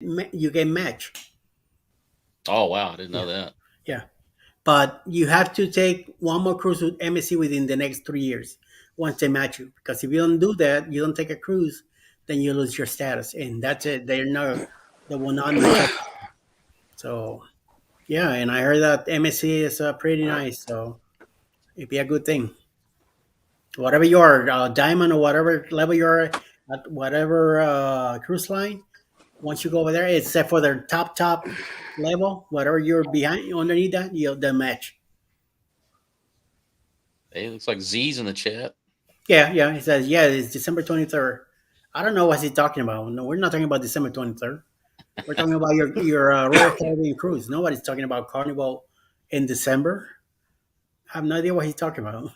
you get match. Oh wow, I didn't know Yeah, that. yeah. But you have to take one more cruise with MSC within the next 3 years once they match you. Because if you don't do that, you don't take a cruise, then you lose your status, and that's it. They will not match up. So yeah, and I heard that MSC is pretty nice, so it'd be a good thing. Whatever you are, diamond or whatever level you're at, whatever cruise line, once you go over there, except for their top level, whatever you're behind underneath that, you the match. Hey, it looks like Z's in the chat. Yeah, yeah. He says, yeah, it's December 23rd. I don't know what he's talking about. No, we're not talking about December 23rd. We're talking about your Royal Caribbean cruise. Nobody's talking about Carnival in December. I have no idea what he's talking about.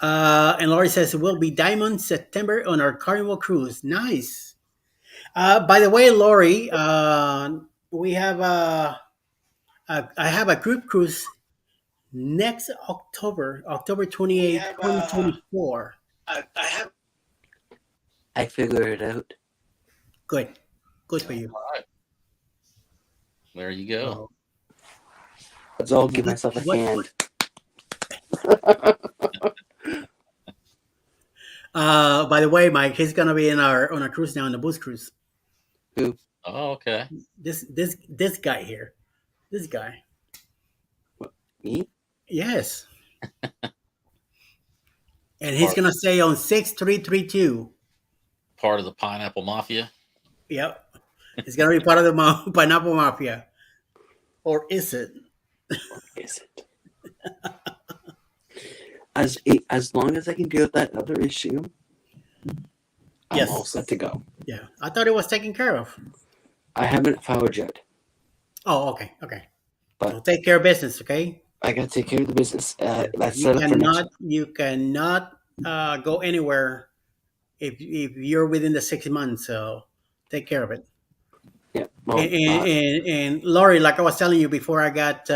And Laurie says, it will be Diamond September on our Carnival cruise. Nice. By the way, Laurie, we have I have a group cruise next October, October We 28th, have 2024. I have. I figured it out. Good. Good for you. All right, there you go. So, Let's all give myself a what, hand. by the way, Mike, he's gonna be in our on a cruise now, on the booze cruise. Who? Oh, okay. This guy here, this guy. Me? Yes, and he's Part gonna stay on 6332. part of the Pineapple Mafia. Yep, he's gonna be part of the pineapple mafia, or is it? Is it? As long as I can deal with that other issue, I'm all Yes. set to go. Yeah, I thought it was taken care of. I haven't filed yet, Oh, okay, okay. So but take care of business, okay? I gotta take care of the business. That's You set up for next. cannot go anywhere if you're within the 6 months. So take care of it. Yeah. And, Well, and Laurie, like I was telling you before, I got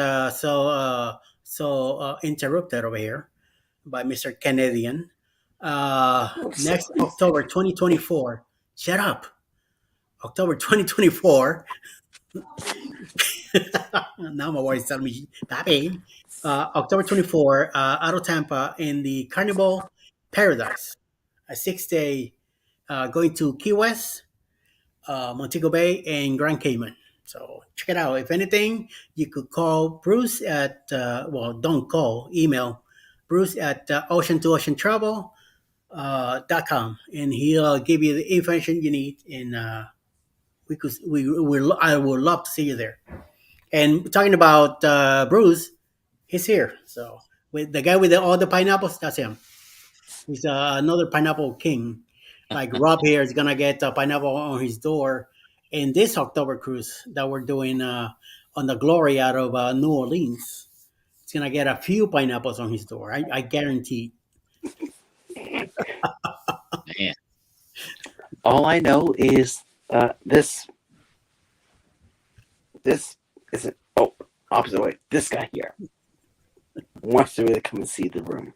interrupted over here by Mr. Canadian. I'm Next sorry. October 2024. Shut up. October 2024. Now my wife is telling me, Papi. October 24, out of Tampa in the Carnival Paradise. A 6 day going to Key West, Montego Bay, and Grand Cayman. So check it out. If anything, you could call Bruce at, don't call, email Bruce at ocean2oceantravel.com, and he'll give you the information you need. And I would love to see you there. And talking about Bruce, he's here. So with the guy with all the pineapples, that's him. He's another pineapple king. Like Rob here is gonna get a pineapple on his door in this October cruise that we're doing on the Glory out of New Orleans. He's gonna get a few pineapples on his door. I guarantee. Man, All I know is this isn't. Oh, opposite way. This guy here wants to really come and see the room.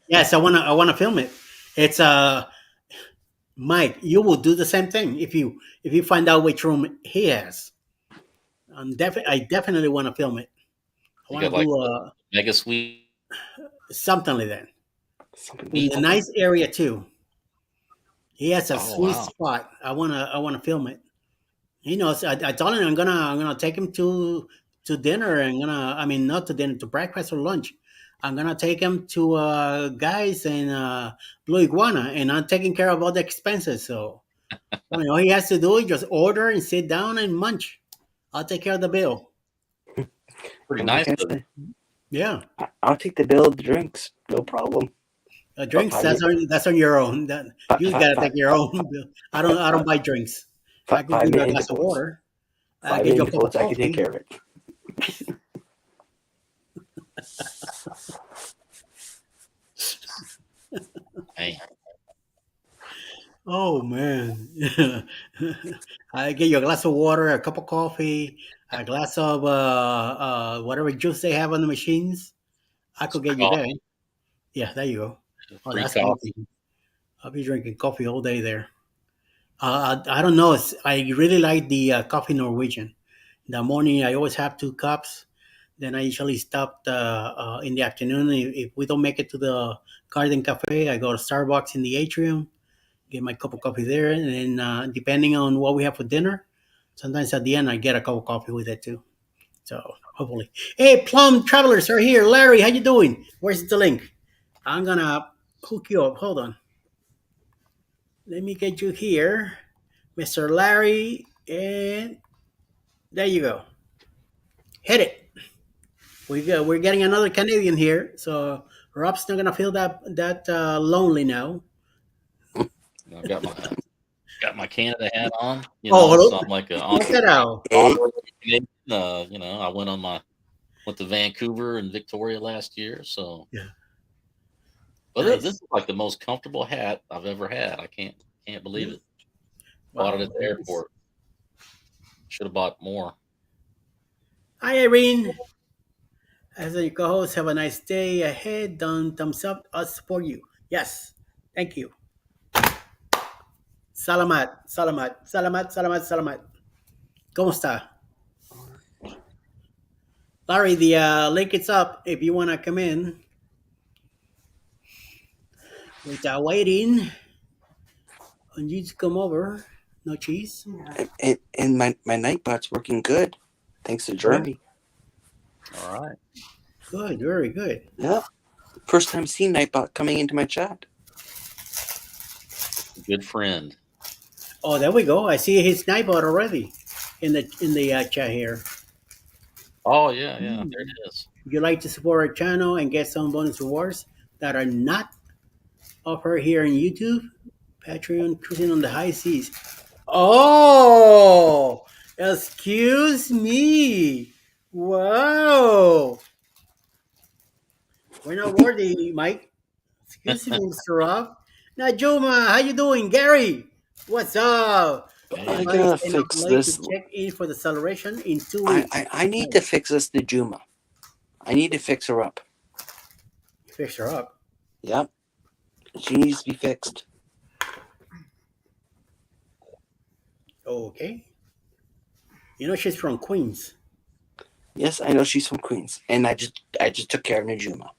Yes, I wanna film it. It's Mike. You will do the same thing if you find out which room he has. I definitely want to film it. I you want got to like do the mega suite. something like that in a Something. nice area too. He has a Oh sweet wow, spot. I wanna film it. He knows. I told him I'm gonna take him to dinner and I mean not to dinner, to breakfast or lunch. I'm gonna take him to guys in Blue Iguana, and I'm taking care of all the expenses. So all he has to do is just order and sit down and munch. I'll take care of the bill. pretty And like nice I of you. said, Yeah, I'll take the bill of the drinks, no problem. But drinks that's on your own. That you gotta take your own bill. I don't buy drinks. I could five give you a million glass of defaults. water. I Five get you million a cup of defaults. I can take coffee. care of it. Man, Oh man, I get you a glass of water, a cup of coffee, a glass of whatever juice they have on the machines. I could some get you there. coffee, Yeah, there you go. Oh, free that's coffee. amazing. I'll be drinking coffee all day there. I don't know. I really like the coffee Norwegian. In the morning, I always have 2 cups. Then I usually stop in the afternoon. If we don't make it to the Garden Cafe, I go to Starbucks in the atrium, get my cup of coffee there, and then depending on what we have for dinner, sometimes at the end I get a cup of coffee with it too. So hopefully, hey, Plum Travelers are here. Larry, how you doing? Where's the link? I'm gonna hook you up. Hold on. Let me get you here, Mr. Larry, and there you go. Hit it. We're getting another Canadian here, so Rob's not gonna feel that lonely now. I've got my Canada hat on, Oh, so hello. I'm like a Check that out. Hey, honorary Canadian. I went to Vancouver and Victoria last year, so Yeah, but this nice. is like the most comfortable hat I've ever had. I can't believe Yeah. it. Bought it Wow, at the very nice. airport. Should have bought more. Hi, Irene. As a co-host, have a nice day ahead. Don't thumbs up us for you. Yes, thank you. Salamat, salamat, salamat, salamat, salamat. ¿Cómo está? Larry, the link is up if you want to come in without waiting on you to come over. No cheese. and my Nightbot's working good, thanks to Good, Jeremy. All right, good, very good. Yeah, first time seeing Nightbot coming into my chat. good friend. Oh, there we go. I see his nightbot already in the chat here. Oh yeah, there Hmm. it is. Would you like to support our channel and get some bonus rewards that are not offered here in YouTube? Patreon cruising on the high seas. Oh, excuse me. Whoa. We're not worthy, Mike. Excuse me, Mr. Rob. Najuma, how you doing? Gary, what's up? I Hey, Everybody gotta staying up fix late to this. check in for the celebration in 2 weeks. I need to Nice. fix this to Juma. I need to fix her up. Fix her up. Yep, she needs to be fixed. Okay. You know she's from Queens. Yes, I know she's from Queens, and I just took care of Najuma.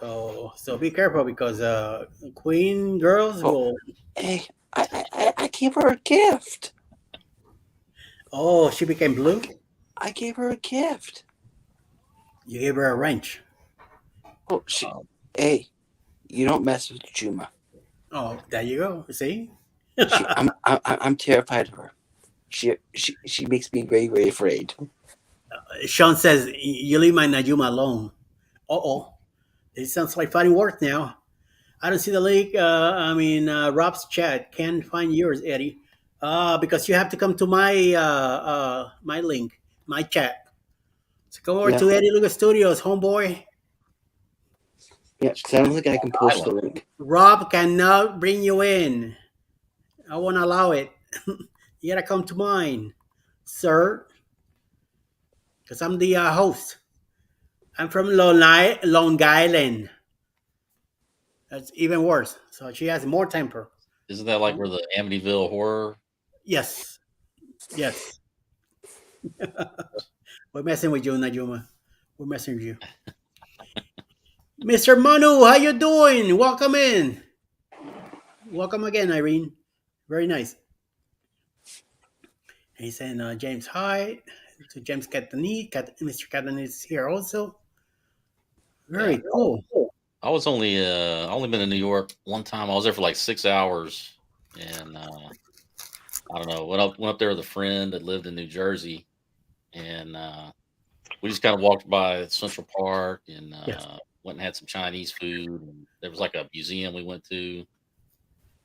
So be careful because Queen girls Oh, will. hey, I gave her a gift. Oh, she became blue. I gave her a gift. You gave her a wrench. Oh, she. um, Hey, you don't mess with Juma. Oh, there you go. See, I'm terrified of her. She makes me very very afraid. Sean says you leave my Najuma alone. Uh oh, it sounds like fighting words now. I don't see the link. Rob's chat. Can't find yours, Eddie. Because you have to come to my link, my chat. So come over Yeah, to Eddie Lucas Studios, homeboy. yeah. Because I don't think I can post the Island. link. Rob cannot bring you in. I won't allow it. You gotta come to mine, sir, because I'm the host. I'm from Long Island. That's even worse. So she has more temper. Isn't that like where the Amityville horror? Yes, yes. We're messing with you, Najuma. We're messing with you. Mr. Manu, how you doing? Welcome in. Welcome again, Irene. Very nice. And he's saying, James, hi. To James Catani. Mr. Catani is here also. Yeah, Very cool. I was I only been in New York one time. I was there for like 6 hours, and I don't know. Went up there with a friend that lived in New Jersey, and we just kind of walked by Central Park and Yes. went and had some Chinese food. And there was like a museum we went to,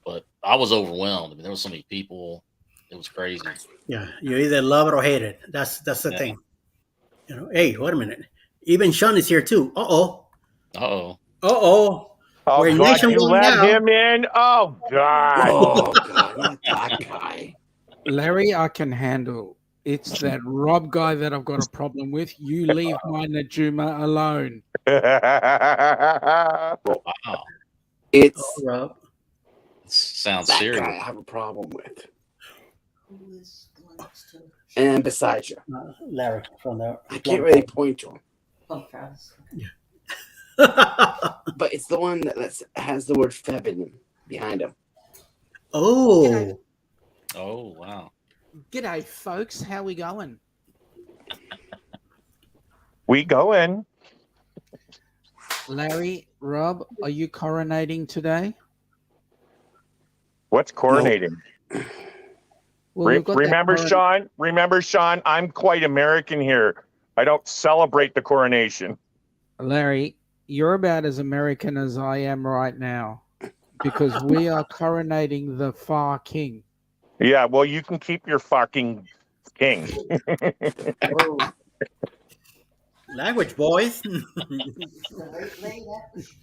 but I was overwhelmed. I mean, there was so many people. It was crazy. Yeah. You either love it or hate it. That's the Yeah. thing. Hey, wait a minute. Even Sean is here too. Uh-oh. Uh-oh. Uh-oh. Oh We're God, you nationwide let now. him in? Oh God. Oh God, not that guy. Larry, I can handle. It's that Rob guy that I've got a problem with. You leave my Najuma alone. Well, Wow. Oh, it's Rob. Sounds That serious. guy I have a problem with. And besides you, Larry from the. I can't really point to him. Oh. But it's the one that has the word feminine behind him. Oh. Oh wow. G'day, folks. How we going? We going. Larry, Rob, are you coronating today? What's coronating? Well, we've got Remember, that Sean? Remember, Sean? I'm quite American here. I don't celebrate the coronation. Larry, you're about as American as I am right now because we are coronating the far king. Yeah, well, you can keep your fucking king. Language, boys.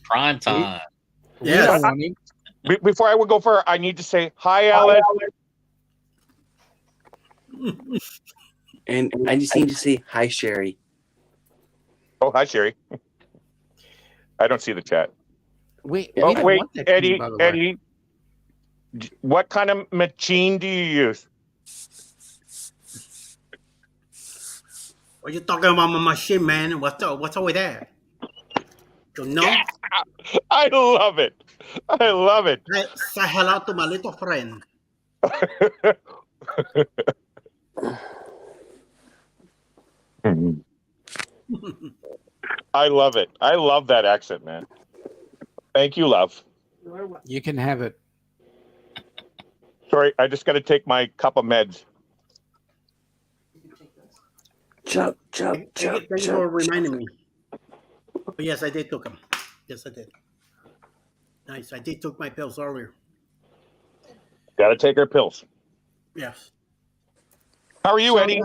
Prime time. We Yes. don't want him. Before I would go further, I need to say hi, Alice. And I just need to say hi, Sherry. Oh, hi, Sherry. I don't see the chat. We Oh, don't wait, want that king, Eddie, by the way. Eddie, what kind of machine do you use? What you talking about my machine, man? What's up with that? You know? Yeah, I love it. I love it. Say hello to my little friend. I love it. I love that accent, man. Thank you, love. You can have it. Sorry, I just got to take my cup of meds. Chub. Thank you for reminding me. But yes, I did took them. Yes, I did. Nice. I did took my pills earlier. Got to take our pills. Yes. How are you, So, Eddie?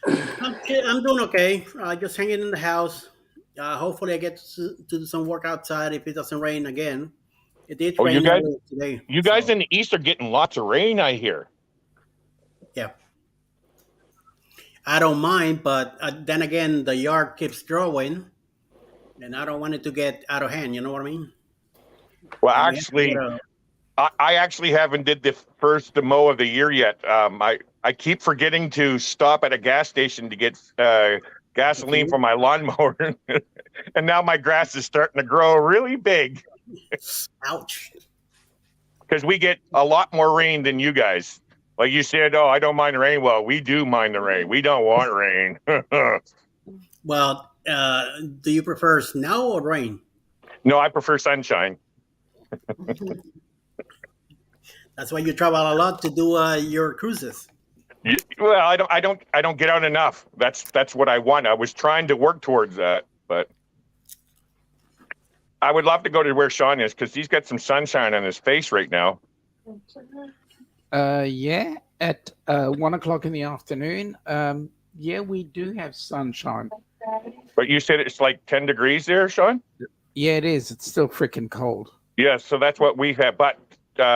I'm doing okay. Just hanging in the house. Hopefully, I get to do some work outside if it doesn't rain again. It did Oh, rain you guys- earlier today. You guys so, in the East are getting lots of rain, I hear. yeah. I don't mind, but then again, the yard keeps growing, and I don't want it to get out of hand. You know what I mean? Well, And we have to actually, get a- I actually haven't did the first mow of the year yet. I keep forgetting to stop at a gas station to get gasoline for my lawnmower, and now my grass is starting to grow really big ouch. because we get a lot more rain than you guys. Like you said, oh, I don't mind the rain. Well, we do mind the rain. We don't want rain. Well, do you prefer snow or rain? No, I prefer sunshine. That's why you travel a lot to do your cruises. Well, I don't get out enough. That's what I want. I was trying to work towards that, but I would love to go to where Sean is because he's got some sunshine on his face right now. Yeah, at 1 o'clock in the afternoon. Yeah, we do have sunshine. But you said it's like 10 degrees there, Sean? Yeah, it is. It's still freaking cold. Yeah, so that's what we have. But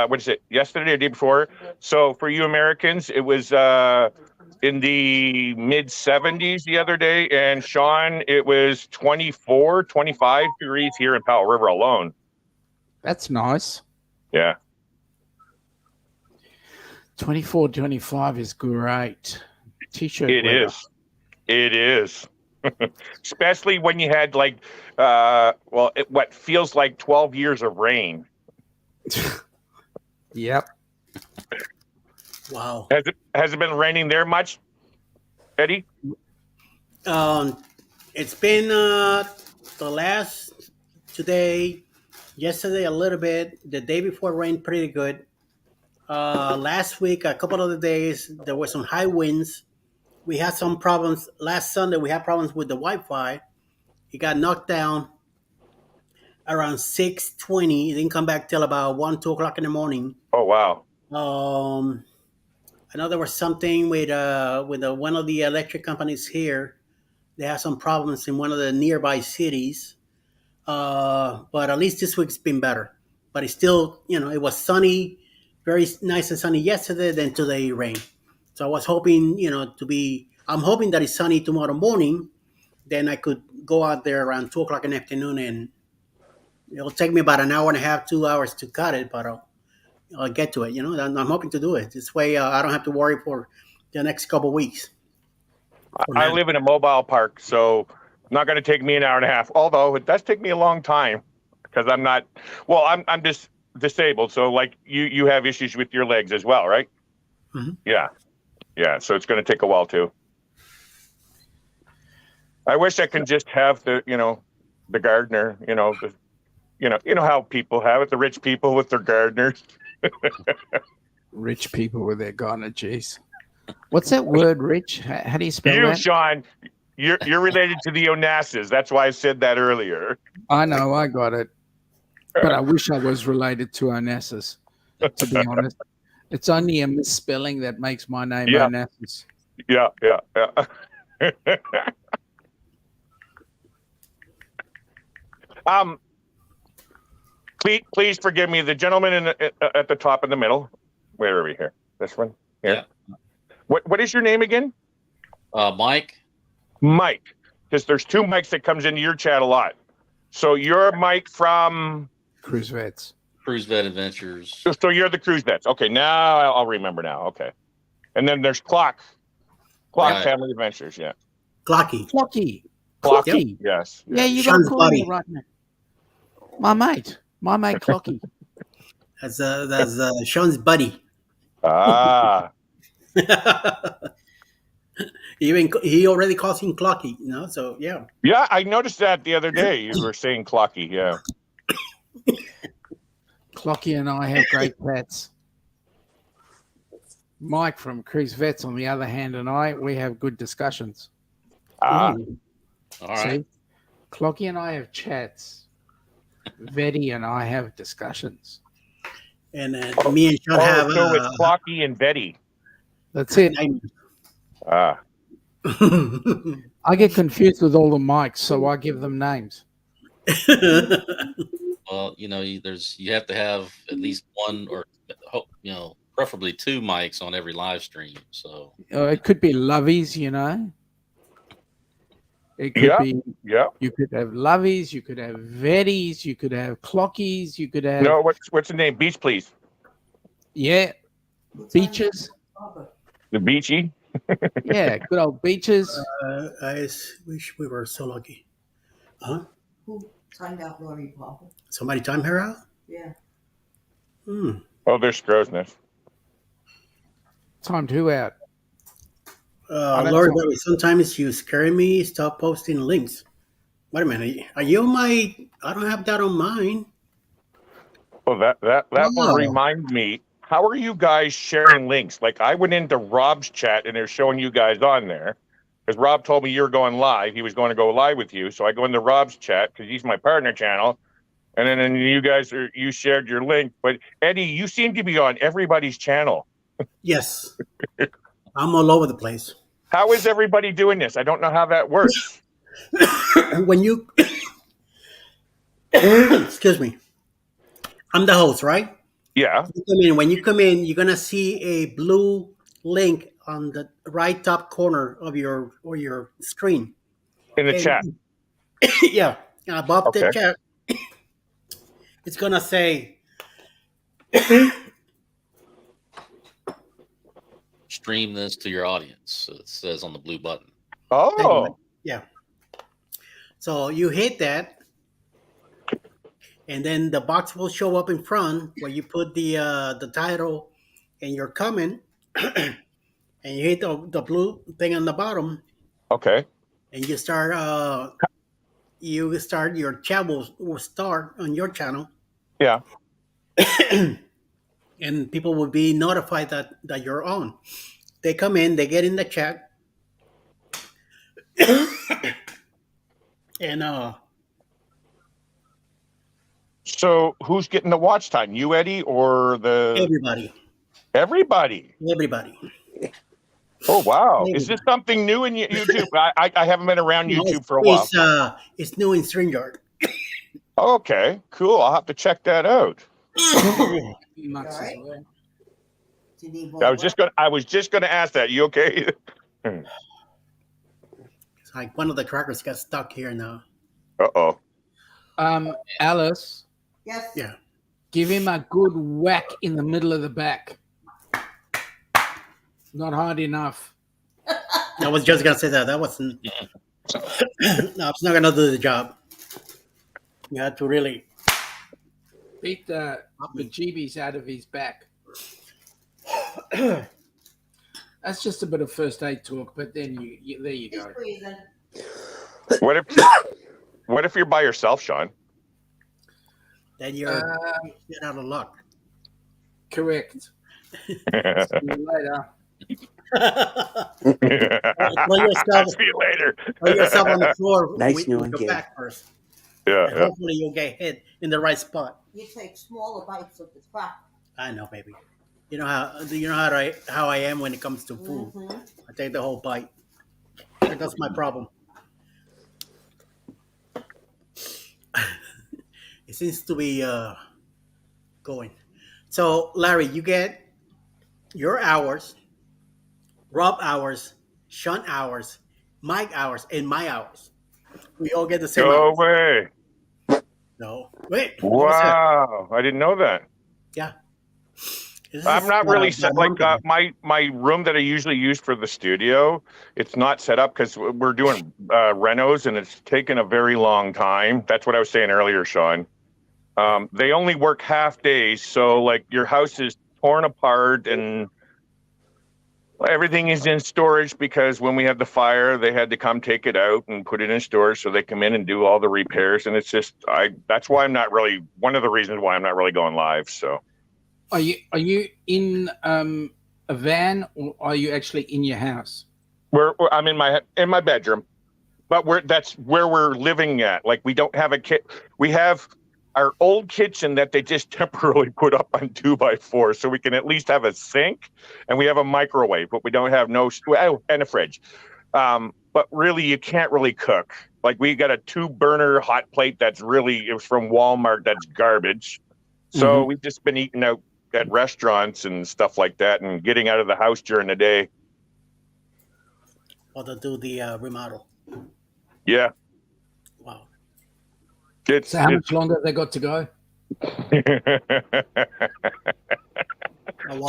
what is it? Yesterday or the day before? So for you Americans, it was in the mid 70s the other day. And Sean, it was 24, 25 degrees here in Powell River alone. That's nice. Yeah. 24, 25 is great. T-shirt It weather. is. It is. Especially when you had like, what feels like 12 years of rain. Yep. Wow. Has it been raining there much, Eddie? It's been the last today, yesterday a little bit. The day before rained pretty good. Last week, a couple of the days, there were some high winds. We had some problems. Last Sunday, we had problems with the Wi-Fi. It got knocked down around 6:20. It didn't come back till about 1, 2 o'clock in the morning. Oh, wow. I know there was something with one of the electric companies here. They have some problems in one of the nearby cities. But at least this week's been better. But it's still, it was sunny, very nice and sunny yesterday. Then today rained. So I was hoping, I'm hoping that it's sunny tomorrow morning. Then I could go out there around 2 o'clock in the afternoon and, It'll take me about an hour and a half, 2 hours to cut it, but I'll get to it. I'm hoping to do it this way. I don't have to worry for the next couple weeks. For I now. live in a mobile park, so not going to take me an hour and a half. Although it does take me a long time because I'm not. Well, I'm just disabled, so like you have issues with your legs as well, right? Mhm. Yeah. So it's going to take a while too. I wish I can just have the gardener. You know how people have it, the rich people with their gardeners. Rich people with their gardener, jeez. What's that word, rich? How do you spell You, that? Sean, you're related to the Onassis. That's why I said that earlier. I know, I got it. But I wish I was related to Onassis, to be honest. It's only a misspelling that makes my name Yeah. Onassis. Yeah. Please forgive me. The gentleman at the top in the middle. Where are we here? This one. Here. Yeah. What is your name again? Mike. Mike. Because there's two Mikes that comes into your chat a lot. So you're Mike from Cruise Vets. Cruise Vet Adventures. So you're the Cruise Vets. Okay, now I'll remember now. Okay. And then there's Clock Right. Family Adventures. Yeah. Clocky. Clocky. Clock. Clocky. Yes. Yeah, you got to Sean's call me buddy. right now. My mate Clocky. That's Sean's buddy. Ah. He already calls him Clocky, So yeah. Yeah, I noticed that the other day. You were saying Clocky. Yeah. Clocky and I have great chats. Mike from Cruise Vets, on the other hand, and we have good discussions. Ah. Ooh. All right. See? Clocky and I have chats. Vetty and I have discussions. And me and Sean have. So it's Clocky and Betty. That's it. Ah. I get confused with all the mics, so I give them names. Well, you have to have at least one or preferably two mics on every live stream. So It could be lovies, It could be. Yeah. You could have lovies. You could have vetties. You could have clockies. You could have. No, what's the name? Beach, please. Yeah, beaches. The Beachy. Yeah, good old beaches. I wish we were so lucky. Huh? Who timed out Lori Papa? Somebody time her out? Yeah. Oh, there's Scrosness. Timed who out? that's Lori, all. Bobby, sometimes you scare me. Stop posting links. Wait a minute. Are you on my? I don't have that on mine. Oh, that will Oh. remind me. How are you guys sharing links? Like I went into Rob's chat and they're showing you guys on there. Because Rob told me you were going live. He was going to go live with you. So I go into Rob's chat because he's my partner channel. And then you shared your link. But Eddie, you seem to be on everybody's channel. Yes. I'm all over the place. How is everybody doing this? I don't know how that works. When you excuse me, I'm the host, right? Yeah. When you come in, you're gonna see a blue link on the right top corner of your screen. In the And- chat. Yeah, above the Okay. chat, it's gonna say stream this to your audience. So it says on the blue button. Oh. yeah. So you hit that, and then the box will show up in front where you put the title and your comment, and you hit the blue thing on the bottom, Okay. and you start your chat will start on your channel, Yeah. and people will be notified that you're on. They come in, they get in the chat, and So who's getting the watch time? You, Eddie, or everybody. everybody? Oh wow! Is this something new in YouTube? I haven't been around YouTube for a while. It's new in StreamYard. Okay, cool. I'll have to check that out. Nuts as Alright. well. Do you need I was just gonna ask that. You okay? It's like one of the crackers got stuck here now. Uh-oh. Alice, Yes. Yeah. Give him a good whack in the middle of the back. Not hard enough. I was just gonna say that. That wasn't. No, it's not gonna do the job. You had to really. Beat the Pop me. bejeebies out of his back. That's just a bit of first aid talk, but then there you He's go. breathing. What if you're by yourself, Sean? Then you're get out of luck. Correct. See you later. Throw yourself, See you later. throw yourself on the floor Nice with knowing your you. back first. Yeah, And yeah. hopefully you'll get hit in the right spot. You take smaller bites of the crap. I know, baby. You know how I am when it comes to food. Mm-hmm. I take the whole bite. That's my problem. It seems to be going. So, Larry, you get your hours, Rob hours, Sean hours, Mike hours, and my hours. We all get the same Go hours. away. No, wait. What was that? Wow. I didn't know that. Yeah. This I'm is not really about set a like month ago. my room that I usually use for the studio. It's not set up because we're doing renos and it's taken a very long time. That's what I was saying earlier, Sean. They only work half days, so like your house is torn apart and everything is in storage because when we had the fire, they had to come take it out and put it in storage so they come in and do all the repairs. And it's just that's why I'm not really one of the reasons why I'm not really going live. So. Are you in a van or are you actually in your house? I'm in my bedroom, but that's where we're living at. Like we don't have a kit. We have our old kitchen that they just temporarily put up on 2x4, so we can at least have a sink, and we have a microwave, but we don't have and a fridge. But really, you can't really cook. Like we got a 2-burner hot plate it was from Walmart. That's garbage. So we've just been eating out at restaurants and stuff like that, and getting out of the house during the day. Or to do the remodel. Yeah. Wow. So how much longer have they got to go? Oh, wow.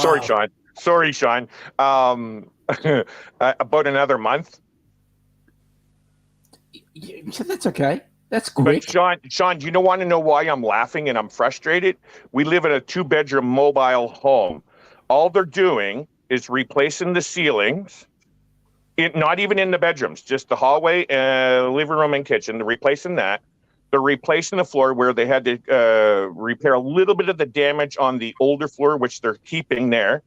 Sorry, Sean. About another month. Yeah, that's okay. That's But quick. Sean, do you want to know why I'm laughing and I'm frustrated? We live in a 2-bedroom mobile home. All they're doing is replacing the ceilings. Not even in the bedrooms, just the hallway, living room, and kitchen. They're replacing that. They're replacing the floor where they had to repair a little bit of the damage on the older floor, which they're keeping there.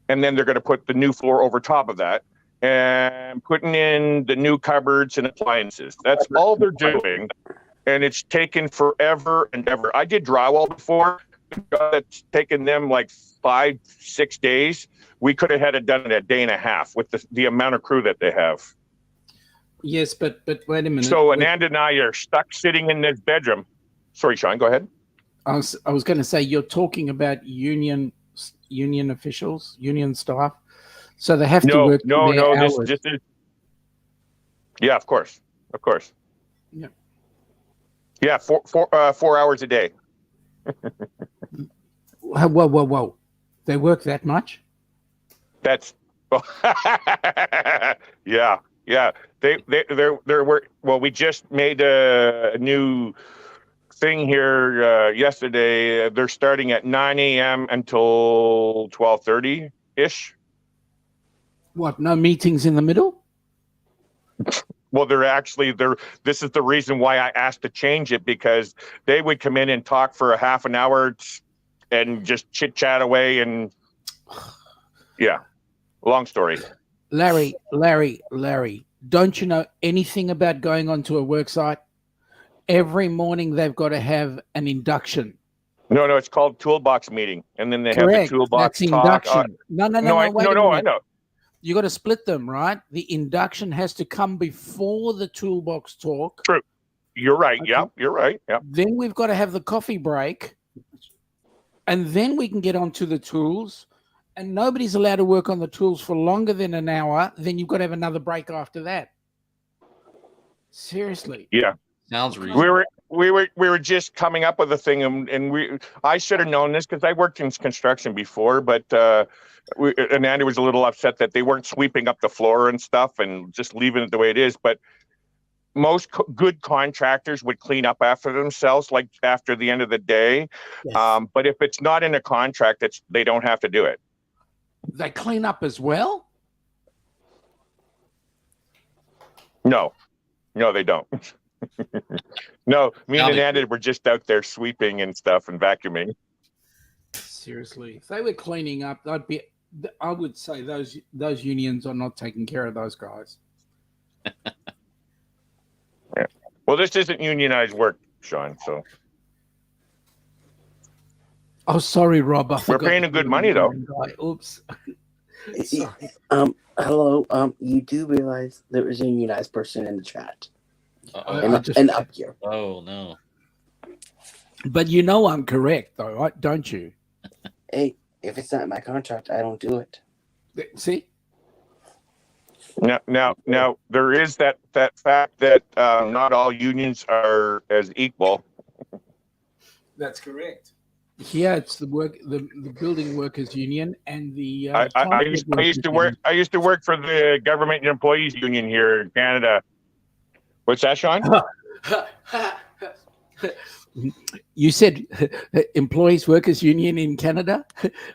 And then they're going to put the new floor over top of that and putting in the new cupboards and appliances. That's all they're doing. And it's taken forever and ever. I did drywall before. It's taken them like 5-6 days. We could have had it done in a day and a half with the amount of crew that they have. Yes, but wait a minute. So Ananda and I are stuck sitting in this bedroom. Sorry, Sean, go ahead. I was going to say you're talking about union officials, union staff, so they have to work. No. Hours. This is. Yeah, of course. Yeah. Yeah, 4 hours a day. Whoa! They work that much? That's. Yeah. They're work. Well, we just made a new thing here yesterday. They're starting at 9 a.m. until 12:30 ish. What? No meetings in the middle? Well, this is the reason why I asked to change it, because they would come in and talk for a half an hour and just chit chat away. And yeah, long story. Larry, don't you know anything about going onto a work site? Every morning they've got to have an induction. No, it's called toolbox meeting, and then they Correct. have the toolbox That's talk. induction. No, I wait a minute. I know. You got to split them, right? The induction has to come before the toolbox talk. True. You're right. Okay. Yeah, you're right. Yeah. Then we've got to have the coffee break, and then we can get onto the tools. And nobody's allowed to work on the tools for longer than an hour. Then you've got to have another break after that. Seriously. Yeah. Sounds reasonable. we were just coming up with a thing, and I should have known this because I worked in construction before, but and Andy was a little upset that they weren't sweeping up the floor and stuff and just leaving it the way it is. But most good contractors would clean up after themselves, like after the end of the day. Yes. But if it's not in a contract, they don't have to do it. They clean up as well? No, they don't. No, me Now and they- Andy were just out there sweeping and stuff and vacuuming. Seriously, if they were cleaning up, I would say those unions are not taking care of those guys. Well, this isn't unionized work, Sean. So Oh, sorry, Rob. I forgot paying that them good you're a money, though. union guy. Oops. Sorry. Hello. You do realize there is a unionized person in the chat Uh-oh. and up here. Oh no. But you know I'm correct, though, right? Don't you? Hey, if it's not in my contract, I don't do it. See? now there is that fact that not all unions are as equal. That's correct. Here it's the building workers union and the I used to work for the government employees union here in Canada. What's that, Sean? You said employees workers union in Canada.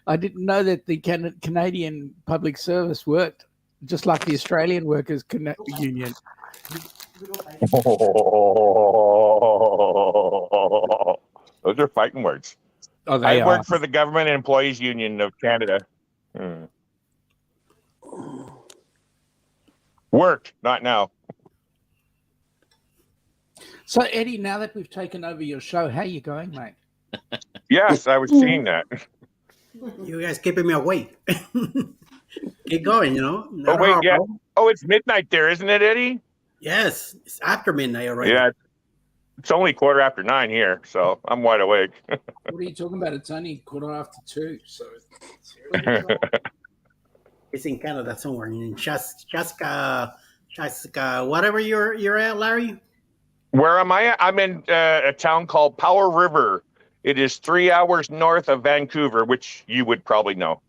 I didn't know that the Canadian public service worked just like the Australian workers union. Those are fighting words. Oh, they I are. work for the government employees union of Canada. Worked, not now. So Eddie, now that we've taken over your show, how you going, mate? Yes, I was seeing that. You guys keeping me awake. Keep going, Oh Not wait, hard, yeah. bro. Oh, it's midnight there, isn't it, Eddie? Yes, it's after midnight already. Yeah. It's only 9:15 here, so I'm wide awake. What are you talking about? It's only 2:15, so It's in Canada somewhere in Chaska, whatever you're at, Larry. Where am I at? I'm in a town called Powell River. It is 3 hours north of Vancouver, which you would probably know.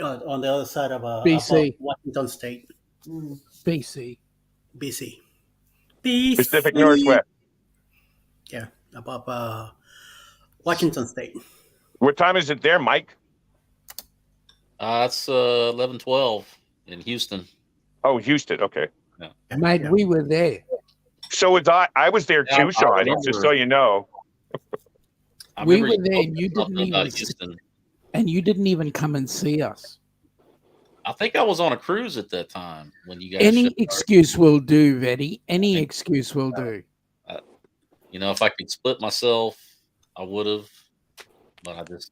On the other side of BC. Washington State, BC. BC. Pacific Northwest. Yeah, above Washington State. What time is it there, Mike? It's 11:12 in Houston. Oh, Houston. Okay. Mate, Yeah. we were there. So was I. I was there Yeah, too, I Sean, remember. just so you know. I We remember were there and you posted something didn't about even Houston. And you didn't even come and see us. I think I was on a cruise at that time when you guys. Any showed up. excuse will do, Vetty. Any excuse will do. If I could split myself, I would have. But I just,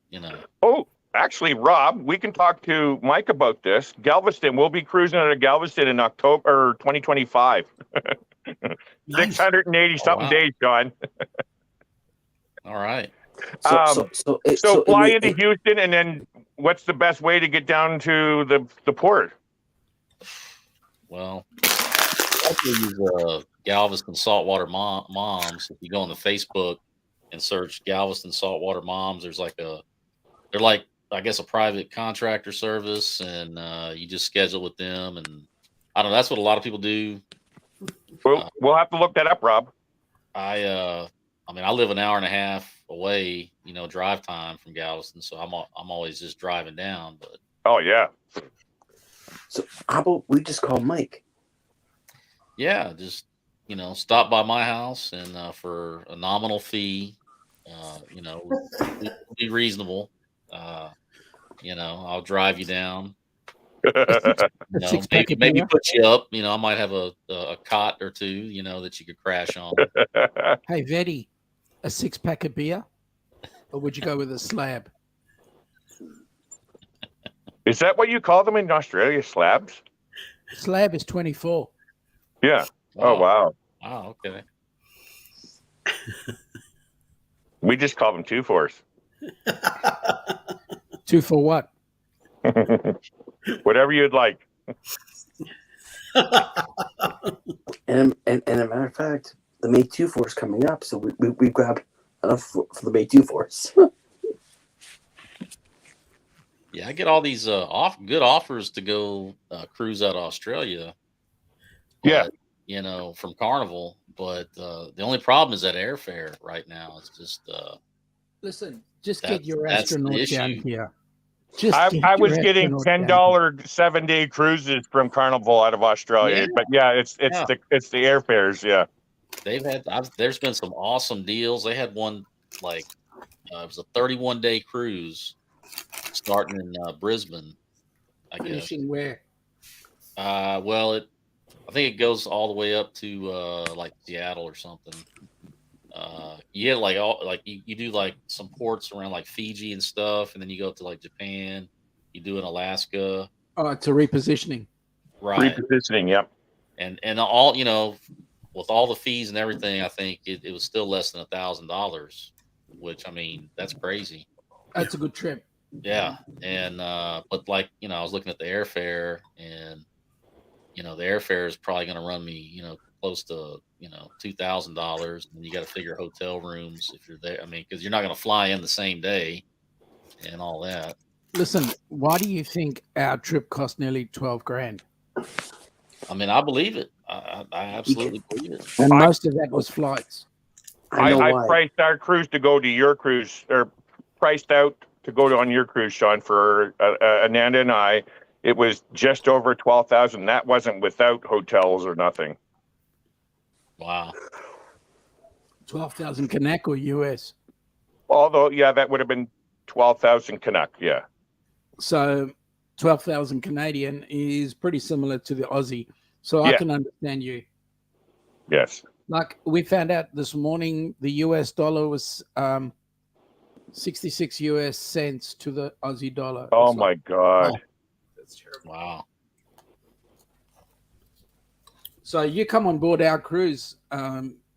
Oh, actually, Rob, we can talk to Mike about this. Galveston. We'll be cruising out of Galveston in October 2025. Nice. 680 something wow. days, John. all right. So fly into Houston, and then what's the best way to get down to the port? Well, I use Galveston Saltwater Moms. If you go on the Facebook and search Galveston Saltwater Moms, they're like, I guess, a private contractor service, and you just schedule with them. And I don't know, that's what a lot of people do. We'll have to look that up, Rob. I live an hour and a half away, drive time from Galveston, so I'm always just driving down. But Oh yeah. So how about we just call Mike? yeah, just stop by my house and for a nominal fee, be reasonable. I'll drive you down. Six-pack of Maybe beer. put you up. I might have a cot or two, that you could crash on. Hey, Vetty, a 6-pack of beer? Or would you go with a slab? Is that what you call them in Australia? Slabs? Slab is 24. Yeah. Oh wow. Wow. Okay. We just call them 2-4s. 2 for what? Whatever you'd like. And a matter of fact, the May 2 force coming up, so we grabbed enough for the May 2 force. Yeah, I get all these good offers to go cruise out of Australia, Yeah. but from Carnival. But the only problem is that airfare right now. It's just Listen, just that's get your that's the astronaut down issue. here. Just I get your was getting astronaut $10 down 7-day cruises from Carnival out of Australia, Yeah. but yeah, it's Yeah. the airfares. Yeah, There's been some awesome deals. They had one like it was a 31-day cruise starting in Brisbane, I here. guess. Finishing where? Well, I think it goes all the way up to like Seattle or something. You get like you do like some ports around like Fiji and stuff, and then you go to like Japan. You do in Alaska, Oh, it's a repositioning. right? repositioning. Yep. And all with all the fees and everything, I think it was still less than $1,000, which I mean that's crazy. That's a good trip. Yeah, and but like I was looking at the airfare, and the airfare is probably going to run me close to $2,000, and you got to figure hotel rooms if you're there. I mean, because you're not going to fly in the same day and all that. Listen, why do you think our trip cost nearly 12 grand? I mean, I believe it. I absolutely believe it. And most of that was flights. I know I why. priced our cruise to go to your cruise, or priced out to go on your cruise, Sean, for Ananda and I. It was just over 12,000. That wasn't without hotels or nothing. Wow. 12,000 Canuck or US? Although, yeah, that would have been 12,000 Canuck. Yeah. So 12,000 Canadian is pretty similar to the Aussie. So I Yeah. can understand you. Yes. Like we found out this morning, the US dollar was 66 US cents to the Aussie dollar. Oh It's my like, God. oh, that's terrible. Wow. So you come on board our cruise,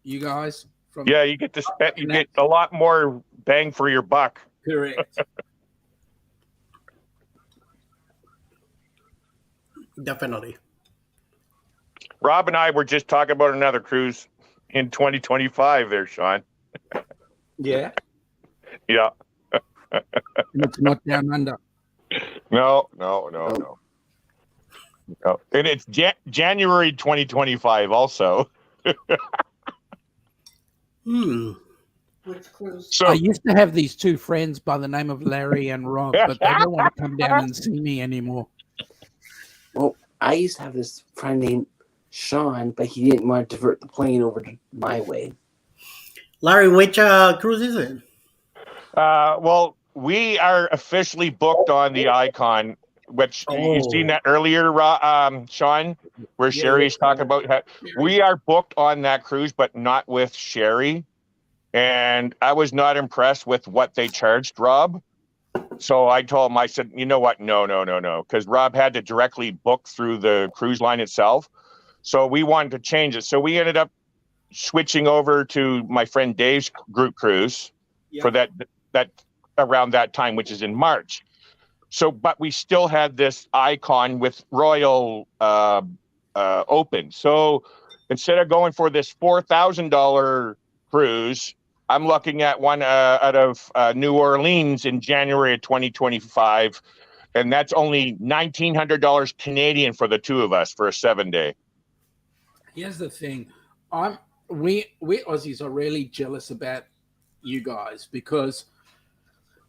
you guys. From Yeah, you get to spend. You get a lot more bang for your buck. Correct. Definitely. Rob and I were just talking about another cruise in 2025 there, Sean. Yeah. Yeah. And it's not down under. No. And it's January 2025 also. Which cruise? So I used to have these two friends by the name of Larry and Rob, but they don't want to come down and see me anymore. Well, I used to have this friend named Sean, but he didn't want to divert the plane over to my way. Larry, which cruise is it? well, we are officially booked on the Icon, which you've seen that earlier, Sean, where Sherry's talking about. We are booked on that cruise, but not with Sherry. And I was not impressed with what they charged Rob. So I told him, I said, you know what? No. Because Rob had to directly book through the cruise line itself. So we wanted to change it. So we ended up switching over to my friend Dave's group cruise for that around that time, which is in March. So, but we still had this Icon with Royal open. So instead of going for this $4,000 cruise, I'm looking at one out of New Orleans in January of 2025, and that's only $1,900 Canadian for the two of us for a 7-day. Here's the thing. We Aussies are really jealous about you guys because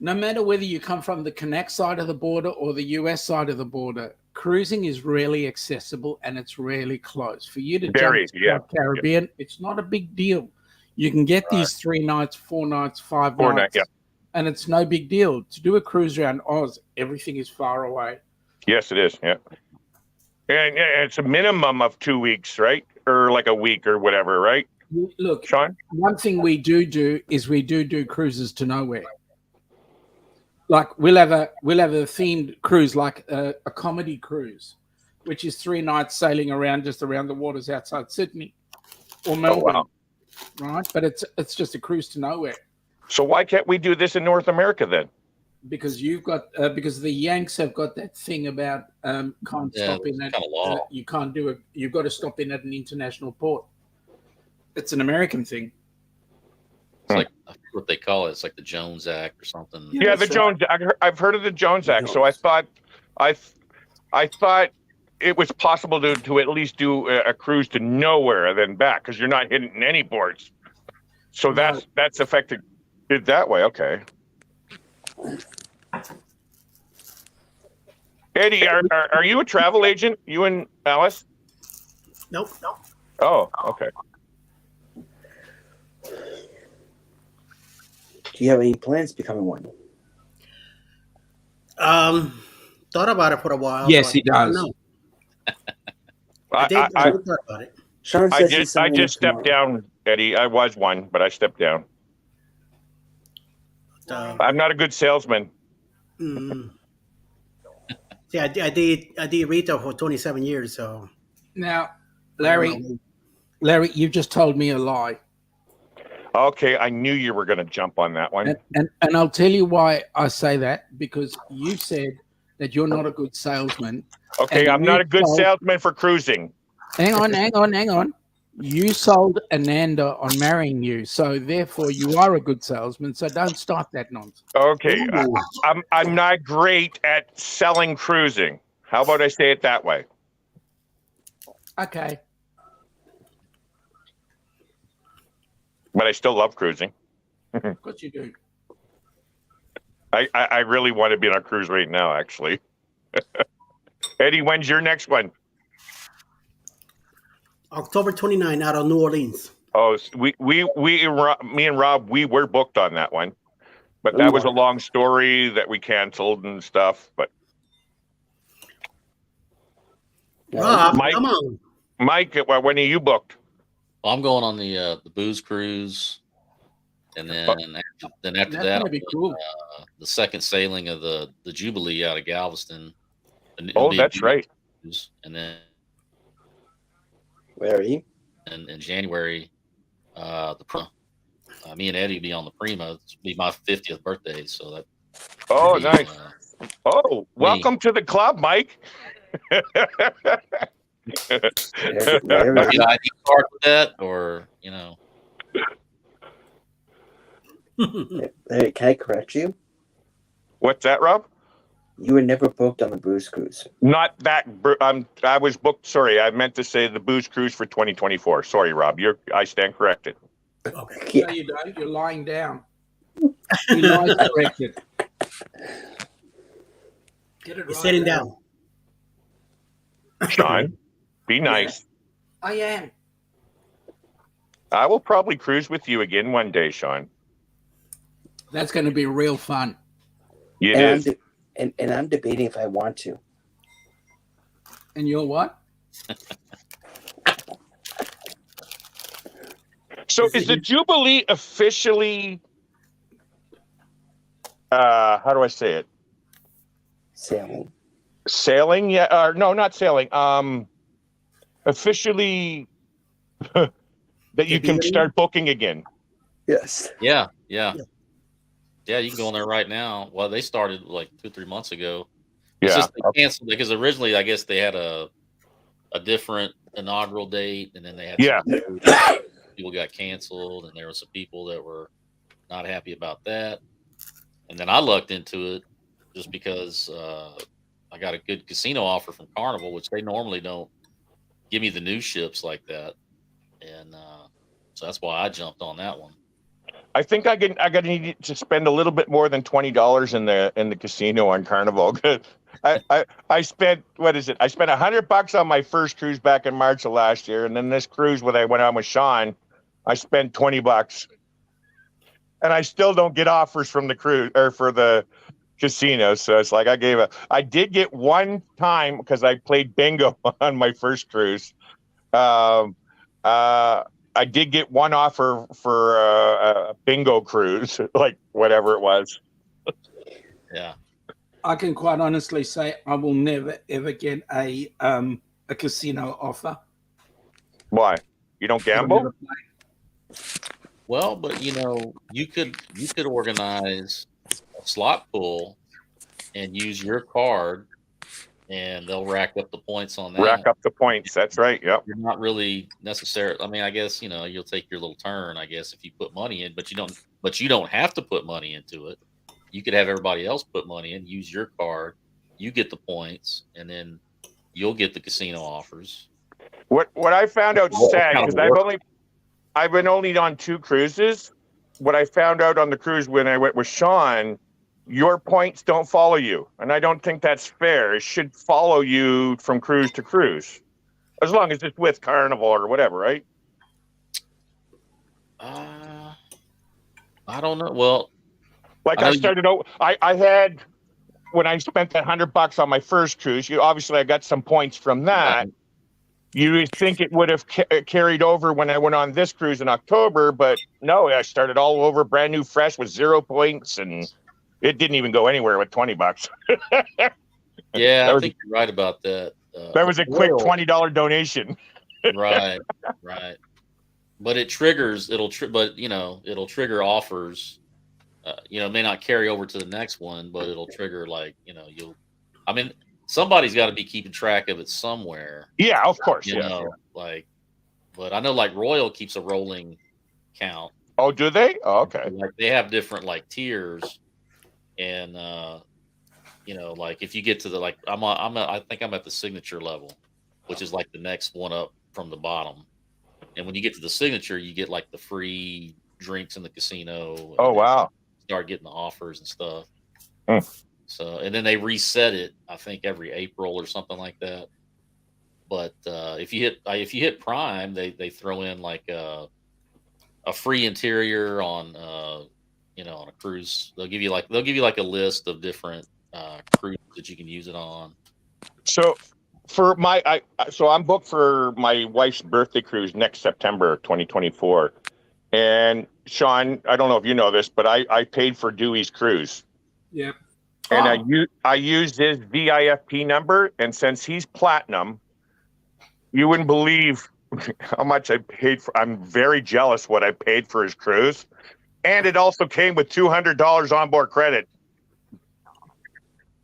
no matter whether you come from the Connect side of the border or the US side of the border, cruising is really accessible and it's really close. For you to jump to the Caribbean, it's not a big deal. You can get these 3 nights, 4 nights, 5 nights, and it's no big deal. To do a cruise around Oz, everything is far away. Yes, it is. Yeah. And it's a minimum of 2 weeks, right? Or like a week or whatever, right? Look, Sean? One thing we do is we do cruises to nowhere. Like we'll have a themed cruise, like a comedy cruise, which is 3 nights sailing around just around the waters outside Sydney or Melbourne. Oh, wow. Right, but it's just a cruise to nowhere. So why can't we do this in North America then? Because you've got because the Yanks have got that thing about can't stop in at you can't do it. You've got to stop in at an international port. It's an American thing. It's like I forget what they call it. It's like the Jones Act or something. Yeah, the that's right. Jones. I've heard of the Jones Act, so I thought it was possible to at least do a cruise to nowhere and then back because you're not hitting any ports. So No. that's affected it that way. Okay. Eddie, are you a travel agent? You and Alice? Nope. Oh, okay. Do you have any plans to becoming one? Thought about it for a while. Yes, but he I don't does. know. I did thought about it. Sean I says he's I signing just up stepped tomorrow. down, Eddie. I was one, but I stepped down. I'm not a good salesman. Mm, yeah, I did retail for 27 years. So Now, I Larry, don't Larry, you just told me a lie, Okay, I knew you were going to jump on that one. and I'll tell you why I say that, because you said that you're not a good salesman. Okay, and I'm you not a good sold- salesman for cruising. Hang on. You sold Ananda on marrying you, so therefore you are a good salesman. So don't start that nonsense. Okay, Ooh. I'm not great at selling cruising. How about I say it that way? Okay. But I still love cruising. Of course you do. I really want to be on a cruise right now, actually. Eddie, when's your next one? October 29 out of New Orleans. Oh, me and Rob, we were booked on that one, but that was a long story that we canceled and stuff. But Rob, Mike- come on. Mike, when are you booked? Well, I'm going on the booze cruise, and then after That's that, gonna be cool. the second sailing of the Jubilee out of Galveston. And it'll Oh, be a that's big right. cruise. And then Where are you? in January, me and Eddie will be on the Prima. It's be my 50th birthday, so that. Oh, be, nice. Oh, welcome to the club, Mike. Larry, Maybe the ID card with that, or Larry, can I correct you? What's that, Rob? You were never booked on the booze cruise. Not that. I was booked. Sorry, I meant to say the booze cruise for 2024. Sorry, Rob. I stand corrected. Okay. No, you don't. You're lying down. You lied corrected. Get it You're right. sitting Larry. down. Sean, be nice. I am. I will probably cruise with you again one day, Sean. That's going to be real fun. It And is. and I'm debating if I want to. And you're what? So is the Jubilee officially how do I say it? Sailing. Sailing? Yeah, or no, not sailing. Officially that you can start booking again. Yes. Yeah. You can go on there right now. Well, they started like 2-3 months ago. It's Yeah. just they canceled because originally I guess they had a different inaugural date, and then they had some people got canceled, and there were some people that were not happy about that. And then I lucked into it just because I got a good casino offer from Carnival, which they normally don't give me the new ships like that, and so that's why I jumped on that one. I think I gotta need to spend a little bit more than $20 in the casino on Carnival. I spent what is it? I spent $100 on my first cruise back in March of last year, and then this cruise when I went on with Sean, I spent $20, and I still don't get offers from the cruise or for the casino. So it's like I did get one time because I played bingo on my first cruise. I did get one offer for a bingo cruise, like whatever it was. Yeah. I can quite honestly say I will never ever get a casino offer. Why? You don't I've gamble? never played. Well, but you could organize a slot pool and use your card and they'll rack up the points on Rack that. up the points. That's right. Yep. You're not really necessarily. I mean, I guess you'll take your little turn. I guess if you put money in, but you don't. But you don't have to put money into it. You could have everybody else put money in. Use your card. You get the points, and then you'll get the casino offers. What I found out sad, kind of because I've been only on 2 cruises. What I found out on the cruise when I went with Sean, your points don't follow you, and I don't think that's fair. It should follow you from cruise to cruise, as long as it's with Carnival or whatever, right? I don't know. Well, Like I started out, I had, when I spent that $100 on my first cruise, I got some points from that. Right. You would think it would have carried over when I went on this cruise in October, but no, I started all over brand new, fresh with 0 points, and it didn't even go anywhere with $20. Yeah, I think you're right about that. That was a quick $20 donation. Right. But it triggers. It'll trigger offers. It may not carry over to the next one, but it'll trigger I mean, somebody's got to be keeping track of it somewhere. Yeah, of course. But I know Royal keeps a rolling count. Oh, do they? Oh, okay. They have different tiers, and if you get to the I think I'm at the signature level, which is the next one up from the bottom. And when you get to the signature, you get the free drinks in the casino. Oh, wow. Start getting the offers and stuff. Mm. So, and then they reset it, I think, every April or something like that. But if you hit Prime, they throw in a free interior on on a cruise. They'll give you a list of different cruises that you can use it on. So for I'm booked for my wife's birthday cruise next September 2024. And Sean, I don't know if you know this, but I paid for Dewey's cruise. Yep. And I used his VIFP number, and since he's platinum, you wouldn't believe how much I paid for. I'm very jealous what I paid for his cruise, and it also came with $200 onboard credit.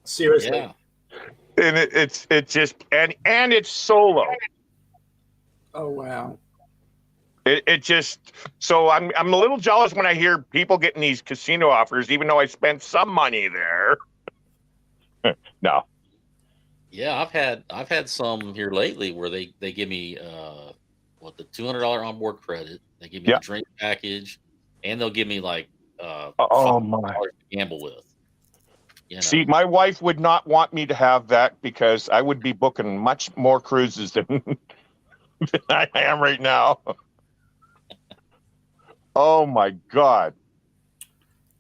Seriously. Yeah. And it's just and it's solo. Oh wow. It just, so I'm a little jealous when I hear people getting these casino offers, even though I spent some money there. No. Yeah, I've had some here lately where they give me the $200 onboard credit. They give me the drink package, and they'll give me oh my, to gamble with. See, my wife would not want me to have that because I would be booking much more cruises than I am right now. Oh my God.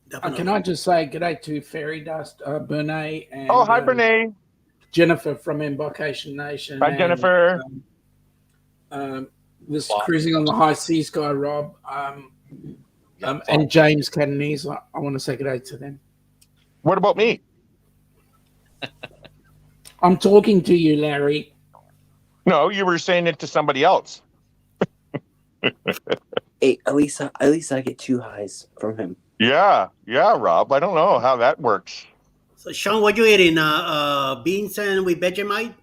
Can I just say good day to Fairy Dust, Bernae, and hi, Bernae. Jennifer from Embarkation Nation. Hi, Jennifer. This cruising on the high seas guy, Rob, and James Catanese. I want to say good day to them. What about me? I'm talking to you, Larry. No, you were saying it to somebody else. Hey, at least I get 2 highs from him. Yeah, Rob. I don't know how that works. So, Sean, what you eating? Beans and with Vegemite?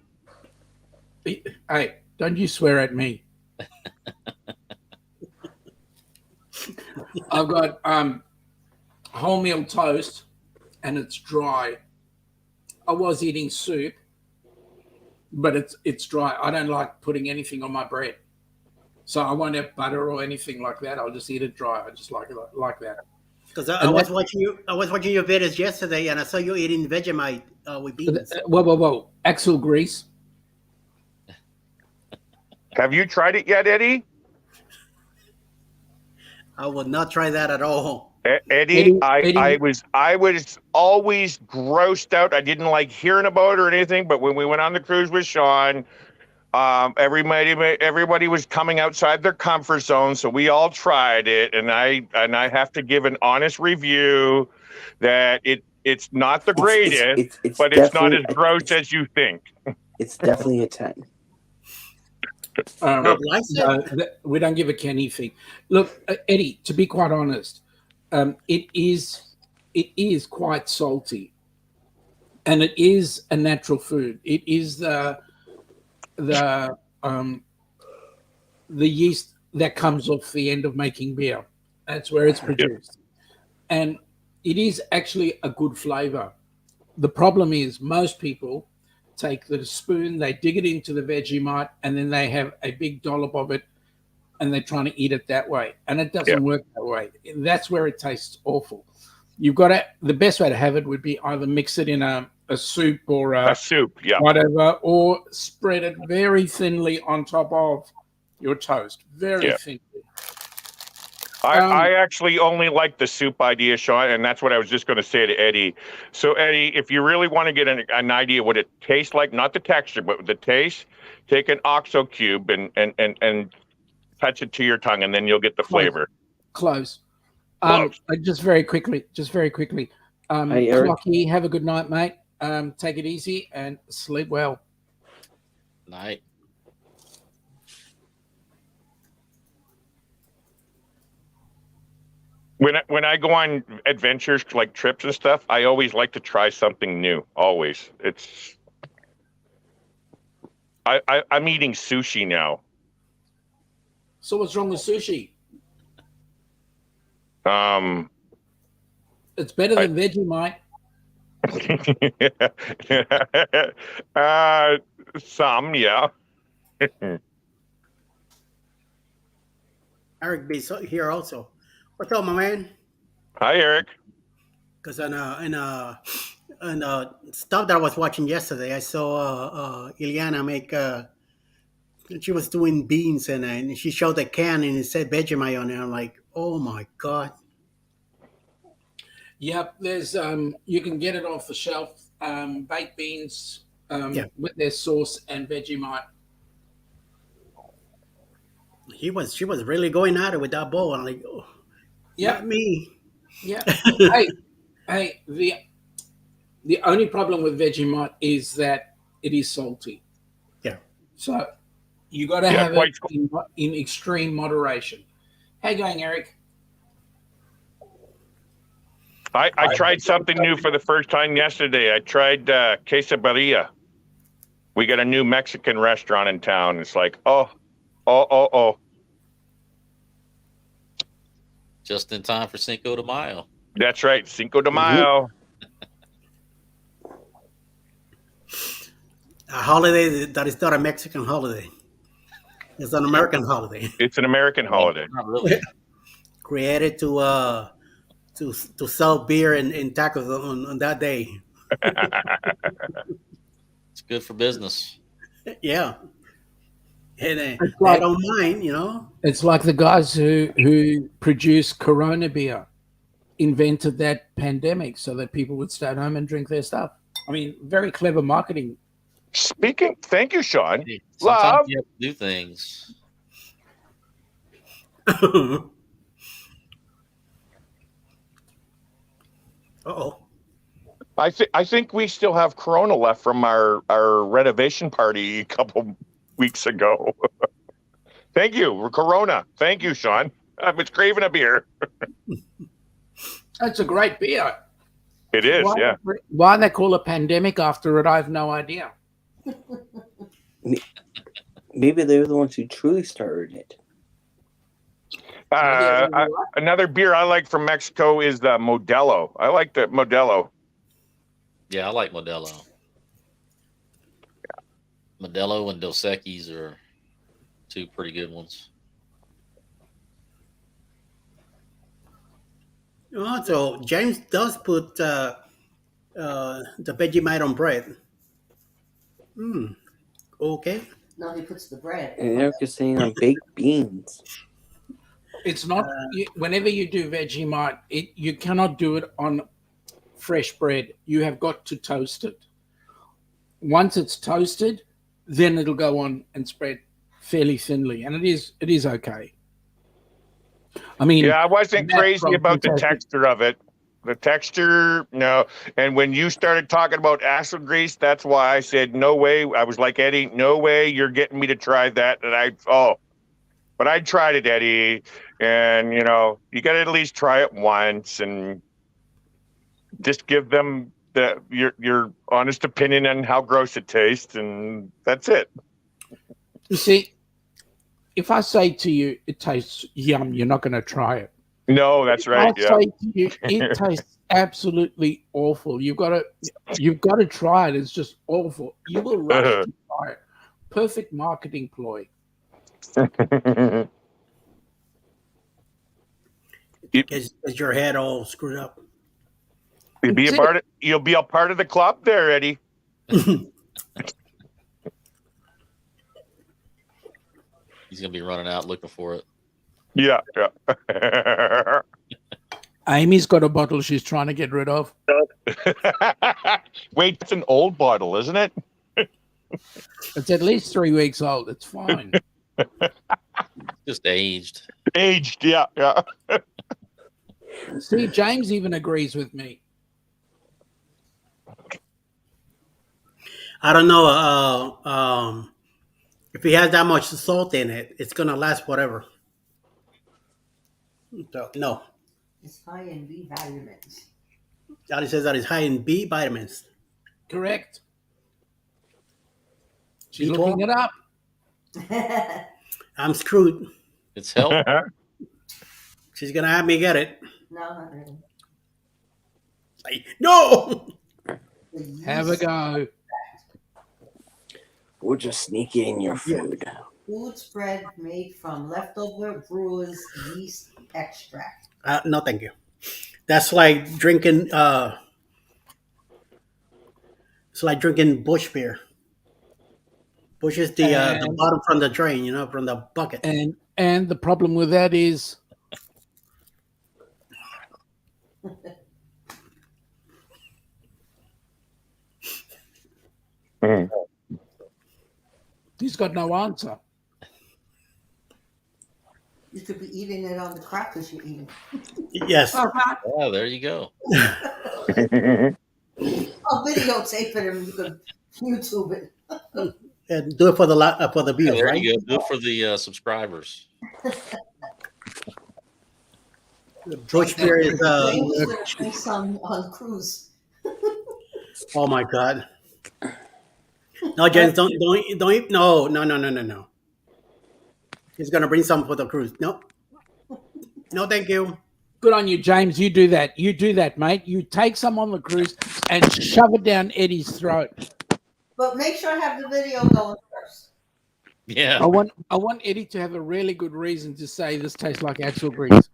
Hey, don't you swear at me. I've got wholemeal toast, and it's dry. I was eating soup, but it's dry. I don't like putting anything on my bread, so I won't have butter or anything like that. I'll just eat it dry. I just like it like that. Because I was watching your videos yesterday, and I saw you eating Vegemite with beans. Whoa! Axle grease. Have you tried it yet, Eddie? I would not try that at all. Eddie, I was always grossed out. I didn't like hearing about it or anything, but when we went on the cruise with Sean, everybody was coming outside their comfort zone, so we all tried it, and I have to give an honest review that it's not the greatest, but it's not as gross as you think. It's definitely a 10. We don't give a Kenny thing. Look, Eddie, to be quite honest, it is quite salty, and it is a natural food. It is the yeast that comes off the end of making beer. That's where it's produced, and it is actually a good flavor. The problem is most people take the spoon, they dig it into the Vegemite, and then they have a big dollop of it, and they're trying to eat it that way, and it Yeah. doesn't work that way. That's where it tastes awful. You've got to. The best way to have it would be either mix it in a soup or A soup, yeah. whatever, or spread it very thinly on top of your toast, very Yeah. thinly. I actually only like the soup idea, Sean, and that's what I was just going to say to Eddie. So, Eddie, if you really want to get an idea what it tastes like, not the texture, but the taste, take an OXO cube and touch it to your tongue, and then you'll get the flavor. Close. Close. Just very quickly. Hi, Eric. Clocky, have a good night, mate. Take it easy and sleep well. Night. When I go on adventures like trips and stuff, I always like to try something new. Always, I'm eating sushi now. So what's wrong with sushi? It's better than Vegemite. Some, yeah. Eric B here also. What's up, my man? Hi, Eric. Because on stuff that I was watching yesterday, I saw Ileana make. She was doing beans and she showed the can and it said Vegemite on it. I'm like, oh my god. Yep, there's you can get it off the shelf. Baked beans Yeah. with their sauce and Vegemite. She was really going at it with that bowl. I'm like, oh, Yeah, not me. yeah. hey, the only problem with Vegemite is that it is salty. Yeah. So you got to Yeah, have it in extreme moderation. How you going, Eric? I tried something new for the first time yesterday. I tried quesadilla. We got a new Mexican restaurant in town. It's like, oh. Just in time for Cinco de Mayo. That's right, Cinco de Mayo. A holiday that is not a Mexican holiday. It's an American holiday. It's an American holiday. Not really. Created to sell beer and tacos on that day. It's good for business. Yeah. And It's they like- don't mind, you know. It's like the guys who produce Corona beer invented that pandemic so that people would stay at home and drink their stuff. I mean, very clever marketing. Thank you, Sean. Sometimes Love. you have to do things. Uh-oh. I think we still have Corona left from our renovation party a couple weeks ago. Thank you, Corona. Thank you, Sean. I was craving a beer. It's a great beer. It is, yeah. Why they call a pandemic after it, I have no idea. Maybe they're the ones who truly started it. Another beer I like from Mexico is the Modelo. I like the Modelo. Yeah, I like Modelo. Modelo and Dos Equis are two pretty good ones. So James does put the Vegemite on bread. Okay. No, he puts the bread. And Eric is saying on baked beans. It's not. Whenever you do Vegemite, you cannot do it on fresh bread. You have got to toast it. Once it's toasted, then it'll go on and spread fairly thinly, and it is okay. I mean, Yeah, I wasn't Matt crazy from about the Kentucky. texture of it. The texture, no. And when you started talking about acid grease, that's why I said, no way. I was like, Eddie, no way you're getting me to try that. But I tried it, Eddie. And, you got to at least try it once and just give them your honest opinion on how gross it tastes, and that's it. You see, if I say to you it tastes yum, you're not going to try it. No, that's right. I say to you it tastes absolutely awful. You've got to try it. It's just awful. You will rush to try it. Perfect marketing ploy. Because your head all screwed up. You'll be a part of the club there, Eddie. He's gonna be running out looking for it. Yeah. Amy's got a bottle she's trying to get rid of. Wait, it's an old bottle, isn't it? It's at least 3 weeks old. It's fine. Just aged. Aged, yeah. See, James even agrees with me. I don't know. If he has that much salt in it, it's gonna last forever. So, no. It's high in B vitamins. Daddy says that it's high in B vitamins. Correct. She's B12? looking it up. I'm screwed. It's health. She's gonna have me get it. No, not really. Like, no. The Have a yeast go. We'll just sneak in your food. food spread made from leftover brewer's yeast extract. No, thank you. That's like drinking. It's like drinking Bush beer. Bush is the bottom from the drain, from the bucket. And the problem with that is he's got no answer. You could be eating it on the crackers you're eating. Yes. Oh, there you go. I'll videotape it and you can YouTube it. And do it for the views, There right? you go. Do it for the subscribers. Bush beer is. James gonna play some on cruise. Oh my God. No, James, don't eat. No. He's gonna bring some for the cruise. No, thank you. Good on you, James. You do that. You do that, mate. You take some on the cruise and shove it down Eddie's throat. But make sure I have the video going first. Yeah. I want Eddie to have a really good reason to say this tastes like actual grease.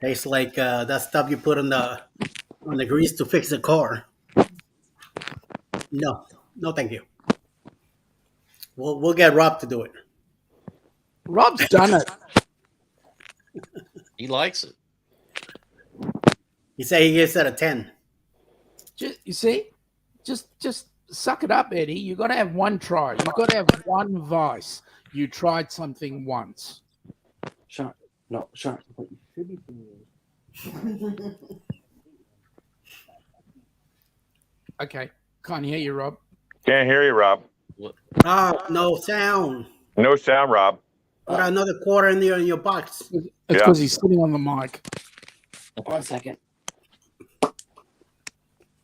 Tastes like that stuff you put on the grease to fix the car. No, thank you. We'll get Rob to do it. Rob's done it. He likes it. He said he gives it a 10. You see, just suck it up, Eddie. You got to have one try. You got to have one vice. You tried something once. Sean. What you should be doing Okay, can't hear you, Rob. Can't hear you, Rob. Rob, no sound. No sound, Rob. Put another quarter in your box. It's because he's sitting on the mic. 1 second.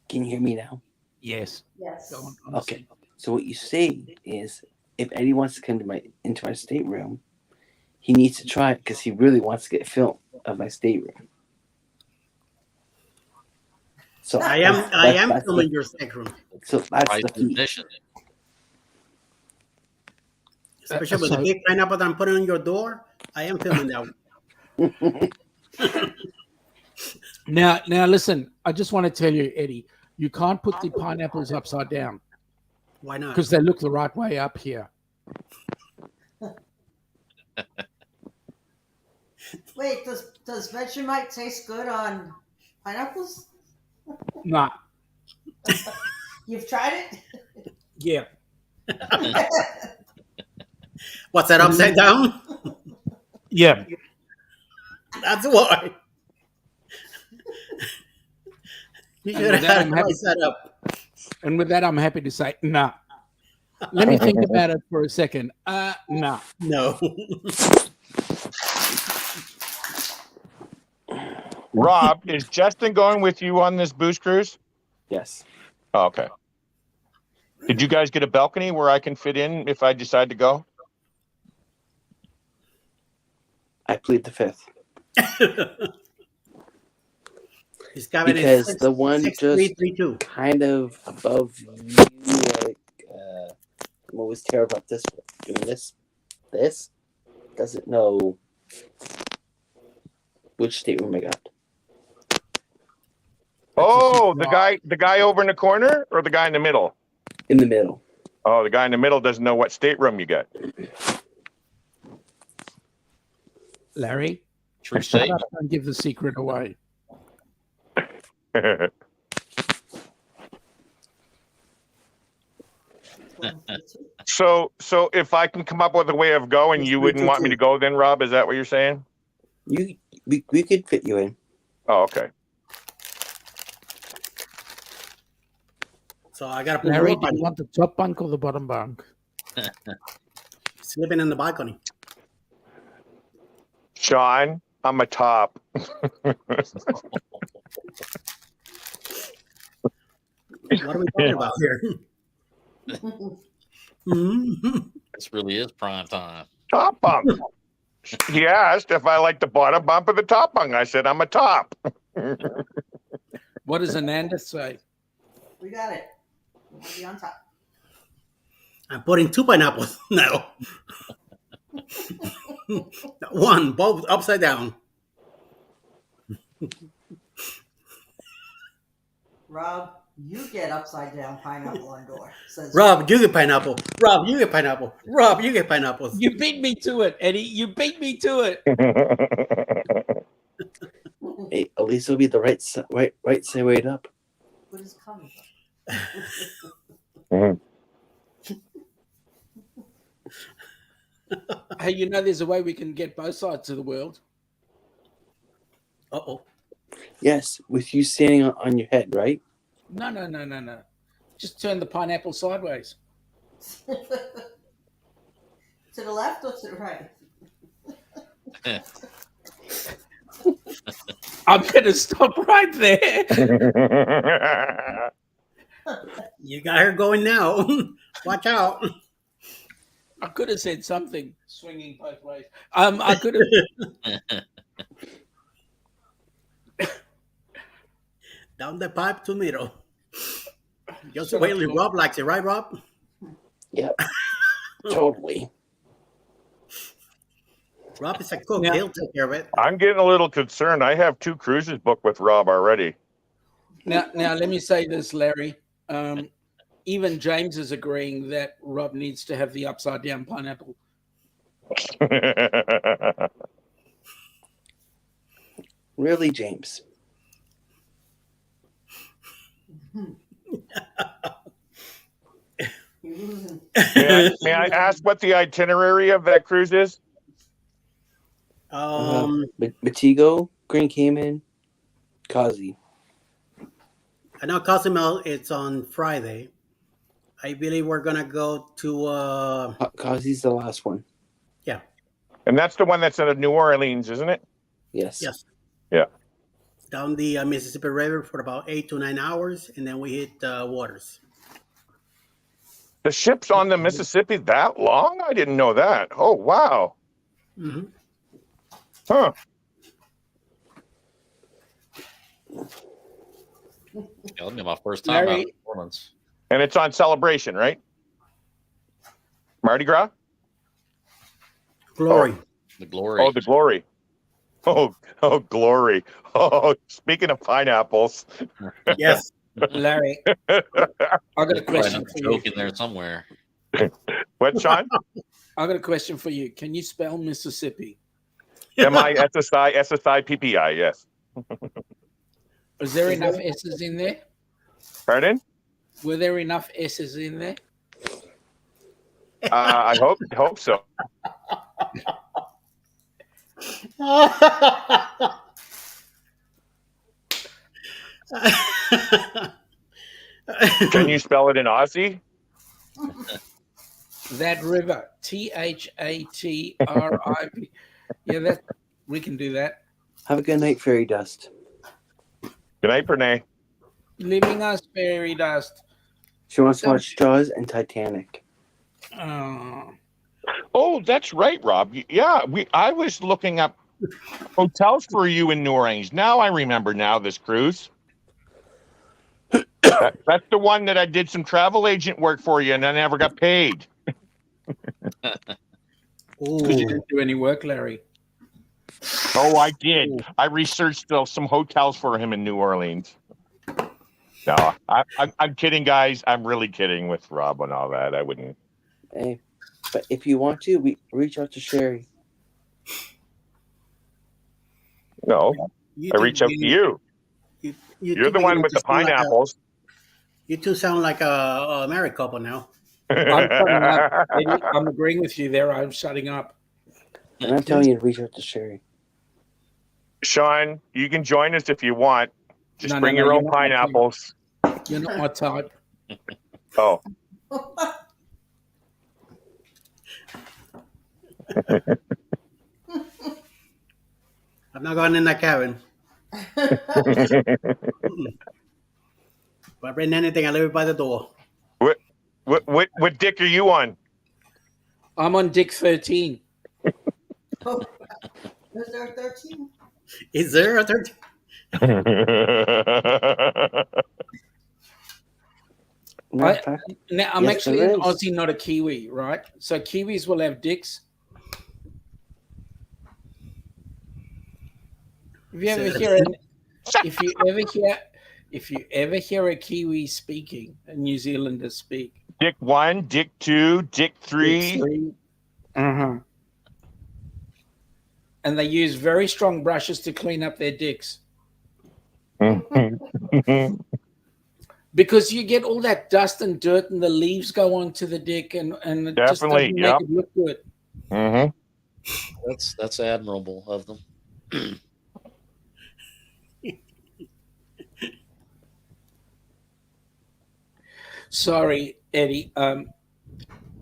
Can you hear me now? Yes. Yes. Go on. Okay. So what you say is, if Eddie wants to come to into my stateroom, he needs to try it because he really wants to get film of my stateroom. So I am filming your stateroom. So that's Right the key. position. Especially with the big pineapple that I'm putting on your door. I am filming that one. Now, listen. I just want to tell you, Eddie, you can't put the pineapples upside down Why not? because they look the right way up here. Wait, does Vegemite taste good on pineapples? Nah. You've tried it? Yeah. What's that, upside down? Yeah. That's why. You And should with have that, had I'm it happy- right set up. And with that, I'm happy to say, nah. Let me think about it for a second. Nah. No. Rob, is Justin going with you on this booze cruise? Yes. Oh, okay. Did you guys get a balcony where I can fit in if I decide to go? I plead the fifth. His cabin Because is the one just 6332. kind of above you, like, I'm always terrible about this one. Doing this doesn't know which stateroom I got. Oh, the guy over in the corner or the guy in the middle? In the middle. Oh, the guy in the middle doesn't know what stateroom you got. Larry, True shut statement. up and give the secret away. So if I can come up with a way of going, you wouldn't want me to go then, Rob? Is that what you're saying? We could fit you in. Oh, okay. So I got to put Larry, rope do on you want the top bunk or the bottom bunk? sleeping in the balcony. Sean, I'm a top. What are we talking about here? Mhm. This really is prime time. Top bunk. He asked if I like the bottom bunk or the top bunk. I said I'm a top. What does Ananda say? We got it. We'll be on top. I'm putting 2 pineapples now. One, both upside down. Rob, you get upside down pineapple on door. Says Rob, you get pineapple. Rob, you get pineapple. Rob, you get pineapples. You beat me to it, Eddie. You beat me to it. Hey, at least it'll be the right side up. What is coming? Hey, you know there's a way we can get both sides of the world. Uh-oh. Yes, with you standing on your head, right? No. Just turn the pineapple sideways. To the left or to the right? I'm going to stop right there. You got her going now. Watch out. I could have said something swinging both ways. I could have. Down the pipe to middle. Just the way Rob likes it, right, Rob? Yep. Totally. Rob is a cook. Yeah. He'll take care of it. I'm getting a little concerned. I have 2 cruises booked with Rob already. Now, let me say this, Larry. Even James is agreeing that Rob needs to have the upside down pineapple. Really, James? May I ask what the itinerary of that cruise is? Montego, Grand Cayman, Kazi. I know Cozumel, it's on Friday. I believe we're going to go to... Kazi's the last one. Yeah. And that's the one that's in New Orleans, isn't it? Yes. Yes. Yeah. Down the Mississippi River for about 8 to 9 hours, and then we hit waters. The ship's on the Mississippi that long? I didn't know that. Oh, wow. Mm-hmm. Huh. That'll be my first time out Larry, of New Orleans. And it's on Celebration, right? Mardi Gras? Glory. The glory. Oh, the glory. Oh, glory. Oh, speaking of pineapples. Yes. Larry, I got a There's question a for you. joke in there somewhere. What, Sean? I got a question for you. Can you spell Mississippi? MISSIPPI, yes. Is there enough S's in there? Pardon? Were there enough S's in there? I hope so. Can you spell it in Aussie? That river, THATRIV. Yeah, we can do that. Have a good night, fairy dust. Good night, Pernay. Leaving us fairy dust. She wants to watch Jaws and Titanic. Oh, that's right, Rob. Yeah, I was looking up hotels for you in New Orleans. Now I remember this cruise. That's the one that I did some travel agent work for you and I never got paid. Because you didn't do any work, Larry. Oh, I did. I researched some hotels for him in New Orleans. No, I'm kidding, guys. I'm really kidding with Rob and all that. I wouldn't. Hey, but if you want to, we reach out to Sherry. No, I reach out to you. You're the one with the pineapples. You two sound like a married couple now. I'm shutting up. I'm agreeing with you there. I'm shutting up. And I'm telling you to reach out to Sherry. Sean, you can join us if you want. Just bring your own pineapples. You're not my type. Oh. I'm not going in that cabin. If I bring anything, I leave it by the door. What dick are you on? I'm on Dick 13. Is there 13? Is there a 13? I'm actually an Aussie, not a Kiwi, right? So Kiwis will have dicks. If you ever hear a Kiwi speaking, a New Zealander speak, Dick 1, Dick 2, Dick 3. And they use very strong brushes to clean up their dicks. Because you get all that dust and dirt and the leaves go onto the dick and it just doesn't make it look good. Mm-hmm. That's admirable of them. Sorry, Eddie.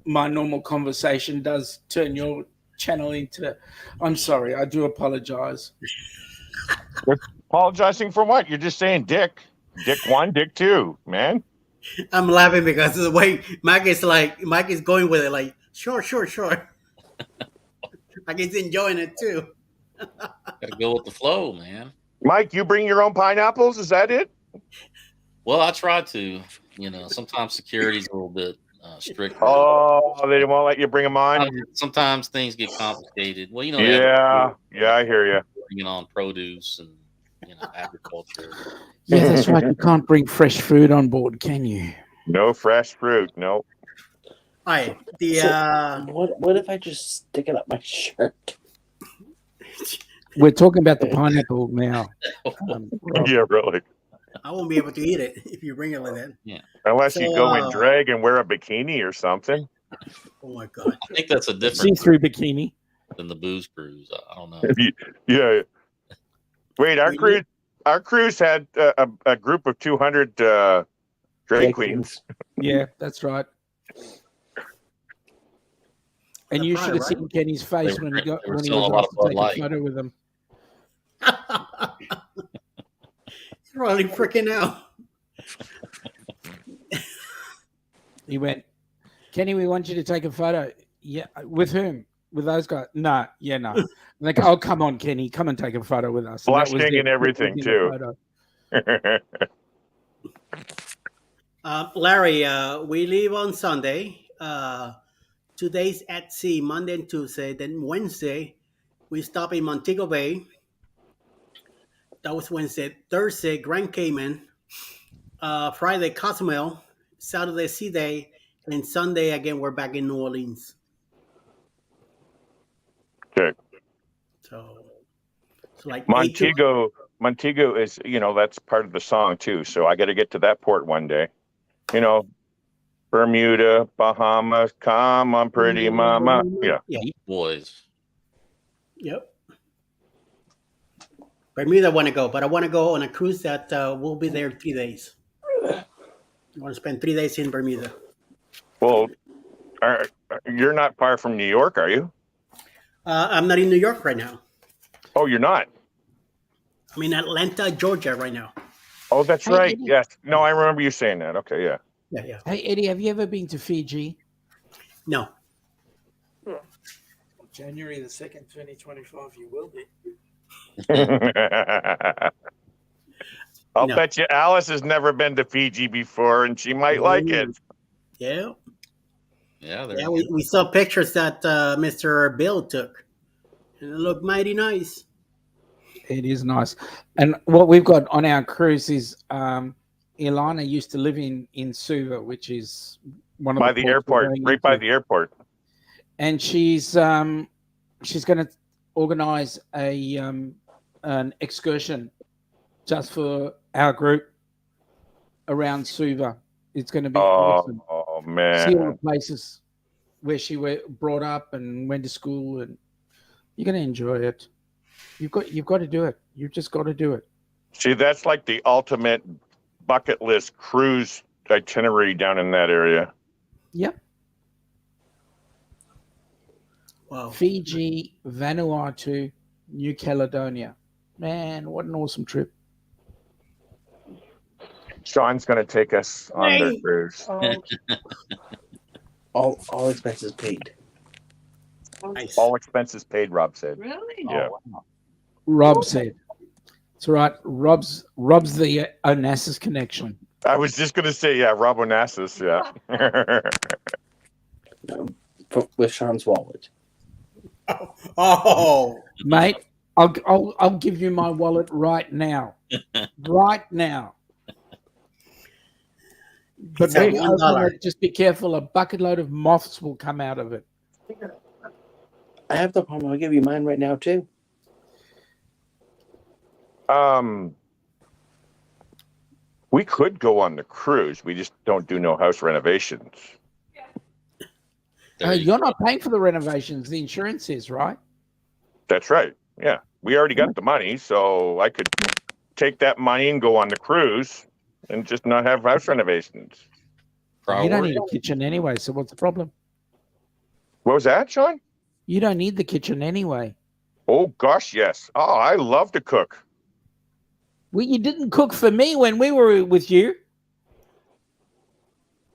My normal conversation does turn your channel into. I'm sorry. I do apologize. Apologizing for what? You're just saying dick. Dick 1, Dick 2, man. I'm laughing because of the way Mike is going with it. Like, sure. Like he's enjoying it too. Gotta go with the flow, man. Mike, you bring your own pineapples? Is that it? Well, I try to. Sometimes security's a little bit strict. Oh, they won't let you bring them on? Sometimes things get complicated. Well, Yeah, I hear you. Bringing on produce and agriculture. Yeah, that's right. You can't bring fresh food on board, can you? No fresh fruit. No. Hi. What if I just stick it up my shirt? We're talking about the pineapple now. Yeah, really. I won't be able to eat it if you bring it like that. Yeah. Unless you go in drag and wear a bikini or something. Oh my God. I think that's a different see-through bikini than the booze cruise. I don't know. Yeah. Wait, our cruise had a group of 200 drag queens. Yeah, that's right. And you should have seen Kenny's face when he was asked to take a photo with them. You're really freaking out. He went, Kenny, we want you to take a photo. Yeah, with whom? With those guys? No. I'm like, oh, come on, Kenny, come and take a photo with us. Blushing and everything too. Larry, we leave on Sunday. 2 days at sea, Monday and Tuesday. Then Wednesday, we stop in Montego Bay. That was Wednesday. Thursday, Grand Cayman. Friday, Cozumel. Saturday, Sea Day. And then Sunday, again, we're back in New Orleans. Okay. So like Montego is, that's part of the song too. So I got to get to that port one day. Bermuda, Bahamas, come on, pretty mama. Yeah. Deep boys. Yep. Bermuda I want to go, but I want to go on a cruise that will be there 3 days. I want to spend 3 days in Bermuda. Well, you're not far from New York, are you? I'm not in New York right now. Oh, you're not? I'm in Atlanta, Georgia right now. Oh, that's Hey, right. Eddie. Yes. No, I remember you saying that. Okay, yeah. Yeah. Hey, Eddie, have you ever been to Fiji? No. January the 2nd, 2025, you will be. I'll No. bet you Alice has never been to Fiji before, and she might like it. Yeah. Yeah, there Yeah. you go. We saw pictures that Mr. Bill took. And it looked mighty nice. It is nice. And what we've got on our cruise is Ilana used to live in Suva, which is one of By the the ports we're airport, going right by into. the airport. And she's going to organize an excursion just for our group around Suva. It's going to be awesome. Oh See all man. the places where she were brought up and went to school, and you're going to enjoy it. You've got to do it. You've just got to do it. See, that's like the ultimate bucket list cruise itinerary down in that area. Yep. Wow. Fiji, Vanuatu, New Caledonia. Man, what an awesome trip. Sean's going to take us on their cruise. All expenses paid. Nice. All expenses paid, Rob said. Really? Yeah. Oh, wow. Rob said. It's all right. Rob's the Onassis connection. I was just going to say, yeah, Rob Onassis, yeah. With Sean's wallet. Oh. Mate, I'll give you my wallet right now. Right now. But It's at when you open $1. it, just be careful. A bucket load of moths will come out of it. I have no problem. I'll give you mine right now too. We could go on the cruise. We just don't do no house renovations. There you You're go. not paying for the renovations. The insurance is, right? That's right. Yeah. We already got the money, so I could take that money and go on the cruise and just not have house renovations. You don't Priority. need a kitchen anyway, so what's the problem? What was that, Sean? You don't need the kitchen anyway. Oh gosh, yes. Oh, I love to cook. Well, you didn't cook for me when we were with you.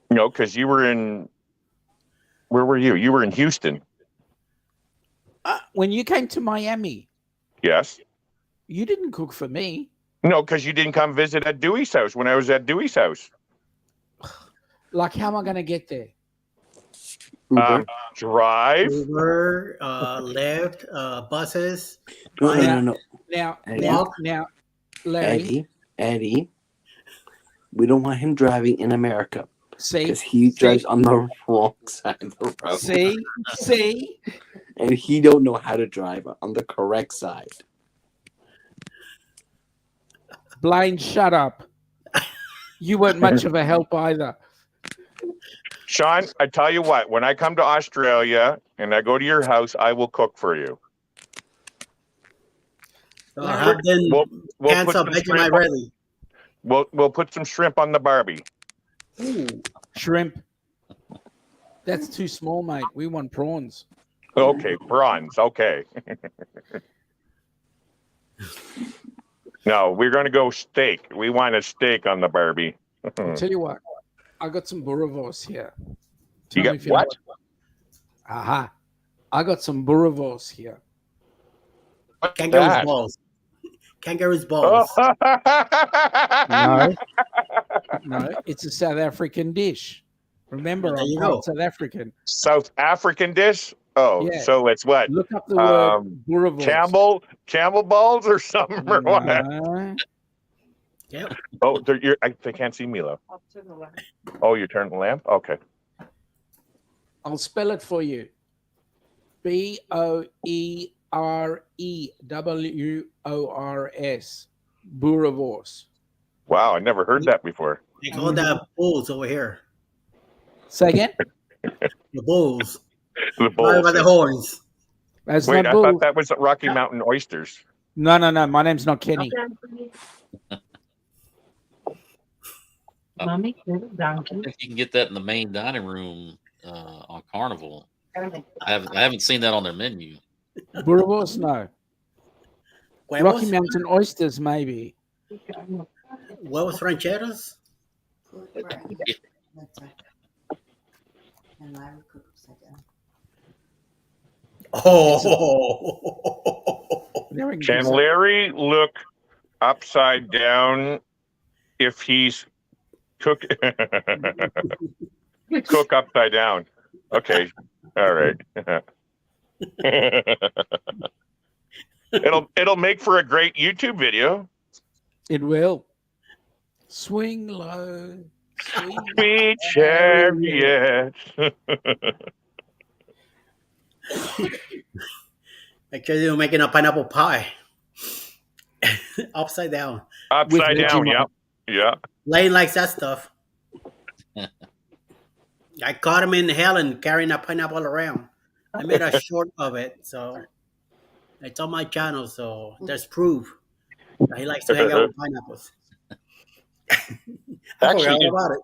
No, because you were in. Where were you? You were in Houston. When you came to Miami, Yes. you didn't cook for me. No, because you didn't come visit at Dewey's house when I was at Dewey's house. Like, how am I going to get there? Uber. Drive. Uber, Lyft, buses. No. Now, Eddie. Larry, Eddie. We don't want him driving in America because see, he drives on the wrong side of the road. see, And he don't know how to drive on the correct side. Blaine, shut up. You weren't much of a help either. Sean, I tell you what, when I come to Australia and I go to your house, I will cook for you. Have them We'll cans put of some Vegemite shrimp on, ready. we'll put some shrimp on the Barbie. Ooh, shrimp. That's too small, mate. We want prawns. Okay, prawns. Okay. No, we're going to go steak. We want a steak on the Barbie. I'll tell you what, I got some boerewors here. You Tell got me if you what? like. Aha. I got some boerewors here. Kangaroo's that? balls. Kangaroo's balls. No, no, it's a South African dish. Remember, There I'm you part go. South African. South African dish? Oh, Yeah. so it's what? Look up the word boerewors. Camel balls or something or what? No. Yep. Oh, they can't see me, though. Oh, you turned the lamp? Okay. I'll spell it for you. Boerewors. Boerewors. Wow, I never heard that before. They call that bulls over here. Say again? The bulls. The Right bulls. by the horns. That's Wait, not I bull. thought that was Rocky Mountain oysters. No. My name's not Kenny. Mommy, donkey. I think you can get that in the main dining room on Carnival. I haven't seen that on their menu. Boerewors? No. Huevos? Rocky Mountain oysters, maybe. Huevos rancheros? Cook right. That's right. And Larry cook upside down. Oh. Larry Can gives up. Larry look upside down if he's cook cook upside down? Okay, all right. it'll make for a great YouTube video. It will. Swing low. Sweet Sweet chariot. chariot. Actually, you're making a pineapple pie upside down. With Upside down. Vegemite. Yeah. Lane likes that stuff. I caught him in hell and carrying a pineapple around. I made a short of it, so it's on my channel. So there's proof that he likes to hang out with pineapples. I forgot Actually, all about it.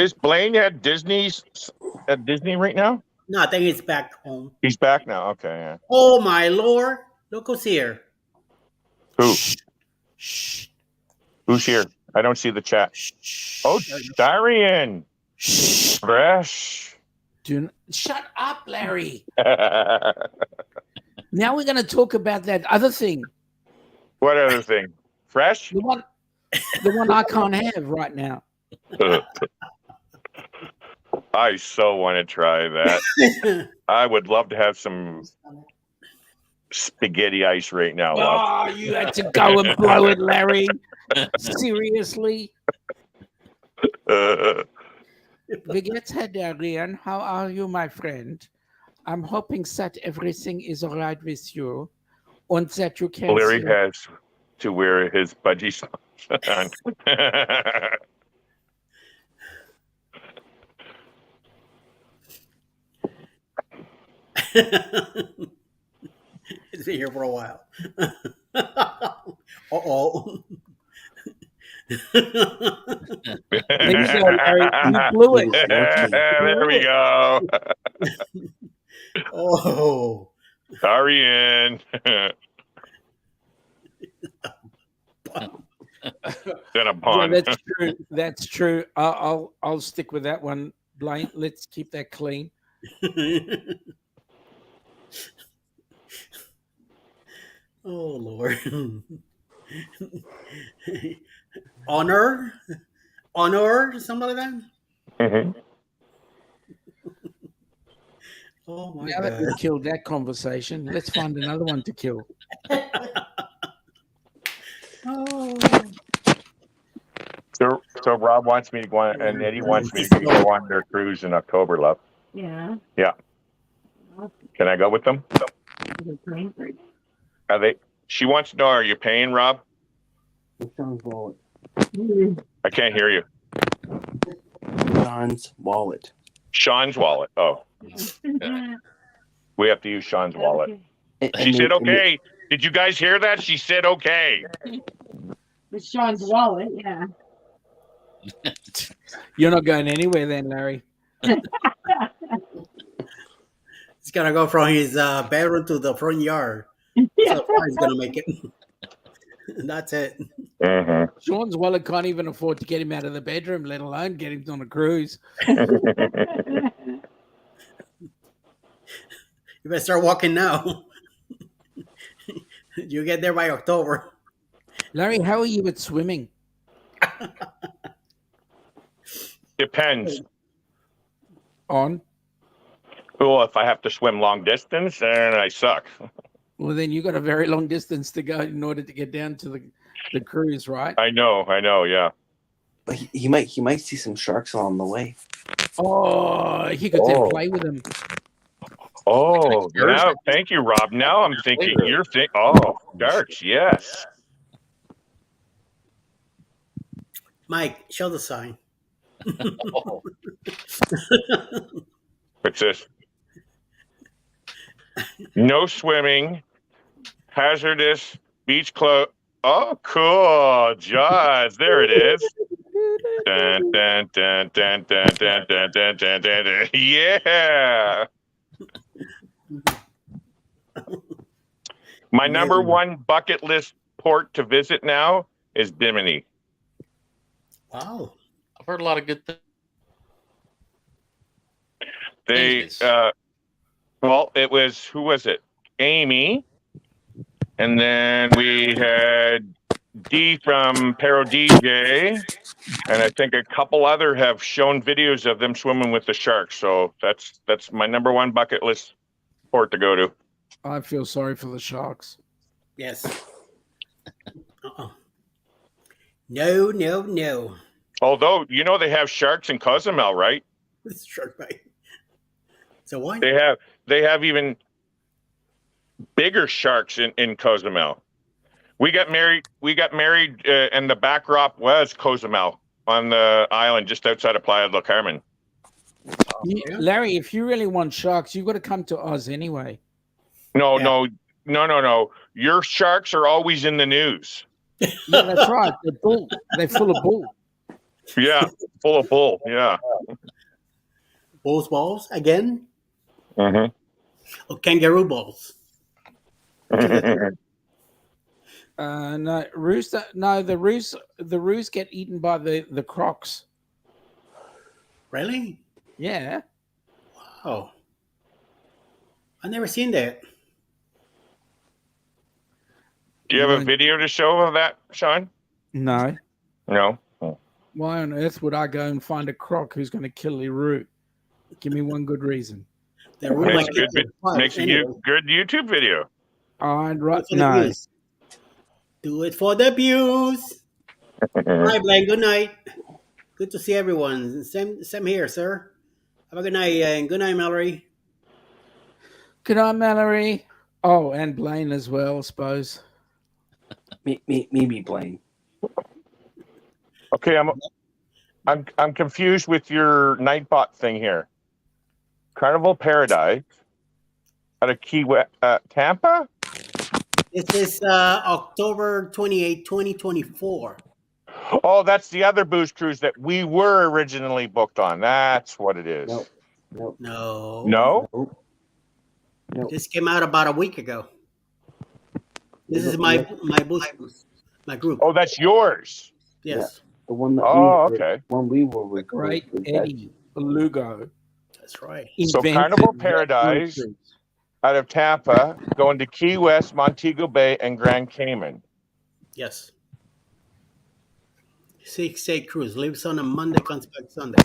is Blaine at Disney right now? No, I think it's back home. He's back now. Okay. Yeah. Oh my lord! Look who's here. Who? Shh. Who's here? I don't see the chat. Oh, Darian. Fresh. Shut up, Larry. Now we're going to talk about that other thing. What other thing? Fresh? The one I can't have right now. I so want to try that. I would love to have some spaghetti ice right now. Oh, you had to go and blow it, Larry. Seriously? Vigetta Darian, how are you, my friend? I'm hoping that everything is all right with you and that you can Larry sleep. has to wear his budgie socks on. It's been here for a while. Uh-oh. There you go, Larry. You blew it. There we go. Oh. Darian. Then a Yeah, pun. that's true. That's true. I'll stick with that one, Blaine. Let's keep that clean. Oh Lord. Honor, something like that. Mhm. Oh my Now that God. we've killed that conversation, let's find another one to kill. Oh. So Rob wants me to go on, and Eddie wants me to go on their cruise in October, love. Yeah. Yeah. Can I go with them? They're paying for it. Are they? She wants to know, are you paying, Rob? Sean's wallet. I can't hear you. Sean's wallet. Sean's wallet. Oh, we have to use Sean's wallet. She said, okay. Did you guys hear that? She said, okay. It's Sean's wallet, yeah. You're not going anywhere then, Larry. He's gonna go from his bedroom to the front yard. Yeah. So far, he's gonna make it. That's it. Mhm. Sean's wallet can't even afford to get him out of the bedroom, let alone get him on a cruise. You better start walking now. You get there by October. Larry, how are you at swimming? Depends. On? Well, if I have to swim long distance, then I suck. Well, then you got a very long distance to go in order to get down to the cruise, right? I know, yeah. But he might see some sharks along the way. Oh, he could then Oh. play with them. Oh, now, thank you, Rob. Now I'm thinking, oh, darts, yes. Mike, show the sign. Oh, What's this? No swimming, hazardous, beach clothes. Oh, cool. Jaws. There it is. Dun, dun, dun, dun, dun, dun, dun, dun, dun, dun, dun. Yeah. My number one bucket list port to visit now is Bimini. Wow. I've heard a lot of good They things. well, it was who was it? Amy, and then we had D from Pero DJ, and I think a couple other have shown videos of them swimming with the sharks. So that's my number one bucket list port to go to. I feel sorry for the sharks. Yes. Uh-uh. No, no, no. Although they have sharks in Cozumel, right? It's shark bite. So why? They have even bigger sharks in Cozumel. We got married, and the backdrop was Cozumel on the island just outside of Playa del Carmen. Yeah. Larry, if you really want sharks, you've got to come to Oz anyway. No, Yeah. no. Your sharks are always in the news. Yeah, that's right. They're bull. They're full of bull. Yeah, full of bull. Yeah. Bull's balls again? Mm-hmm. Or kangaroo balls? No, rooster. No, the roos get eaten by the crocs. Really? Yeah. Oh. I've never seen that. Do you have a video to show of that, Sean? No. No. Why on earth would I go and find a croc who's going to kill a roo? Give me one good reason. The room Makes a good YouTube video. I'd Do right. it for the No. views. Do it for the views. Hi, Blaine. Good night. Good to see everyone. Same here, sir. Have a good night, and good night, Mallory. Good night, Mallory. Oh, and Blaine as well, I suppose. Maybe Blaine. Okay, I'm confused with your Nightbot thing here. Carnival Paradise out of Tampa? This is October 28, 2024. Oh, that's the other booze cruise that we were originally booked on. That's what it is. No. No? This came out about a week ago. This is my booth, my group. Oh, that's yours. Yes, The one that okay. when we were with Great with Eddie Belugo. that's right. So invented Carnival that Paradise cruise. out of Tampa, going to Key West, Montego Bay, and Grand Cayman. Yes. 6-day cruise. Leaves on a Monday, comes back Sunday.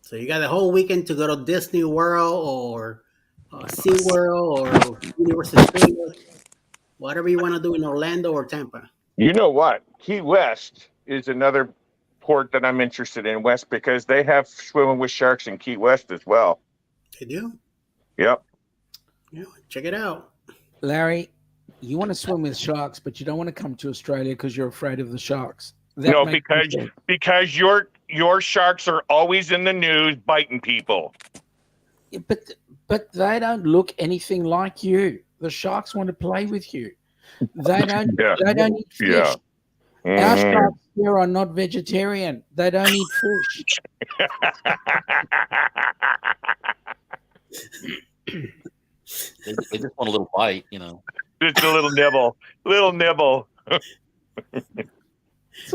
So you got the whole weekend to go to Disney World or SeaWorld or Universal Studios, whatever you want to do in Orlando or Tampa. You know what? Key West is another port that I'm interested in, West, because they have swimming with sharks in Key West as well. They do? Yep. Yeah, check it out. Larry, you want to swim with sharks, but you don't want to come to Australia because you're afraid of the sharks. No, because your sharks are always in the news biting people. But they don't look anything like you. The sharks want to play with you. They don't. Yeah. They don't eat fish. Yeah. Our Mhm. sharks here are not vegetarian. They don't eat fish. They just want a little bite, you know. Just a little nibble. Little nibble.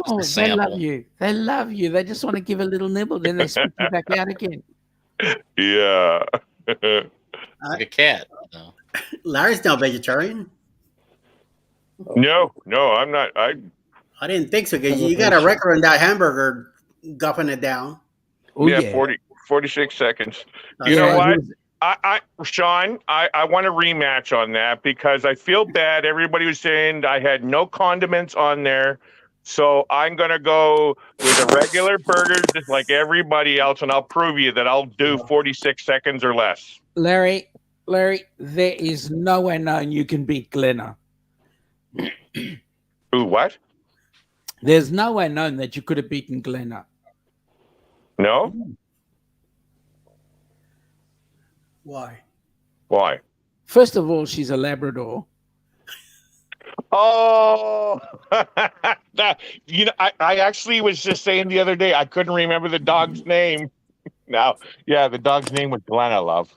Oh, they sample. love you. They love you. They just want to give a little nibble, then they spit you back out again. Yeah. Like a cat, you know. Larry's not vegetarian. No, I'm not. I didn't think so because you got a record on that hamburger guffing it down. Oh, yeah, 46 seconds. You Yeah, know what? he was- Sean, I want a rematch on that because I feel bad. Everybody was saying I had no condiments on there. So I'm going to go with a regular burger just like everybody else, and I'll prove you that I'll do 46 seconds or less. Larry, there is nowhere known you can beat Glenna. Ooh, what? There's no way known that you could have beaten Glenna. No? Why? Why? First of all, she's a Labrador. Oh, I actually was just saying the other day, I couldn't remember the dog's name. Now, yeah, the dog's name was Glenna, love.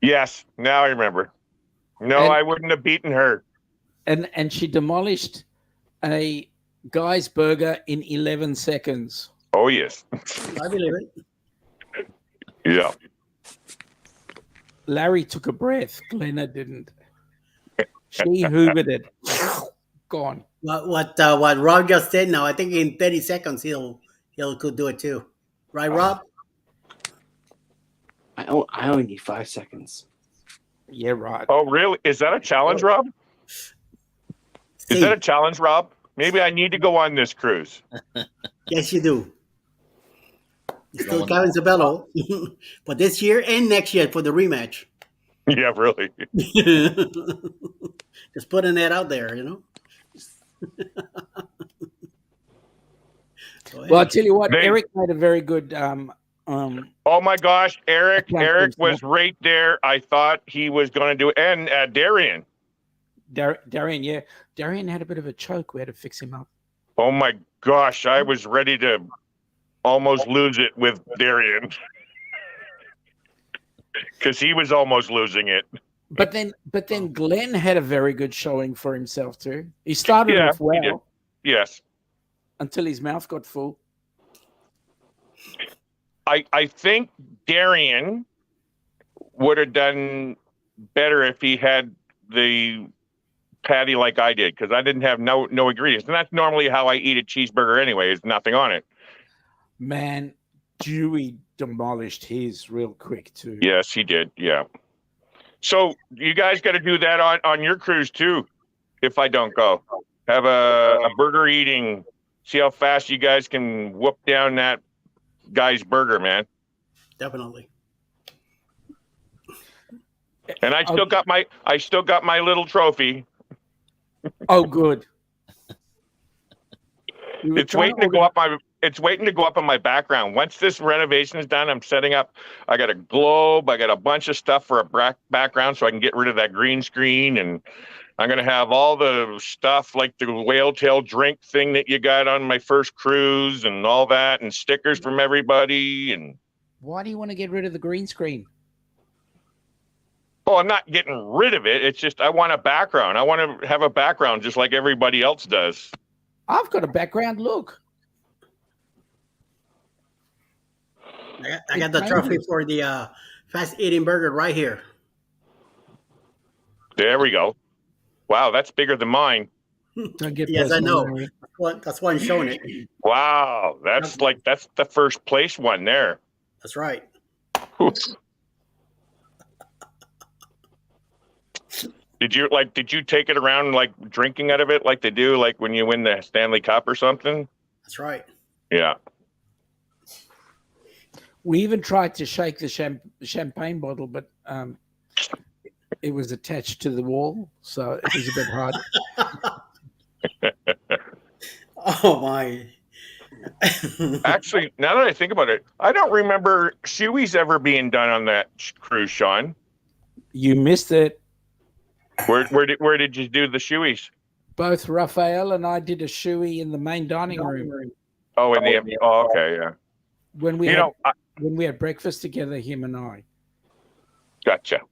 Yes, now I remember. No, And- I wouldn't have beaten her. And she demolished a guy's burger in 11 seconds. Oh yes. I believe it. Yeah. Larry took a breath. Glenna didn't. She hoovered it. Gone. What Rob just said now, I think in 30 seconds he'll could do it too. Right, Rob? I only need 5 seconds. Yeah, right. Oh really? Is that a challenge, Rob? Is that a challenge, Rob? Maybe I need to go on this cruise. Yes, you do. It's still Going- Kevin Sabello. But this year and next year for the rematch. Yeah, really. Just putting that out there, you know. So, Well, I'll hey, tell you what, They- Eric made a very good Oh my gosh, Eric! Account for Eric was himself. right there. I thought he was going to do it, and Darian. Darian, yeah. Darian had a bit of a choke. We had to fix him up. Oh my gosh, I was ready to almost lose it with Darian because he was almost losing it. But then Glenn had a very good showing for himself too. He started Yeah, off he did. well Yes, until his mouth got full. I think Darian would have done better if he had the patty like I did because I didn't have no ingredients, and that's normally how I eat a cheeseburger anyway. Is nothing on it. Man, Dewey demolished his real quick too. Yes, he did. Yeah. So you guys got to do that on your cruise too. If I don't go, have a burger eating. See how fast you guys can whoop down that guy's burger, man. definitely. And I still got my little trophy. Oh, good. It's waiting to go up on my background. Once this renovation is done, I'm setting up. I got a globe. I got a bunch of stuff for a background, so I can get rid of that green screen. And I'm gonna have all the stuff like the whale tail drink thing that you got on my first cruise, and all that, and stickers from everybody. And Why do you want to get rid of the green screen? I'm not getting rid of it. It's just I want a background. I want to have a background just like everybody else does. I've got a background look. I got the trophy for the fast eating burger right here. There we go. Wow, that's bigger than mine. Don't get Yes, I personal, know. Larry. That's why I'm showing it. Wow, that's the first place one there. That's right. Did you take it around like drinking out of it like they do like when you win the Stanley Cup or something? That's right. Yeah. We even tried to shake the champagne bottle, but it was attached to the wall, so it was a bit hard. Oh my. Actually, now that I think about it, I don't remember shoeys ever being done on that cruise, Sean. You missed it. Where did you do the shoeys? Both Raphael and I did a shoey in the main dining room Oh, in the okay, yeah. when we You had breakfast together, him and I. Gotcha.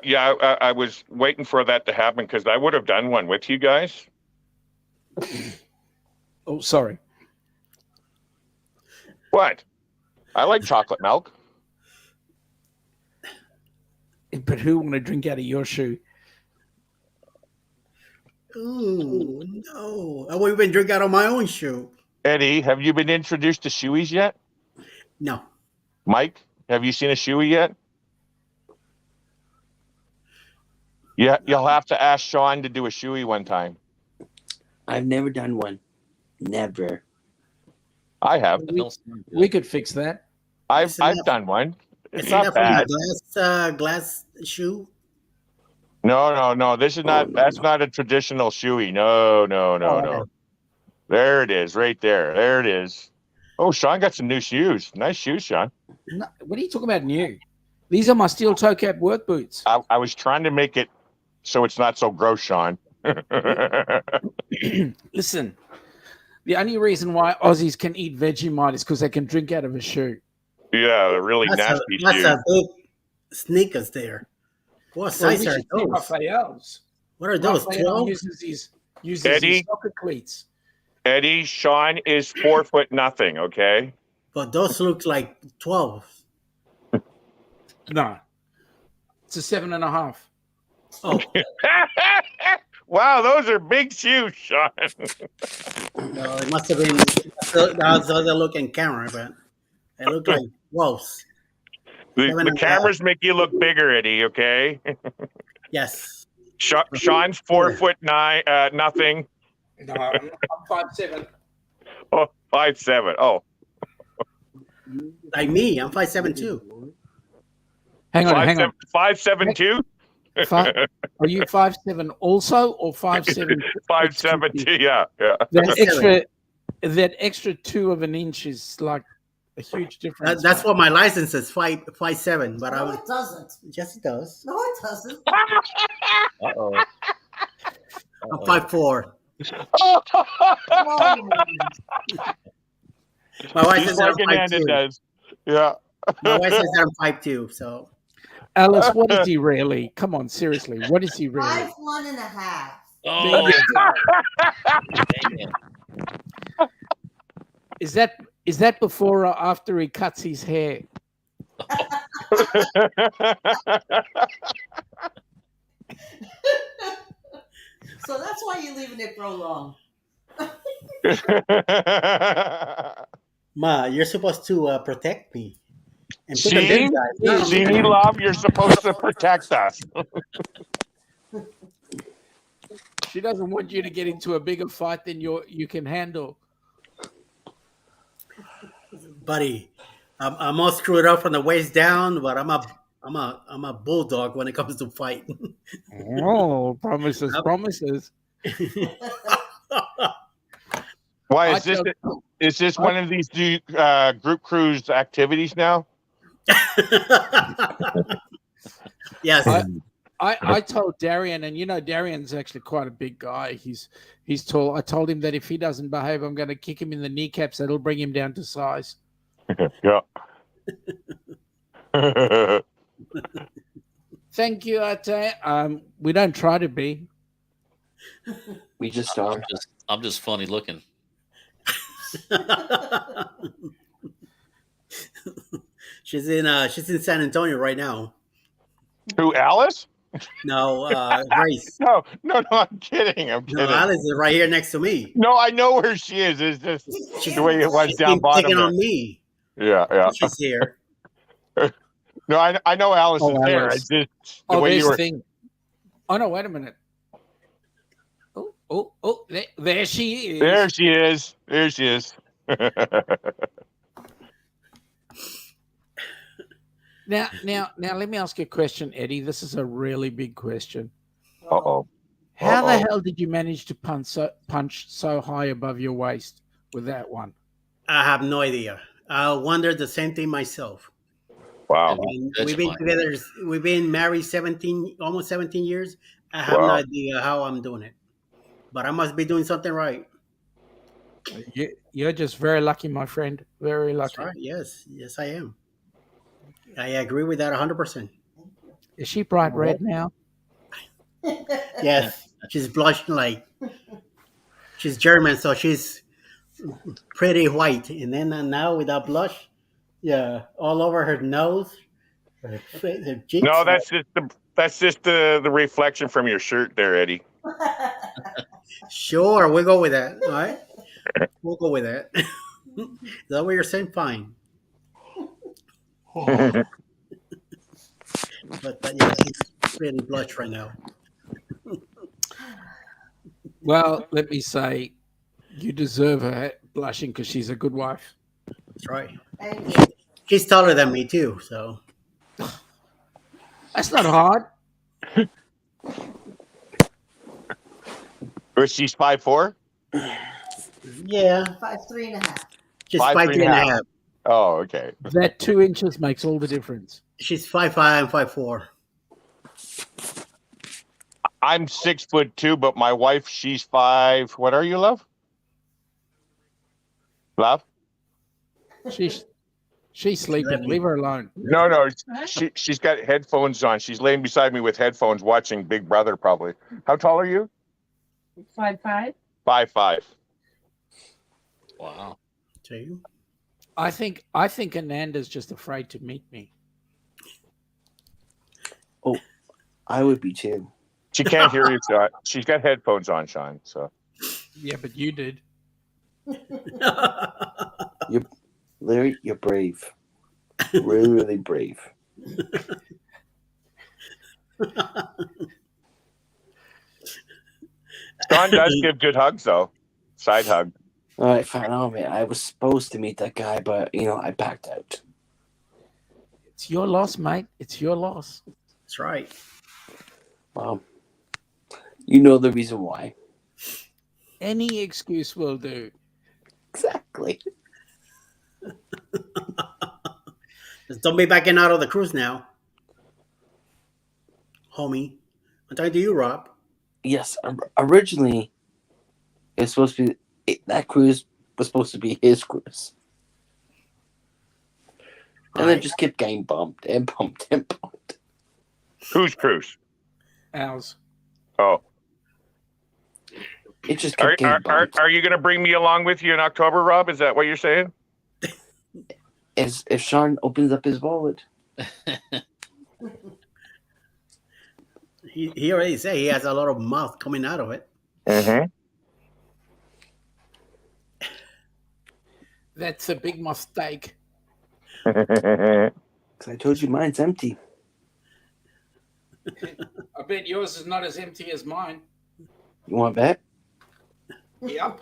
Yeah, I was waiting for that to happen because I would have done one with you guys. Oh, sorry. What? I like chocolate milk. But who want to drink out of your shoe? Ooh, no. I won't even drink out of my own shoe. Eddie, have you been introduced to shoeys yet? No. Mike, have you seen a shoey yet? Yeah, you'll have to ask Sean to do a shoey one time. I've never done one. Never. I have. We could fix that. I've Isn't that- done one. It's Isn't not that from bad. the glass shoe? No. This is not. no, That's no. not a traditional shoey. No. There it is, right there. There it is. Oh, Sean got some new shoes. Nice shoes, Sean. No, what are you talking about new? These are my steel toe cap work boots. I was trying to make it so it's not so gross, Sean. Listen, the only reason why Aussies can eat Vegemite is because they can drink out of a shoe. Yeah, they're really nasty That's shoes. a big sneakers there. What Well, size we are should see those? Raphael's. What are those? Raphael 12? uses his Uses his Eddie, soccer cleats. Eddie, Sean is 4 foot nothing. Okay. But those look like 12. No, it's a 7.5. Oh, Wow, those are big shoes, Sean. no, it must have been. That's how they look in camera, but they look like wolves. The, Seven the and a half. cameras make you look bigger, Eddie. Okay. Yes. Sean's 4 foot 9, nothing. No, I'm 5'7". Oh, 5'7". Oh, Like me, I'm 5'7" too. Hang on, hang on. 5'7" 5'7" Are you 5'7" also, or 5'7"? 5'7" yeah. That extra 2 of an inch is like a huge difference. That's what my license is, 5'7", but No, it doesn't. yes, it does. No, it doesn't. Uh-oh. I'm 5'4". No, My wife Just says that like I'm Ananda 5'2". does. Yeah. My wife says that I'm 5'2", so Alice, what is he really? Come on, seriously, what is he really? 5'1.5". Oh, man. Is that before or after he cuts his hair? So that's why you're leaving it grow long. Ma, you're supposed to protect me. And put the See? big guys. See, love, you're supposed to protect us. She doesn't want you to get into a bigger fight than you can handle. Buddy, I'm all screwed up from the waist down, but I'm a bulldog when it comes to fight. Oh, promises. Why is this one of these group cruise activities now? Yes. I told Darian, and Darian's actually quite a big guy. He's tall. I told him that if he doesn't behave, I'm going to kick him in the kneecaps. That'll bring him down to size. Yeah. Thank you, Ate. We don't try to be. We just are. I'm just funny looking. She's in San Antonio right now. Who, Alice? No, Grace. No, I'm kidding. I'm No, kidding. Alice is right here next to me. No, I know where she is. It's just the way it was She's down been bottom picking there. on me. Yeah. She's here. No, I know Alice is there. Alice. It's just the way There's you were. thing. Oh no! Wait a minute. Oh! There she is. There she is. There she is. Now, let me ask you a question, Eddie. This is a really big question. Uh-oh. How the hell did you manage to punch so high above your waist with that one? I have no idea. I wondered the same thing myself. Wow. And That's we've been fine. together. We've been married almost 17 years. I have no idea how I'm doing it, but I must be doing something right. You're just very lucky, my friend. Very lucky. That's right. Yes, I am. I agree with that 100%. Is she bright red now? Yes, she's blushing like she's German, so she's pretty white. And then now with that blush, yeah, all over her nose, her cheeks. No, that's just the reflection from your shirt there, Eddie. Sure, we'll go with that. All right, we'll go with that. Is that what you're saying? Fine. But yeah, she's really blush right now. Well, let me say, you deserve her blushing because she's a good wife. That's right. Thank you. She's taller than me too, so That's not hard. She's 5'4"? yeah, 5'3.5". she's 5'3" 5'3.5". Oh, okay. That 2 inches makes all the difference. She's 5'5" and 5'4". I'm 6'2", but my wife, she's 5. What are you, love? Love? She's sleeping. Leave her alone. No. She's got headphones on. She's laying beside me with headphones, watching Big Brother. Probably. How tall are you? 5-5. 5-5. Wow. See? I think Ananda's just afraid to meet me. Oh, I would be too. She can't hear you, Sean. She's got headphones on, Sean. So Yeah, but you did. Larry, you're brave. Really, really brave. Sean does give good hugs, though. Side hug. All right, fine. Oh man, I was supposed to meet that guy, but I backed out. It's your loss, mate. It's your loss. That's right. Well, you know the reason why. Any excuse will do. Exactly. Just don't be backing out of the cruise now, homie. I'm talking to you, Rob. Yes, originally it's supposed to be that cruise was supposed to be his cruise, and then Right. just kept getting bumped and bumped and bumped. Whose cruise? Ours. Oh. It just Are, kept getting bumped. are you going to bring me along with you in October, Rob? Is that what you're saying? As if Sean opens up his wallet, He already said he has a lot of mouth coming out of it. Mm-hmm. That's a big mistake. because I told you mine's empty. I bet yours is not as empty as mine. You want that? Yep.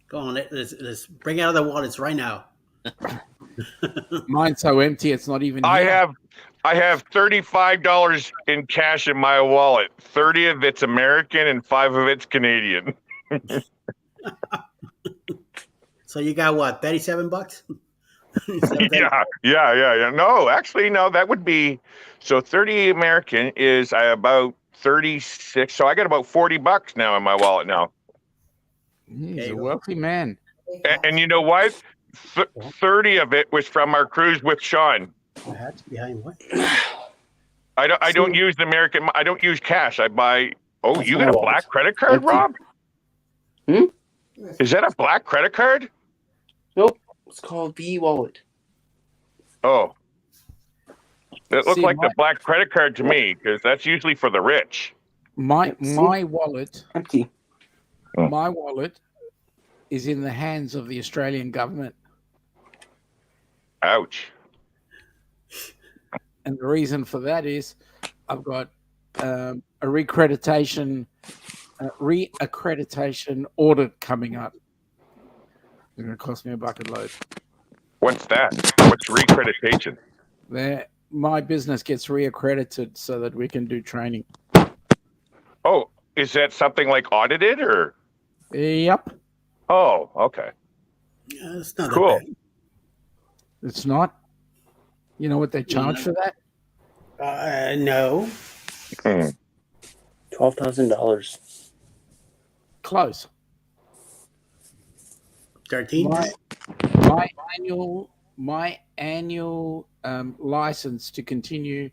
Go on, let's bring out the wallets right now. Mine's so empty it's not even I here. have $35 in cash in my wallet. 30 of it's American and 5 of it's Canadian. So you got what, $37? Yeah. No, actually, no, that would be so 30 American is about 36. So I got about $40 now in my wallet now. He's There a you go. wealthy man. And you know what? 30 of it was from our cruise with Sean. The hat's behind what? I don't use the American. I don't use cash. I buy. Oh, That's you my got a wallet. black credit card, Empty. Rob? Hmm? Is that a black credit card? Nope. It's called V Wallet. Oh, it looked See, like my- the black credit card to me because that's usually for the rich. My See? wallet Empty. my wallet is in the hands of the Australian government. Ouch. And the reason for that is I've got a reaccreditation audit coming up. It's going to cost me a bucket load. What's that? What's reaccreditation? My business gets reaccredited so that we can do training. Oh, is that something like audited or? Yep. Oh, okay. Yeah, it's not Cool. that It's not. You know what they charge for that? bad. No. $12,000. Close. 13? My annual license to continue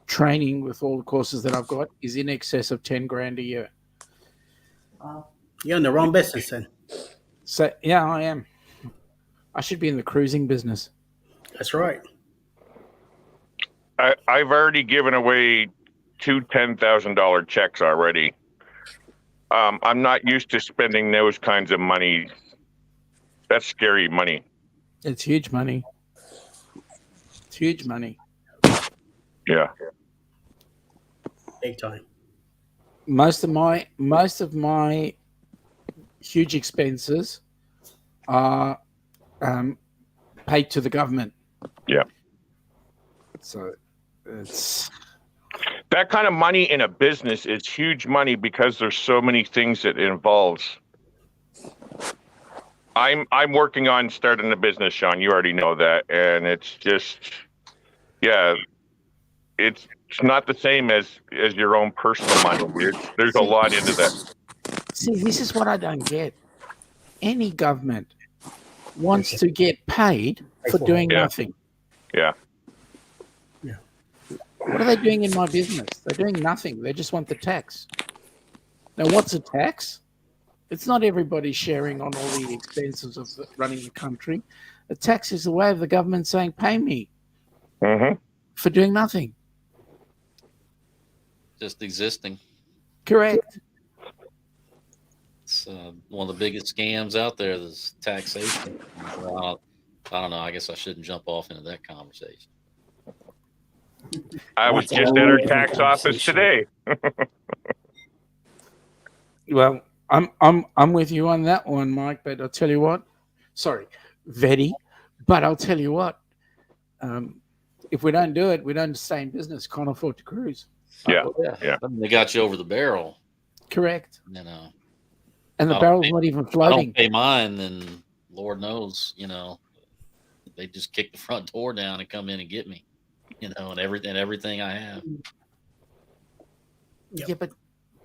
training with all the courses that I've got is in excess of 10 grand a year. Wow. You're in the wrong business then. So yeah, I am. I should be in the cruising business. That's right. I've already given away 2 $10,000 checks already. I'm not used to spending those kinds of money. That's scary money. It's huge money. It's huge money. Yeah. Big time. Most of my huge expenses are paid to the government. Yeah. So it's That kind of money in a business is huge money because there's so many things it involves. I'm working on starting a business, Sean. You already know that, and it's just, yeah, it's not the same as your own personal money. There's a lot into that. see, this is what I don't get. Any government wants to get paid for doing Yeah. nothing. Yeah. What are they doing in my business? They're doing nothing. They just want the tax. Now, what's a tax? It's not everybody sharing on all the expenses of running the country. A tax is the way of the government saying, pay me Mm-hmm. for doing nothing. Just existing. Correct. It's one of the biggest scams out there. Is taxation. Well, I don't know. I guess I shouldn't jump off into that conversation. I was That's a just whole at our different tax office conversation. today. Well, I'm with you on that one, Mike. But I'll tell you what. Sorry, Vetty. But I'll tell you what. If we don't do it, we don't stay in business. Can't afford to cruise. Yeah. Oh, yeah. Yeah. I mean, they got you over the barrel. Correct. You know, And the I don't barrel's pay- not even I floating. don't pay mine, then Lord knows, they just kick the front door down and come in and get me, and everything I have. Yep. Yeah,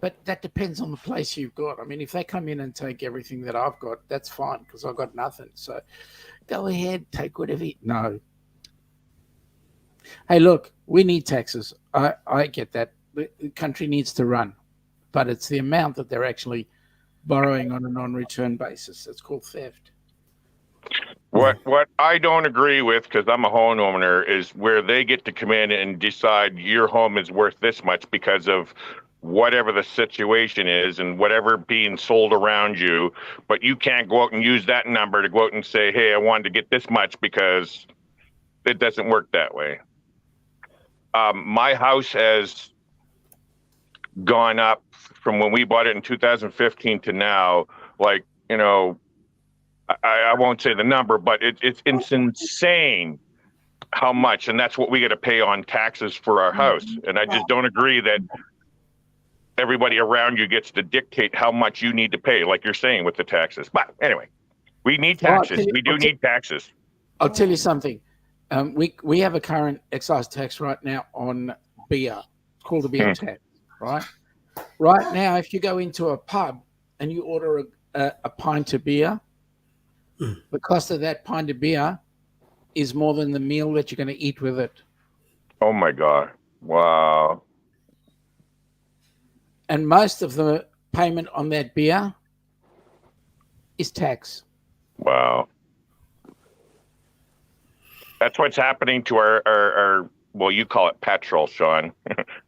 but that depends on the place you've got. I mean, if they come in and take everything that I've got, that's fine because I've got nothing. So go ahead, take whatever. No. Hey, look, we need taxes. I get that. The country needs to run, but it's the amount that they're actually borrowing on a non-return basis. That's called theft. What I don't agree with, because I'm a homeowner, is where they get to come in and decide your home is worth this much because of whatever the situation is and whatever being sold around you, but you can't go out and use that number to go out and say, hey, I wanted to get this much, because it doesn't work that way. My house has gone up from when we bought it in 2015 to now, like, I won't say the number, but it's insane how much, and that's what we got to pay on taxes for our house. And I just don't agree that everybody around you gets to dictate how much you need to pay, like you're saying with the taxes. But anyway, we need Well, taxes. We do need taxes. I'll tell you something. We have a current excise tax right now on beer. It's called the beer tax, right? Right now, if you go into a pub and you order a pint of beer, the cost of that pint of beer is more than the meal that you're going to eat with it. Oh my God. Wow. And most of the payment on that beer is tax. Wow. That's what's happening to our well, you call it petrol, Sean.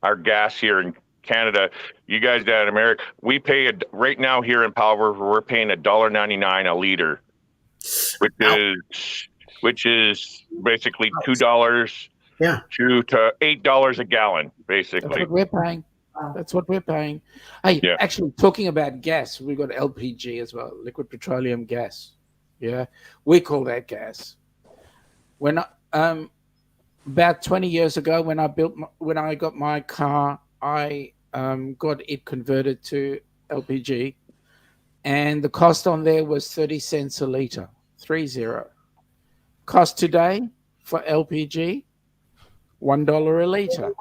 Our gas here in Canada. You guys down in America, we pay right now here in Powell River, we're paying $1.99 a liter, which is basically $2 Yeah. to $8 a gallon, That's basically. what we're paying. That's what we're paying. Hey, Yeah. actually, talking about gas, we've got LPG as well, liquid petroleum gas. Yeah, we call that gas. When about 20 years ago, when I got my car, I got it converted to LPG, and the cost on there was 30 cents a liter, 30. Cost today for LPG, $1 a liter.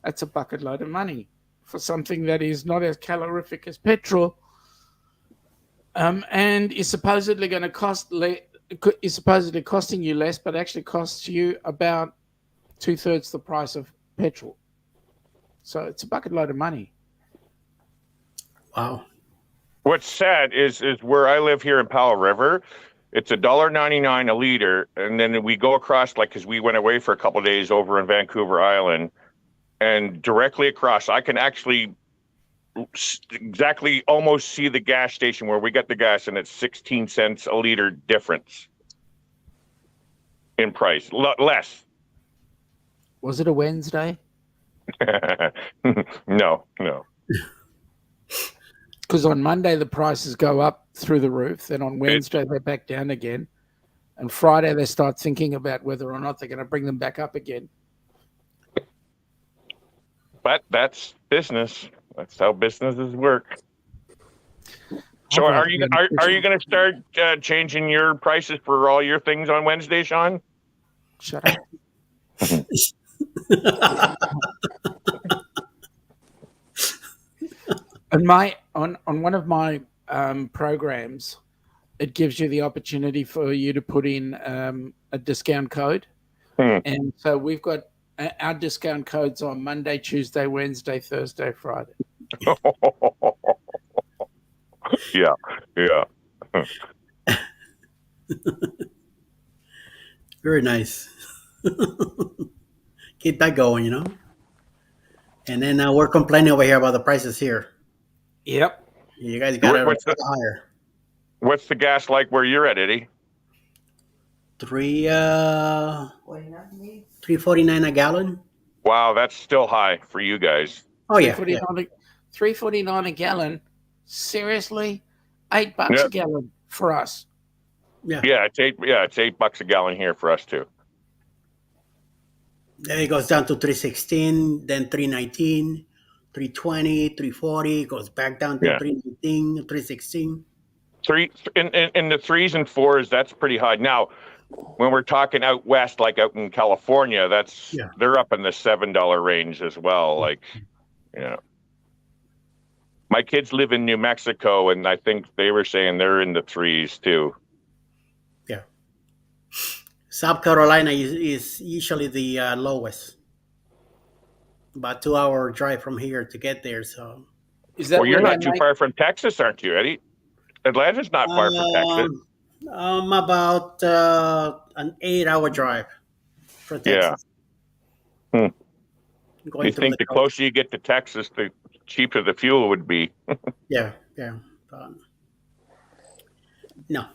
That's a bucket load of money for something that is not as calorific as petrol, and is supposedly going to is supposedly costing you less, but actually costs you about 2/3 the price of petrol. So it's a bucket load of money. Wow. What's sad is where I live here in Powell River, it's $1.99 a liter, and then we go across, like, because we went away for a couple of days over in Vancouver Island, and directly across, I can actually exactly almost see the gas station where we got the gas, and it's 16 cents a liter difference in price, less. Was it a Wednesday? No. Because on Monday the prices go up through the roof. Then on Wednesday they're back down again. And Friday they start thinking about whether or not they're going to bring them back up again. But that's business. That's how businesses work. So are you going to start changing your prices for all your things on Wednesday, Sean? Shut up. And on one of my programs, it gives you the opportunity for you to put in a discount code. And so we've got our discount codes on Monday, Tuesday, Wednesday, Thursday, Friday. Yeah, yeah. Very nice. Keep that going, And then we're complaining over here about the prices here. Yep. You guys got What, it a what's the lot higher. what's the gas like where you're at, Eddie? Three 49 maybe? 3.49 a gallon. Wow, that's still high for you guys. Oh yeah, yeah, 3.49 a gallon. Seriously? $8 Yeah, a gallon for us. yeah. yeah, it's eight. Yeah, it's $8 a gallon here for us too. Then it goes down to 3.16, then 3.19, 3.20, 3.40. Goes back down to Yeah, 3.19, 3.16. three in the threes and fours. That's pretty high. Now, when we're talking out west, like out in California, Yeah. they're up in the $7 range as well. Like, yeah. My kids live in New Mexico, and I think they were saying they're in the threes too. Yeah. South Carolina is usually the lowest. About 2 hour drive from here to get there. So Is Well, that you're where they not too make? far from Texas, aren't you, Eddie? Atlanta's not far from Texas. about an 8 hour drive from Yeah. Texas, Hmm. going You through the think the coast. closer you get to Texas, the cheaper the fuel would be. Yeah, yeah. No,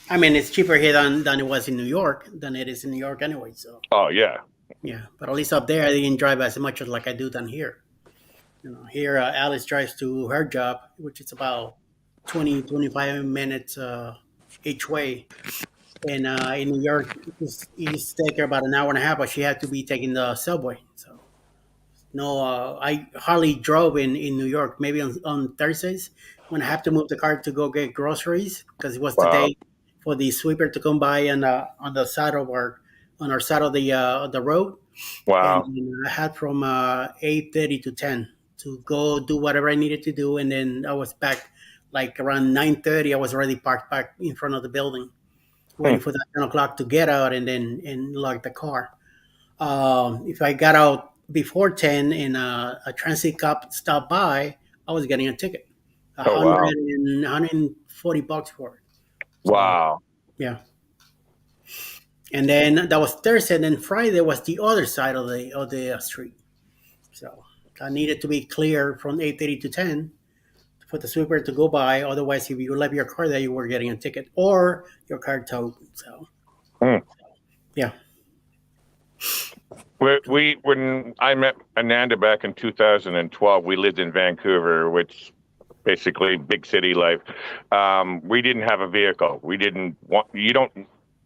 I mean it's cheaper here than it was in New York than it is in New York anyway. So Oh yeah. yeah, but at least up there I didn't drive as much as like I do down here. Here Alice drives to her job, which is about 20 to 25 minutes each way. And in New York, it used to take her about an hour and a half, but she had to be taking the subway. So no, I hardly drove in New York. Maybe on Thursdays when I have to move the car to go get groceries because it was the Wow. day for the sweeper to come by and on the side of our side of the road, and Wow. I had from 8:30 to 10 to go do whatever I needed to do, and then I was back like around 9:30. I was already parked back in front of the building, Hmm. waiting for that 10 o'clock to get out and then lock the car. If I got out before 10 and a transit cop stopped by, I was getting a ticket, a Oh hundred wow. and $140 for it. So Wow. yeah, and then that was Thursday. And then Friday was the other side of the street. So I needed to be clear from 8:30 to 10 for the sweeper to go by. Otherwise, if you left your car there, you were getting a ticket or your car towed. So Hmm. yeah, When I met Ananda back in 2012, we lived in Vancouver, which basically big city life. We didn't have a vehicle. We didn't want. You don't.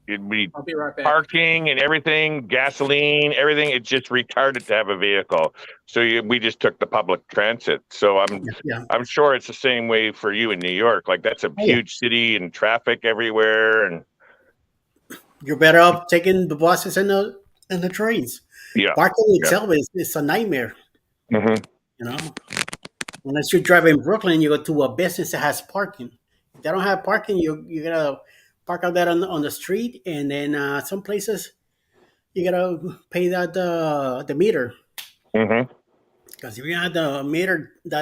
We I'll be right back. parking and everything, gasoline, everything. It's just retarded to have a vehicle. So we just took the public transit. So yeah, yeah. I'm sure it's the same way for you in New York. Like that's a Oh yeah. huge city and traffic everywhere. And You're better off taking the buses and the trains. yeah, Parking yeah. itself is a nightmare. Hmm. You know, unless you drive in Brooklyn, you go to a business that has parking. If they don't have parking, you gotta park out there on the street, and then some places you gotta pay the meter. Hmm. Because if you have that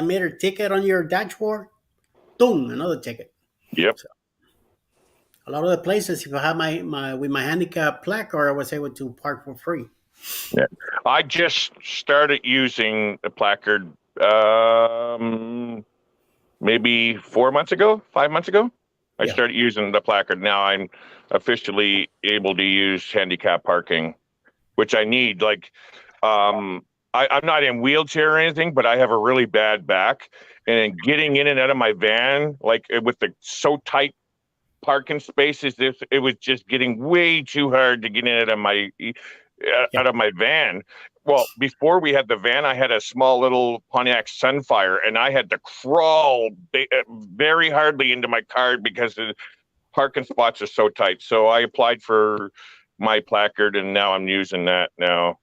meter ticket on your dashboard, boom, another ticket. Yep. So a lot of the places, if I have my with my handicap placard, I was able to park for free. Yeah. I just started using the placard maybe 4 months ago, 5 months ago. I Yeah, started using the placard. Now I'm officially able to use handicap parking, which I need. Like, I'm not in wheelchair or anything, but I have a really bad back, and getting in and out of my van, like with the so tight parking spaces, it was just getting way too hard to get in and out of my yeah, van. Well, before we had the van, I had a small little Pontiac Sunfire, and I had to crawl very hardly into my car because the parking spots are so tight. So I applied for my placard, and now I'm using that now.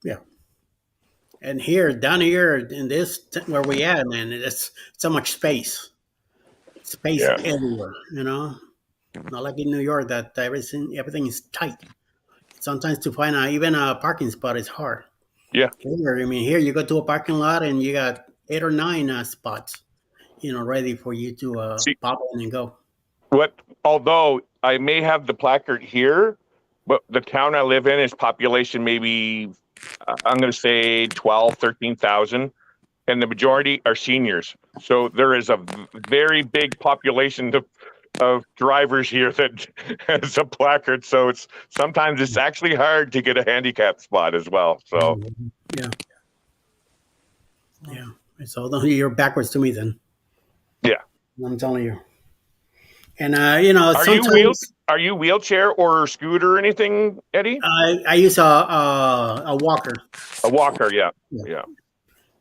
yeah. And down here in where we at, man, it's so much space Yeah, everywhere. Not like in New York that everything is tight. Sometimes to find even a parking spot is hard. yeah. Here, I mean, here you go to a parking lot and you got 8 or 9 spots, ready for you to See pop in and go. what? Although I may have the placard here, but the town I live in is population maybe I'm going to say 12, 13,000, and the majority are seniors. So there is a very big population of drivers here that has a placard. So sometimes it's actually hard to get a handicap spot as well. So Yeah, yeah. So you're backwards to me then. yeah. I'm telling you. And Are you sometimes wheelchair or scooter or anything, Eddie? I use a walker. A walker, yeah. Yeah. Yeah.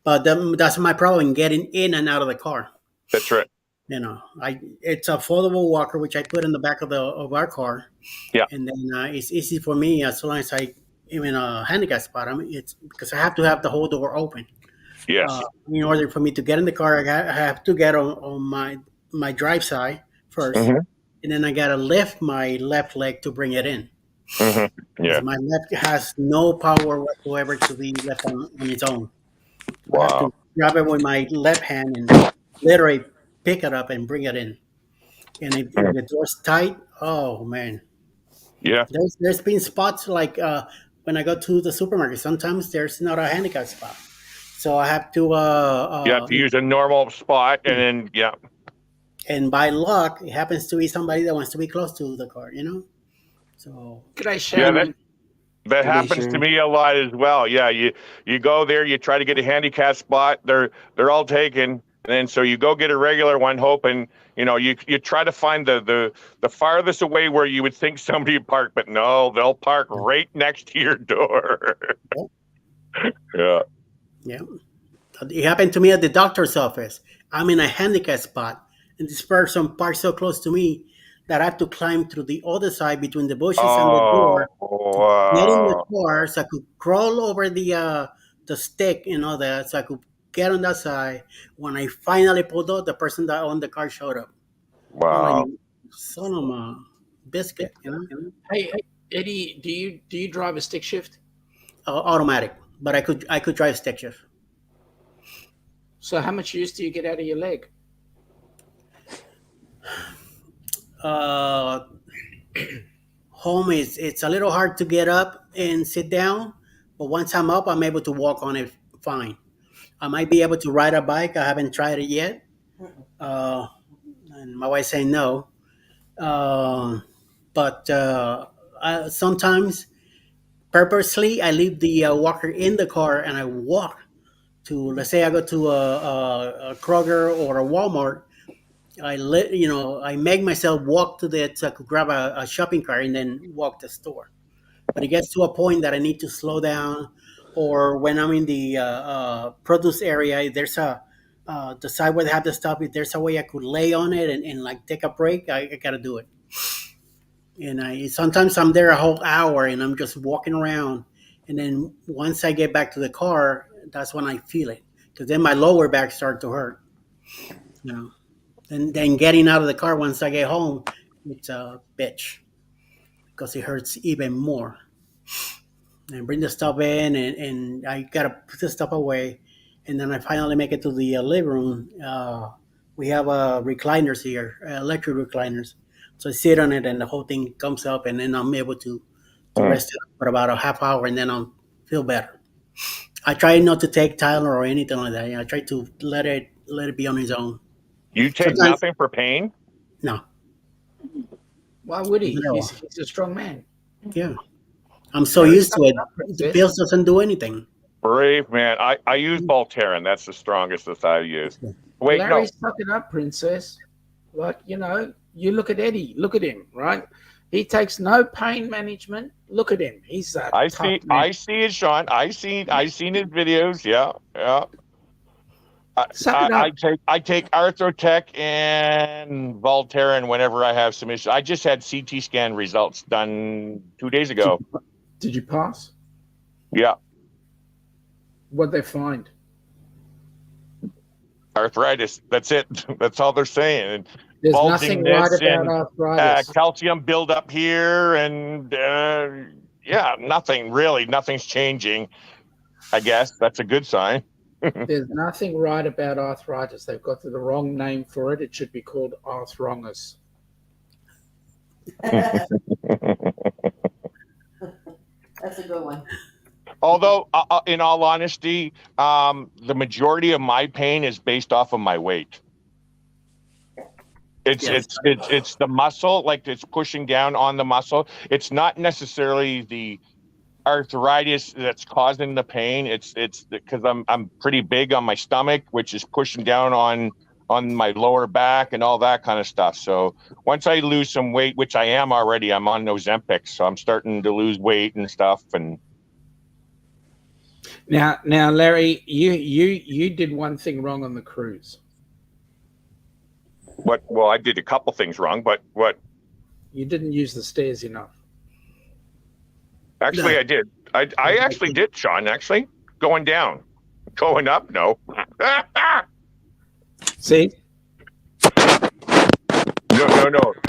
But that's my problem getting in and out of the car. That's right. It's a foldable walker which I put in the back of our car, Yeah. and then it's easy for me as long as I even a handicap spot. I mean, it's because I have to have the whole door open. Yes. In order for me to get in the car, I have to get on my drive side 1st, Mm-hmm. and then I gotta lift my left leg to bring it in. Mm-hmm. Yeah. Because my left has no power whatsoever to be left on its own. I have Wow. to grab it with my left hand and literally pick it up and bring it in. And if the door's tight, oh man, Yeah. there's been spots like when I go to the supermarket. Sometimes there's not a handicap spot, so I have to You have to use a normal spot and then yeah. and by luck, it happens to be somebody that wants to be close to the car. So G'day, Yeah, Sharon. that Good day, happens to Sharon. me a lot as well. Yeah, you go there, you try to get a handicap spot, they're all taken, and then so you go get a regular one, hoping you try to find the farthest away where you would think somebody parked, but no, they'll park right next to your door. Yeah. yeah, it happened to me at the doctor's office. I'm in a handicap spot, and this person parked so close to me that I have to climb through the other side between the bushes and the Oh door to get in the wow. car so I could crawl over the stick, so I could get on that side. When I finally pulled out, the person that owned the car showed up. I'm like, Wow. son of a biscuit, Hey, Eddie, do you drive a stick shift? automatic. But I could drive stick shift. So how much use do you get out of your leg? Uh, home is it's a little hard to get up and sit down, but once I'm up, I'm able to walk on it fine. I might be able to ride a bike. I haven't tried it yet. Uh, and my wife's saying no. Uh, but sometimes purposely I leave the walker in the car and I walk to, let's say I go to a Kroger or a Walmart. I make myself walk to the so I could grab a shopping cart and then walk the store. But it gets to a point that I need to slow down, or when I'm in the produce area, there's the side where they have the stuff. If there's a way I could lay on it and like take a break, I gotta do it. And I sometimes I'm there a whole hour and I'm just walking around, and then once I get back to the car, that's when I feel it because then my lower back starts to hurt. You know, and then getting out of the car once I get home, it's a bitch because it hurts even more. And bring the stuff in, and I gotta put the stuff away, and then I finally make it to the living room. We have recliners here, electric recliners, so I sit on it, and the whole thing comes up, and then I'm able to Mm. rest it for about a half hour, and then I'll feel better. I try not to take Tylenol or anything like that. I try to let it be on its own. You take Sometimes nothing for pain? no, Why would he? no, He's a strong man. yeah. I'm so Larry, used to suck it. it up, The princess. pills doesn't do anything. Brave man. I use Voltaren. That's the strongest that I use. Wait, Larry, no. suck it up, princess. Like, you look at Eddie. Look at him, right? He takes no pain management. Look at him. He's a I tough see man. it, Sean. I seen his videos. Yeah, yeah. Suck it up. I take Arthrotech and Voltaren whenever I have some issues. I just had CT scan results done 2 days ago. Did you pass? Yeah, What'd they find? arthritis. That's it. That's all they're saying. There's Bulging nothing right this about and arthritis. calcium buildup here, and yeah, nothing really. Nothing's changing. I guess that's a good sign. There's nothing right about arthritis. They've got the wrong name for it. It should be called arthrongus. That's a good one. Although, in all honesty, the majority of my pain is based off of my weight. It's Yes. it's the muscle, like it's pushing down on the muscle. It's not necessarily the arthritis that's causing the pain. It's because I'm pretty big on my stomach, which is pushing down on my lower back and all that kind of stuff. So once I lose some weight, which I am already, I'm on Ozempic, so I'm starting to lose weight and stuff. And Now, Larry, you did one thing wrong on the cruise. what? Well, I did a couple things wrong, but what? You didn't use the stairs enough. Actually, No. I did. I actually did, Sean. Actually, going down, going up, no. See?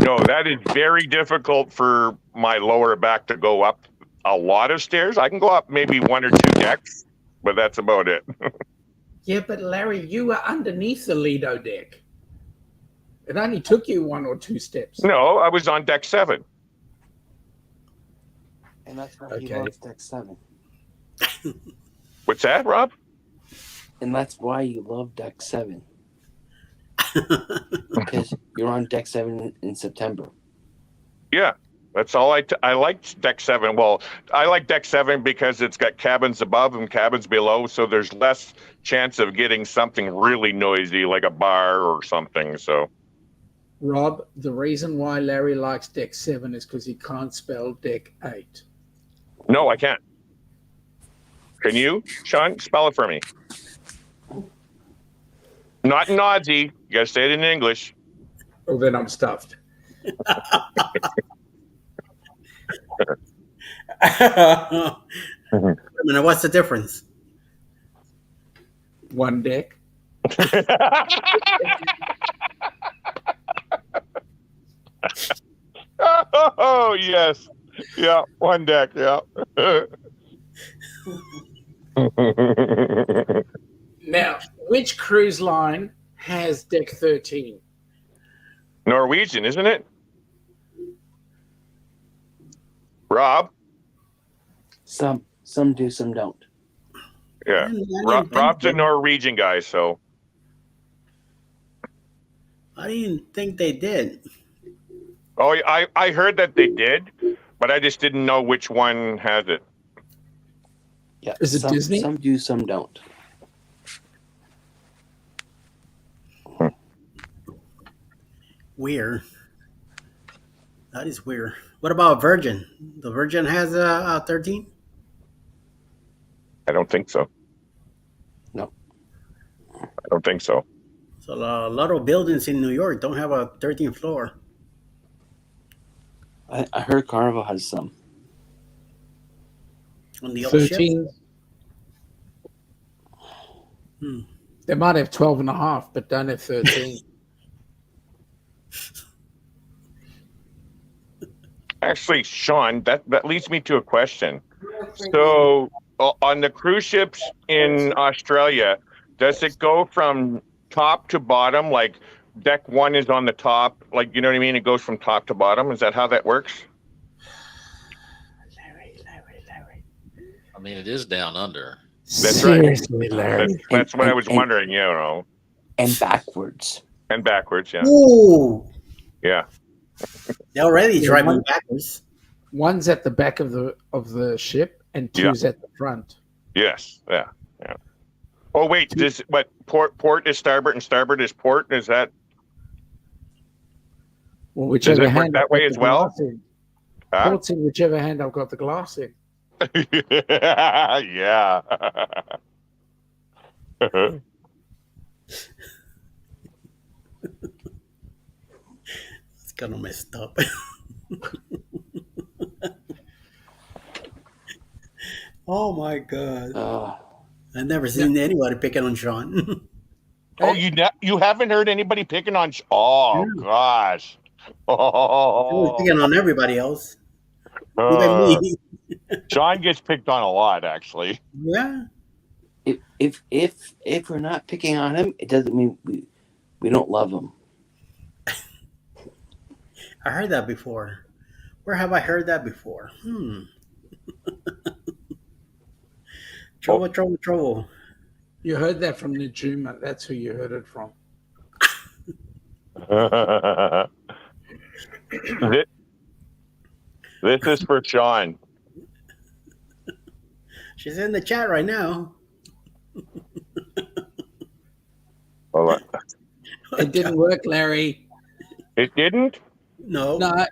No. That is very difficult for my lower back to go up a lot of stairs. I can go up maybe 1 or 2 decks, but that's about it. Yeah, but Larry, you were underneath the Lido deck. It only took you 1 or 2 steps. No, I was on deck 7. And that's why he Okay. loves deck 7. What's that, Rob? And that's why you love deck 7. Because you're on deck 7 in September. Yeah, that's all I liked deck 7. Well, I like deck 7 because it's got cabins above and cabins below, so there's less chance of getting something really noisy like a bar or something. So Rob, the reason why Larry likes deck 7 is because he can't spell deck 8. no, I can't. Can you, Sean? Spell it for me. Not in Aussie. You gotta say it in English. Well, then I'm stuffed. I mean, what's the difference? 1 deck. Oh yes, yeah, 1 deck, yeah. Now, which cruise line has deck 13? Norwegian, isn't it? Rob? Some do, some don't. Yeah. Rob's a Norwegian guy, so I didn't think they did. oh, I heard that they did, but I just didn't know which one has it. Yeah. Is it some, Disney? Some do, some don't. Weird. That is weird. What about Virgin? The Virgin has a 13? I don't think so. No. I don't think so. So a lot of buildings in New York don't have a 13th floor. I heard Carnival has some. On the old ships? 13. They might have 12 and a half, but don't have 13. Actually, Sean, that leads me to a question. So, on the cruise ships in Australia, does it go from top to bottom? Like deck 1 is on the top, like, you know what I mean? It goes from top to bottom. Is that how that works? Larry. I mean, it is down under. That's right. Seriously, Larry. That's what I was wondering, you know. And backwards. And backwards, yeah. Ooh, Yeah. they're already Yeah, driving one- backwards. One's at the back of the ship, and two's at the front. Yes. Yeah. Yeah. Oh, wait. This what port is starboard and starboard is port? Is that Well, whichever it work hand that I've way got as the well? glass in. huh? Port's in whichever hand I've got the glass in. Yeah. It's kind of messed up. Oh my god! I've never seen anybody picking on Sean. Oh, you haven't heard anybody picking on? Oh gosh. He was Oh, picking on everybody else, even me. John gets picked on a lot, actually. Yeah, if we're not picking on him, it doesn't mean we don't love him. I heard that before. Where have I heard that before? Trouble, trouble, trouble. You heard that from Najuma. That's who you heard it from. This is for Sean. She's in the chat right now. Hold on. It didn't work, Larry. It didn't? No. No,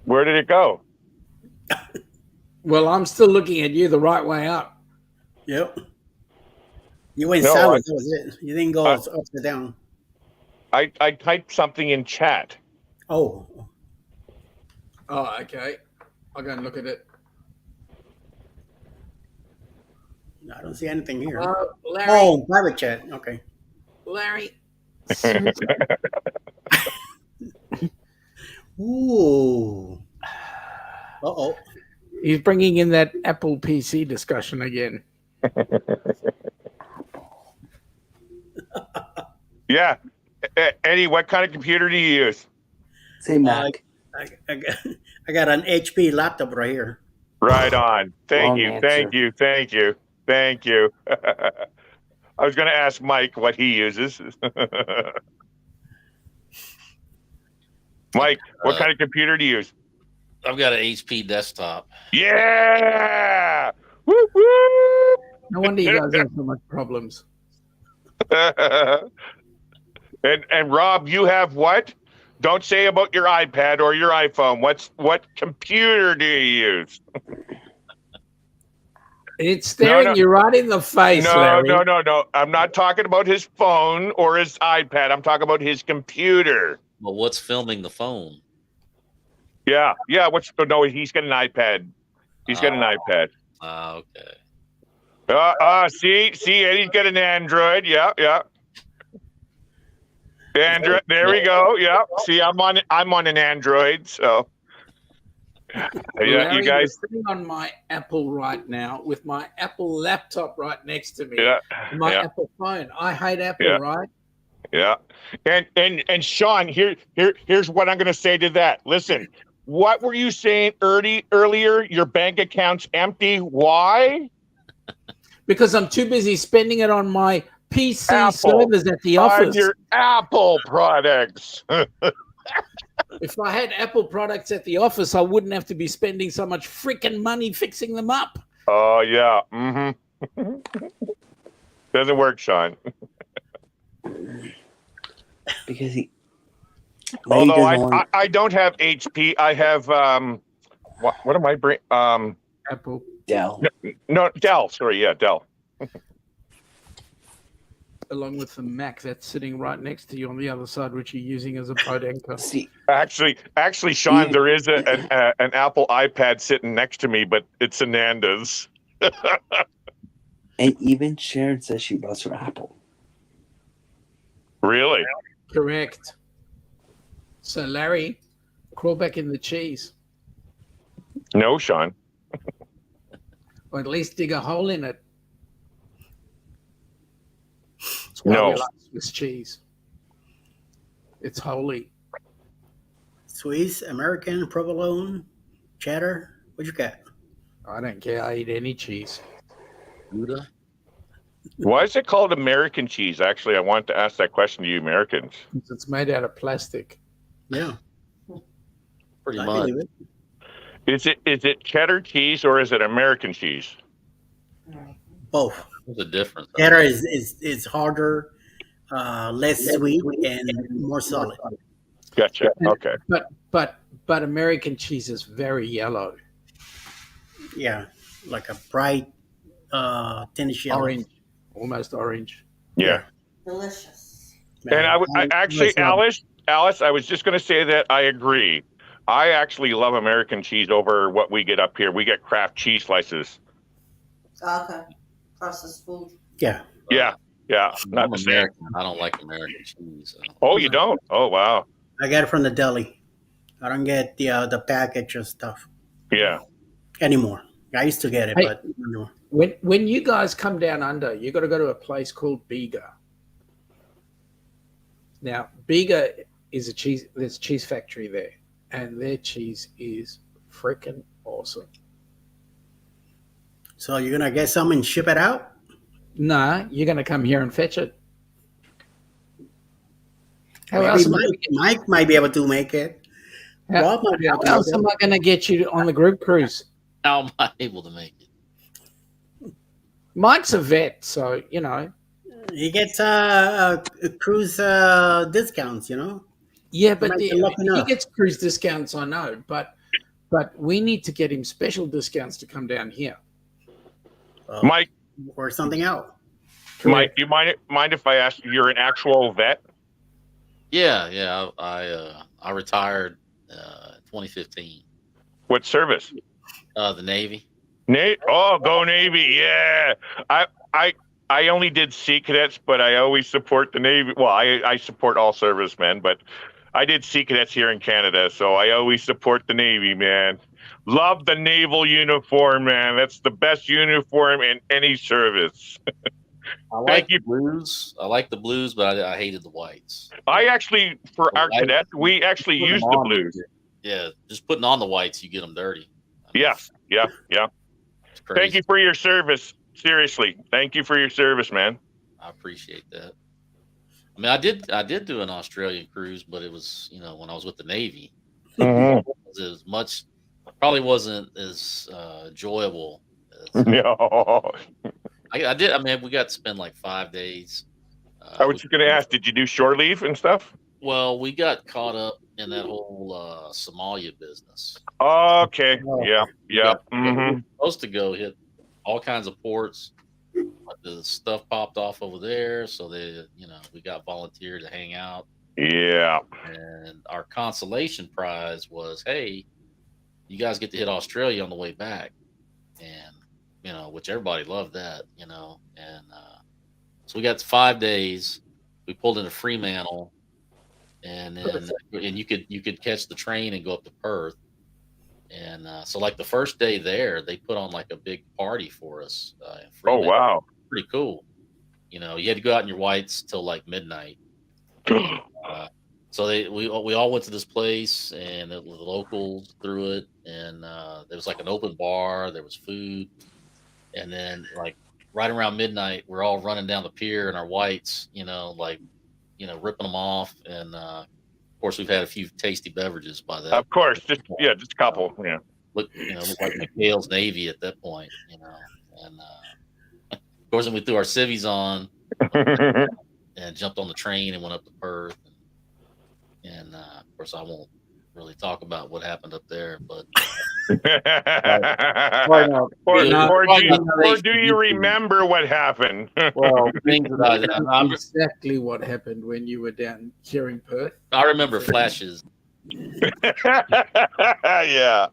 Where did it go? well, I'm still looking at you the right way up. Yep. You went No, sideways. That was it. You didn't go I- upside down. I typed something in chat. Oh. Oh, okay. I'll go and look at it. I don't see anything here. Larry, Oh, private chat. Okay. Larry. Ooh. Uh-oh. He's bringing in that Apple PC discussion again. Yeah. Eddie, what kind of computer do you use? Say Mac. I got an HP laptop right here. Right on. Thank Wrong you. answer. Thank you. Thank you. Thank you. I was going to ask Mike what he uses. Mike, what kind of computer do you use? I've got an HP desktop. Yeah. Woo woo. No wonder you guys have so much problems. and Rob, you have what? Don't say about your iPad or your iPhone. What computer do you use? It's staring No. you right in the face, No, Larry. no. I'm not talking about his phone or his iPad. I'm talking about his computer. Well, what's filming the phone? Yeah. No, he's got an iPad. He's got an iPad. Okay. See, Eddie's got an Android. Yeah. Android. There we go. Yeah. See, I'm on an Android. So, yeah, Larry, you guys. you're sitting on my Apple right now with my Apple laptop right next to me. Yeah. And my Yeah. Apple phone. I hate Apple, Yeah. right? Yeah. And Sean, here's what I'm going to say to that. Listen, what were you saying earlier? Your bank account's empty. Why? Because I'm too busy spending it on my PC Apple. servers at the On office. your Apple products. If I had Apple products at the office, I wouldn't have to be spending so much freaking money fixing them up. Oh, yeah. Mm-hmm. Doesn't work, Sean. Because he. Although I don't have HP. I have what am I bring? Apple. Dell. No, Dell. Sorry, yeah, Dell. Along with the Mac that's sitting right next to you on the other side, which you're using as a Podenco. See, Actually, Sean, there is an Apple iPad sitting next to me, but it's Ananda's. and even Sharon says she loves her Apple. Really? Correct. So, Larry, crawl back in the cheese. No, Sean. Or at least dig a hole in it. That's why No. we like Swiss cheese. It's holy. Swiss, American, provolone, cheddar. What you got? I don't care. I eat any cheese. Gouda? Why is it called American cheese? Actually, I wanted to ask that question to you Americans. It's made out of plastic. Yeah. Pretty I much. believe it. Is it cheddar cheese or is it American cheese? Both. What's the difference? Cheddar is harder, less sweet, and more solid. Gotcha. Okay. But American cheese is very yellow. Yeah, like a bright tinnish yellow. Orange. Almost orange. Yeah. Delicious. And I actually, Alice, I was just going to say that I agree. I actually love American cheese over what we get up here. We get Kraft cheese slices. Okay. Processed food. Yeah. Yeah. Not I'm the same. American. I don't like American cheese. So. Oh, you don't? Oh, wow. I get it from the deli. I don't get the package of stuff Yeah. anymore. I used to get it, Hey. but no. When you guys come down under, you got to go to a place called Bega. Now, Bega is a cheese. There's a cheese factory there, and their cheese is freaking awesome. So you're gonna get some and ship it out? Nah, you're going to come here and fetch it. How Maybe else am I going to get? Mike might be able to make it. How, Rob might be how able to make else am I going to get you on the group cruise? How am I able to make it? Mike's a vet, so you know. it. He gets cruise discounts, you know. Yeah, He but might be lucky he enough. gets cruise discounts, I know, but we need to get him special discounts to come down here. Well, Mike, work something out. Mike, do you mind if I ask you? You're an actual vet. Yeah. I retired 2015. What service? The Navy. Nate. Oh, go Navy! Yeah. I only did Sea Cadets, but I always support the Navy. Well, I support all servicemen, but I did Sea Cadets here in Canada, so I always support the Navy, man. Love the naval uniform, man. That's the best uniform in any service. I like Thank the you. blues. I like the blues, but I hated the whites. I actually, for The our white- cadets, we actually put 'em use the on, blues. Yeah, just putting on the whites, you get them dirty. Yes, yeah. It's crazy. Thank you for your service. Seriously, thank you for your service, man. I appreciate that. I mean, I did do an Australian cruise, but it was when I was with the Navy. Mhm. It was as much, probably wasn't as enjoyable as No, I did. I mean, we got to spend like 5 days. I was just going to ask, did you do shore leave and stuff? Well, we got caught up in that whole Somalia business. Okay, Oh. yeah. We were Hmm. supposed to go hit all kinds of ports, but the stuff popped off over there, so we got volunteered to hang out. Yeah. And our consolation prize was, hey, you guys get to hit Australia on the way back, and which everybody loved that, and so we got 5 days. We pulled into Fremantle, and then you could catch the train and go up to Perth, and so like the first day there, they put on like a big party for us. In Oh, Fremantle. wow. Pretty cool. You had to go out in your whites till like midnight. So we all went to this place, and the locals threw it, and there was like an open bar, there was food, and then like right around midnight, we're all running down the pier in our whites, ripping them off, and of course we've had a few tasty beverages by that. Of course, just a couple. Yeah. Look like McHale's Navy at that point, and of course then we threw our civvies on and jumped on the train and went up to Perth. And of course, I won't really talk about what happened up there, but or do you remember what happened? Well, things that Exactly what happened when you were down here in Perth. I remember flashes. Yeah.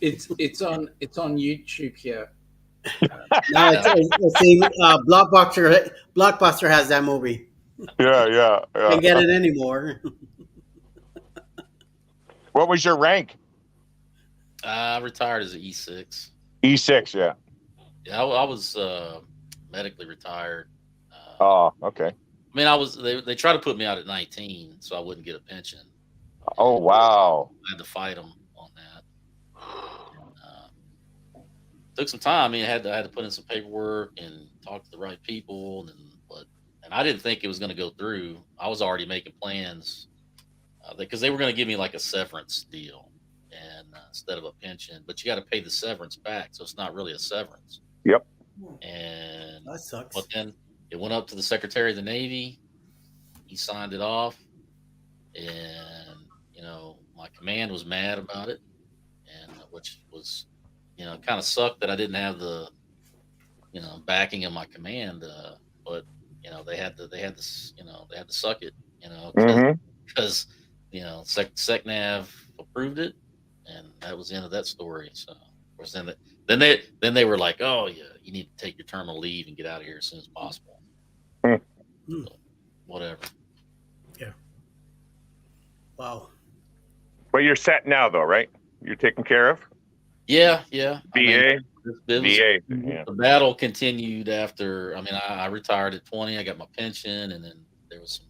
It's on YouTube here. No, Blockbuster has that movie. Yeah. Can't get it anymore. What was your rank? I retired as an E6. E6, yeah. Yeah, I was medically retired. Oh, okay. I mean, they tried to put me out at 19 so I wouldn't get a pension. Oh, wow. I had to fight them on that. And, took some time. I mean, I had to put in some paperwork and talk to the right people, and I didn't think it was going to go through. I was already making plans because they were going to give me like a severance deal, and instead of a pension, but you got to pay the severance back, so it's not really a severance. Yep. And That sucks. but then it went up to the Secretary of the Navy. He signed it off, and my command was mad about it, and which was kind of sucked that I didn't have the backing of my command, but they had to suck it, because SecNav approved it, and that was the end of that story. So of course then they were like, oh yeah, you need to take your terminal leave and get out of here as soon as possible. So, whatever. Yeah. Wow. But you're set now, though, right? You're taken care of? Yeah. BA? it was VA. Yeah. the battle continued after. I mean, I retired at 20. I got my pension, and then there was some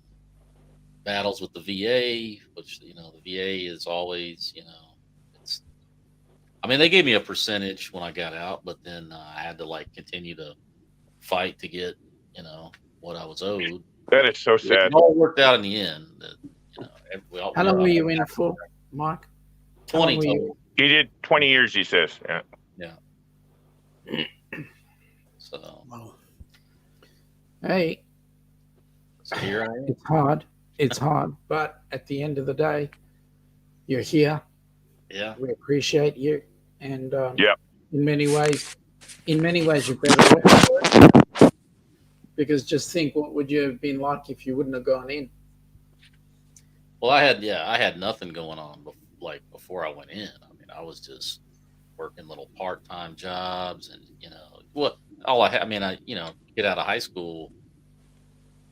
battles with the VA, which the VA is always it's. I mean, they gave me a percentage when I got out, but then I had to like continue to fight to get what I was owed. That is so sad. It all worked out in the end. That How long were you in for, Mike? How long 20 were you? total. He did 20 years, he says. Yeah. Yeah. So, Wow. Hey, so here I am. it's hard. It's hard, but at the end of the day, you're here. Yeah. We appreciate you, and Yeah. in many ways, you're better off. Because just think, what would you have been like if you wouldn't have gone in? Well, I had nothing going on before I went in. I mean, I was just working little part-time jobs, and what all I had. I mean, get out of high school,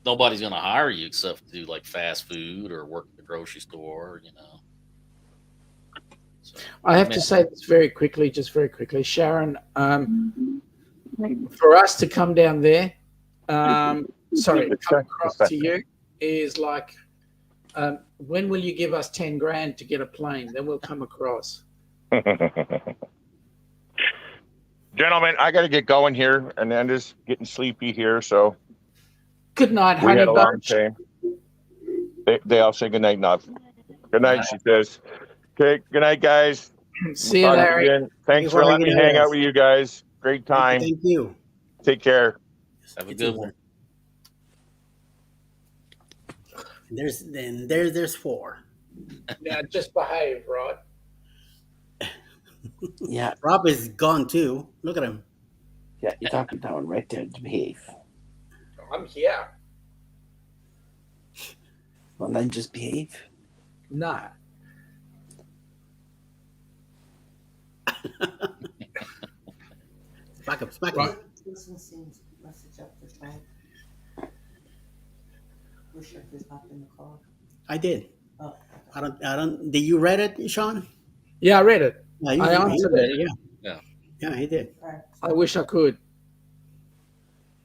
nobody's going to hire you except to do like fast food or work at the grocery store. So, I have to say this very quickly, Sharon. For us to come down there, come across to you is like, when will you give us 10 grand to get a plane? Then we'll come across. Gentlemen, I got to get going here, and then just getting sleepy here. So Good night, we honey had a long bunch. day. They all say good night, now. Good night, she says. Okay, good night, guys. See you, Talk Larry. again. Thanks for letting me hang out with you guys. Great time. Thank you. Take care. have a It's good a- one. There's four. Now just behave, right? Yeah, Rob is gone too. Look at him. yeah, you're talking that one right there to behave. I'm here. Well, then just behave. Nah. Smack him, smack Right. him. Listen, seems message up for Sean. Wish I could hop in the car. I did. Oh, I don't. Did you read it, Sean? Yeah, I read it. Yeah, I answered did, it. Yeah. Yeah. Yeah, he did. all right. I wish I could.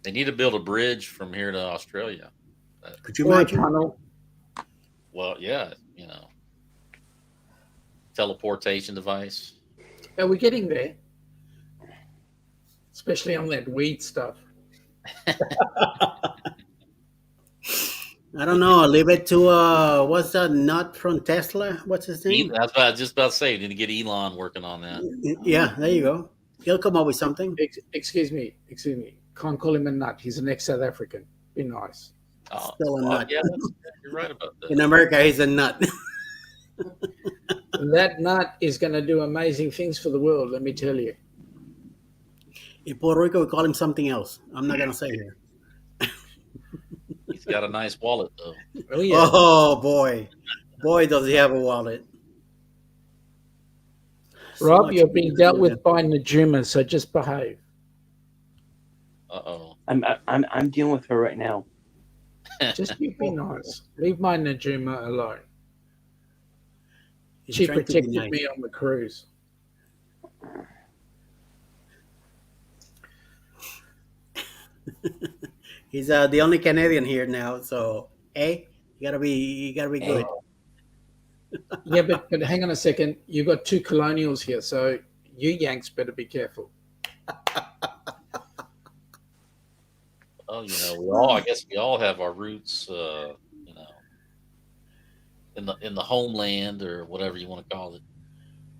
They need to build a bridge from here to Australia. Could you Or a imagine? tunnel. Well, yeah, teleportation device. Are we getting there? Especially on that weed stuff. I don't know. Leave it to what's that nut from Tesla? What's his name? I was just about to say, we need to get Elon working on that. Yeah, there you go. He'll come up with something. Excuse me. Can't call him a nut. He's an ex-South African. Be nice. Oh, Still a nut. yeah, you're right about that. In America, he's a nut. That nut is going to do amazing things for the world, let me tell you. In Puerto Rico, we call him something else. I'm not gonna say here. He's got a nice wallet though. Oh, yeah. Oh boy, does he have a wallet. So Rob, much you're being dealt money. with by Najuma, so just behave. Uh-oh. I'm dealing with her right now. Just you be nice. Leave my Najuma alone. He's She trying to be protected nice. me on the cruise. He's the only Canadian here now, so hey, you gotta be good. Yeah, but hang on a second. You've got two colonials here, so you Yanks better be careful. Oh, I guess we all have our roots, in the homeland or whatever you want to call it.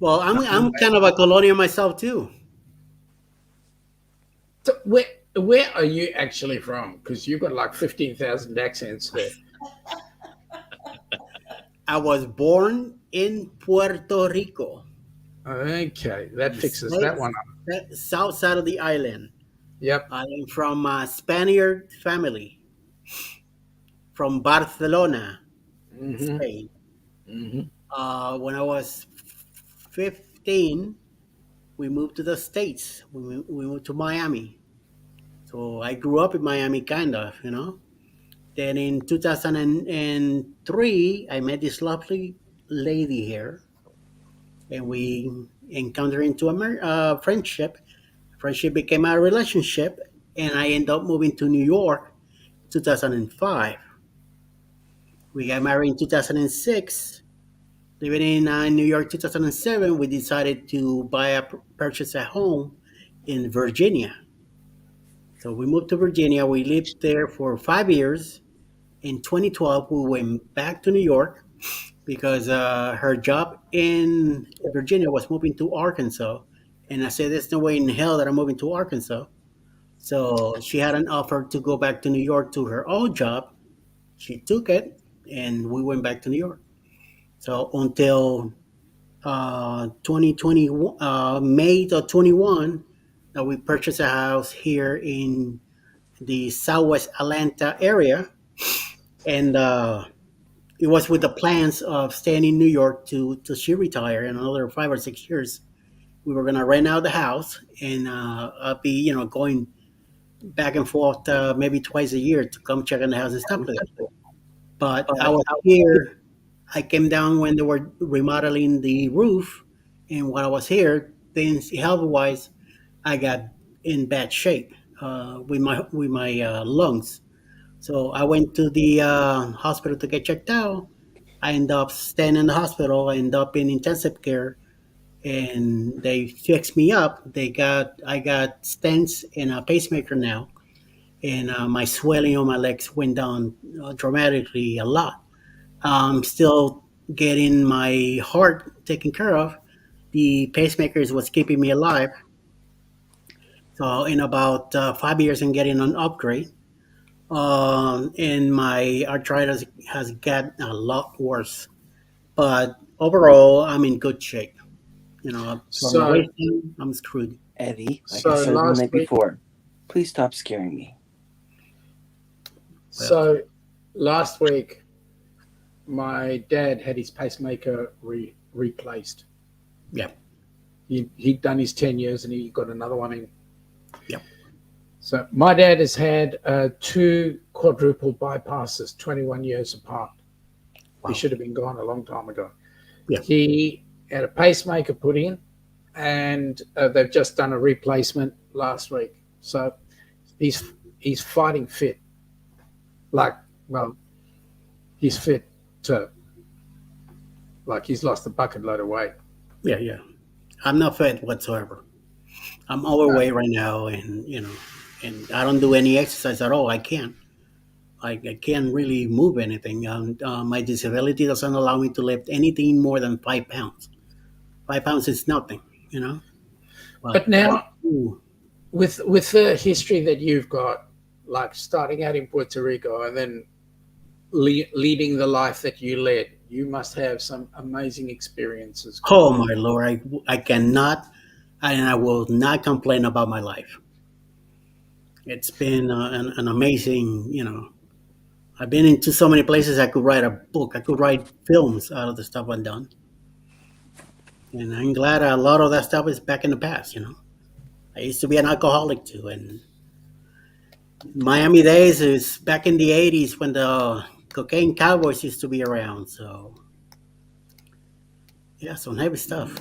Well, I'm kind of a colonial myself too. So where are you actually from? Because you've got like 15,000 accents there. I was born in Puerto Rico, Okay, that fixes that one up. the south side of the island. Yep. I am from a Spaniard family from Barcelona, Mm-hmm. Spain. Mm-hmm. When I was 15, we moved to the States. We moved to Miami. So I grew up in Miami, kind of. Then in 2003, I met this lovely lady here, and we encountered into a friendship. Friendship became a relationship, and I ended up moving to New York 2005. We got married in 2006. Living in New York 2007, we decided to purchase a home in Virginia. So we moved to Virginia. We lived there for 5 years. In 2012, we went back to New York because her job in Virginia was moving to Arkansas. And I said, there's no way in hell that I'm moving to Arkansas. So she had an offer to go back to New York to her old job. She took it, and we went back to New York. So until 2020, May of 21, we purchased a house here in the Southwest Atlanta area. And it was with the plans of staying in New York to she retire in another 5 or 6 years. We were gonna rent out the house and be going back and forth maybe twice a year to come check on the house and stuff like that. But I was here. I came down when they were remodeling the roof, and while I was here, things health wise, I got in bad shape with my lungs. So I went to the hospital to get checked out. I ended up staying in the hospital. I ended up in intensive care, and they fixed me up. I got stents and a pacemaker now, and my swelling on my legs went down dramatically a lot. I'm still getting my heart taken care of. The pacemaker is what's keeping me alive. So in about 5 years, I'm getting an upgrade. And my arthritis has gotten a lot worse. But overall, I'm in good shape. From the So, waist down, I'm screwed. Eddie, like I so said the last night week, before, please stop scaring me. Well, so last week, my dad had his pacemaker replaced. yeah, He'd done his 10 years and he got another one in. yeah. So my dad has had two quadruple bypasses, 21 years apart. Wow. He should have been gone a long time ago. Yeah. He had a pacemaker put in, and they've just done a replacement last week. So he's fighting fit. Like, well, he's fit to, like, he's lost a bucket load of weight. Yeah, yeah. I'm not fat whatsoever. I'm overweight right now, and I don't do any exercise at all. I can't. I can't really move anything. My disability doesn't allow me to lift anything more than 5 pounds. 5 pounds is nothing, you know. But But now, ooh, with the history that you've got, like starting out in Puerto Rico and then leading the life that you led, you must have some amazing experiences oh growing up. my lord, I cannot, and I will not complain about my life. It's been an amazing, I've been into so many places. I could write a book. I could write films out of the stuff I've done, and I'm glad a lot of that stuff is back in the past. I used to be an alcoholic too, and Miami days is back in the '80s when the cocaine cowboys used to be around. So yeah, some heavy stuff.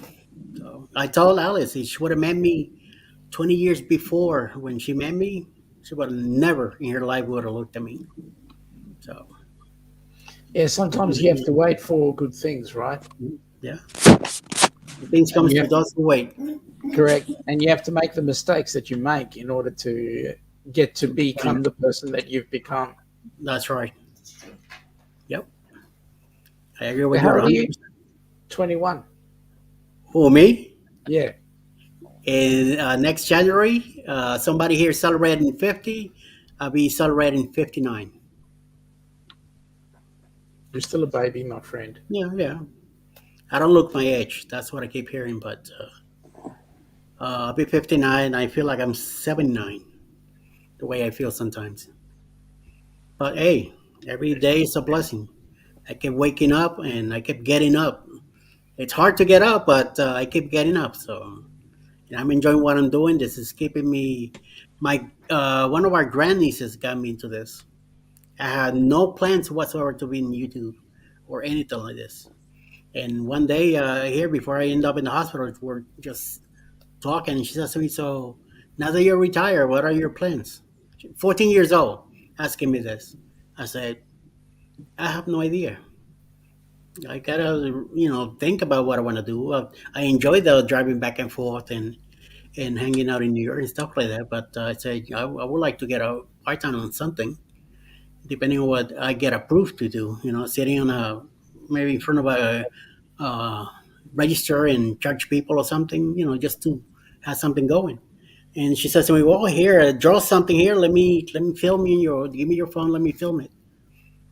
So I told Alice if she would have met me 20 years before when she met me, she would have never in her life would have looked at me. So Yeah, sometimes you have to wait for good things, right? yeah, things And comes you to have, those who wait. correct, and you have to make the mistakes that you make in order to get to become the person that you've become. That's right. Yep, I agree with you How old are 100. you? 21. Who me? Yeah, In next January, somebody here celebrating 50. I'll be celebrating 59. you're still a baby, my friend. Yeah, yeah. I don't look my age. That's what I keep hearing, but I'll be 59. I feel like I'm 79, the way I feel sometimes. But hey, every day is a blessing. I keep waking up and I keep getting up. It's hard to get up, but I keep getting up. So and I'm enjoying what I'm doing. This is keeping me. My one of our grandnieces got me into this. I had no plans whatsoever to be in YouTube or anything like this. And one day here, before I end up in the hospital, we're just talking, and she says to me, "So, Now that you're retired, what are your plans? 14 years old, asking me this. I said, I have no idea. I gotta, think about what I want to do. I enjoy the driving back and forth and hanging out in New York and stuff like that. But I said I would like to get a part time on something, depending on what I get approved to do. Sitting on a maybe in front of a uh, register and charge people or something. Just to have something going. And she says to me, "Well, here, draw something here. Let me film you. Give me your phone. Let me film it."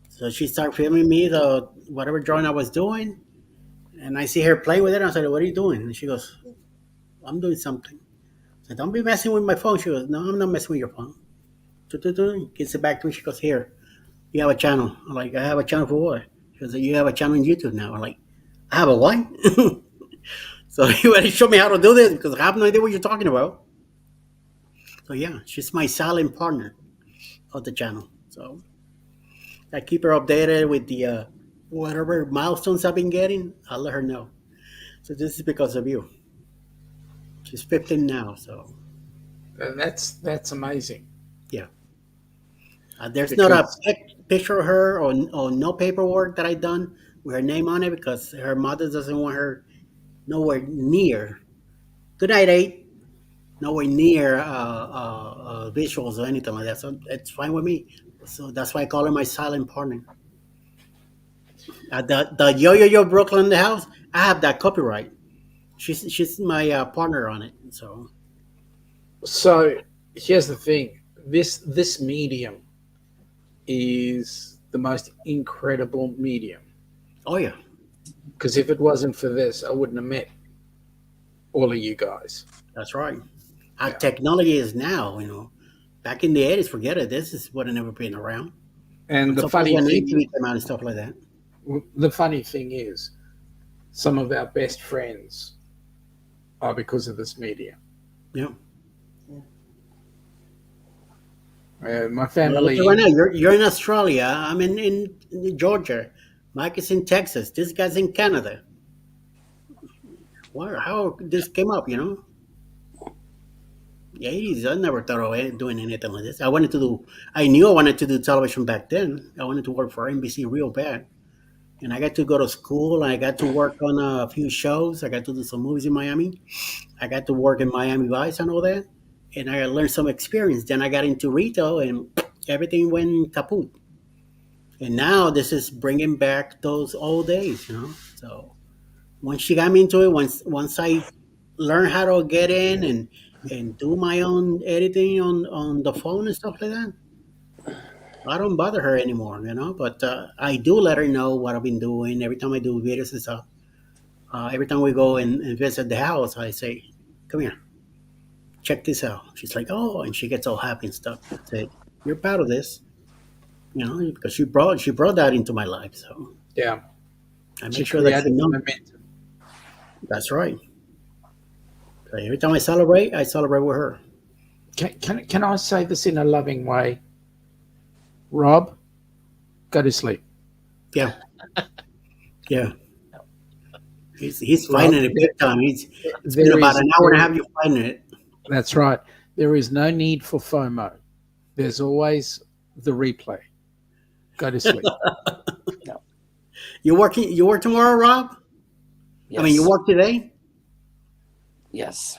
So she started filming me the whatever drawing I was doing, and I see her playing with it. I said, "What are you doing?" And she goes, "I'm doing something." I said, "Don't be messing with my phone." She goes, "No, I'm not messing with your phone." Gets it back to me. She goes, "Here, you have a channel." I'm like, "I have a channel for what?" She goes, "You have a channel on YouTube now." I'm like, "I have a what?" So you better show me how to do this because I have no idea what you're talking about. So yeah, she's my silent partner of the channel. So I keep her updated with the whatever milestones I've been getting. I'll let her know. So this is because of you. She's 15 now, so And that's amazing yeah. There's not a because picture of her or no paperwork that I done with her name on it because her mother doesn't want her nowhere near. Good night, eight. Nowhere near visuals or anything like that. So it's fine with me. So that's why I call her my silent partner. The Yo Yo Yo Brooklyn in the house. I have that copyright. She's my partner on it. So so here's the thing. This medium is the most incredible medium. oh yeah, Because if it wasn't for this, I wouldn't have met all of you guys. that's right. How Yeah. technology is now. Back in the 80s, forget it. This is what had never been around. And And so when ATV came out and stuff like that. the funny thing is, some of our best friends are because of this medium. Yeah. My Well, family, look right now, you're in Australia. I'm in Georgia. Mike is in Texas. This guy's in Canada. How this came up? The 80s, I never thought of doing anything like this. I knew I wanted to do television back then. I wanted to work for NBC real bad. And I got to go to school. I got to work on a few shows. I got to do some movies in Miami. I got to work in Miami Vice and all that. And I learned some experience. Then I got into retail and everything went kaput. And now this is bringing back those old days. So once she got me into it, once I learned how to get in and do my own editing on the phone and stuff like that, I don't bother her anymore. But I do let her know what I've been doing every time I do videos and stuff. Every time we go and visit the house, I say, "Come here, check this out." She's like, "Oh," and she gets all happy and stuff. I say, "You're proud of this, because she brought that into my life." So yeah, I she make sure that she created the knows. momentum. That's right. So every time I celebrate with her. Can I say this in a loving way? Rob, go to sleep. Yeah, yeah. He's Rob, fighting it big time. It's been there about is an hour and a half. You fighting it. that's right. There is no need for FOMO. There's always the replay. Go to sleep. No. You working? You work tomorrow, Rob? Yes. I mean, you work today? Yes.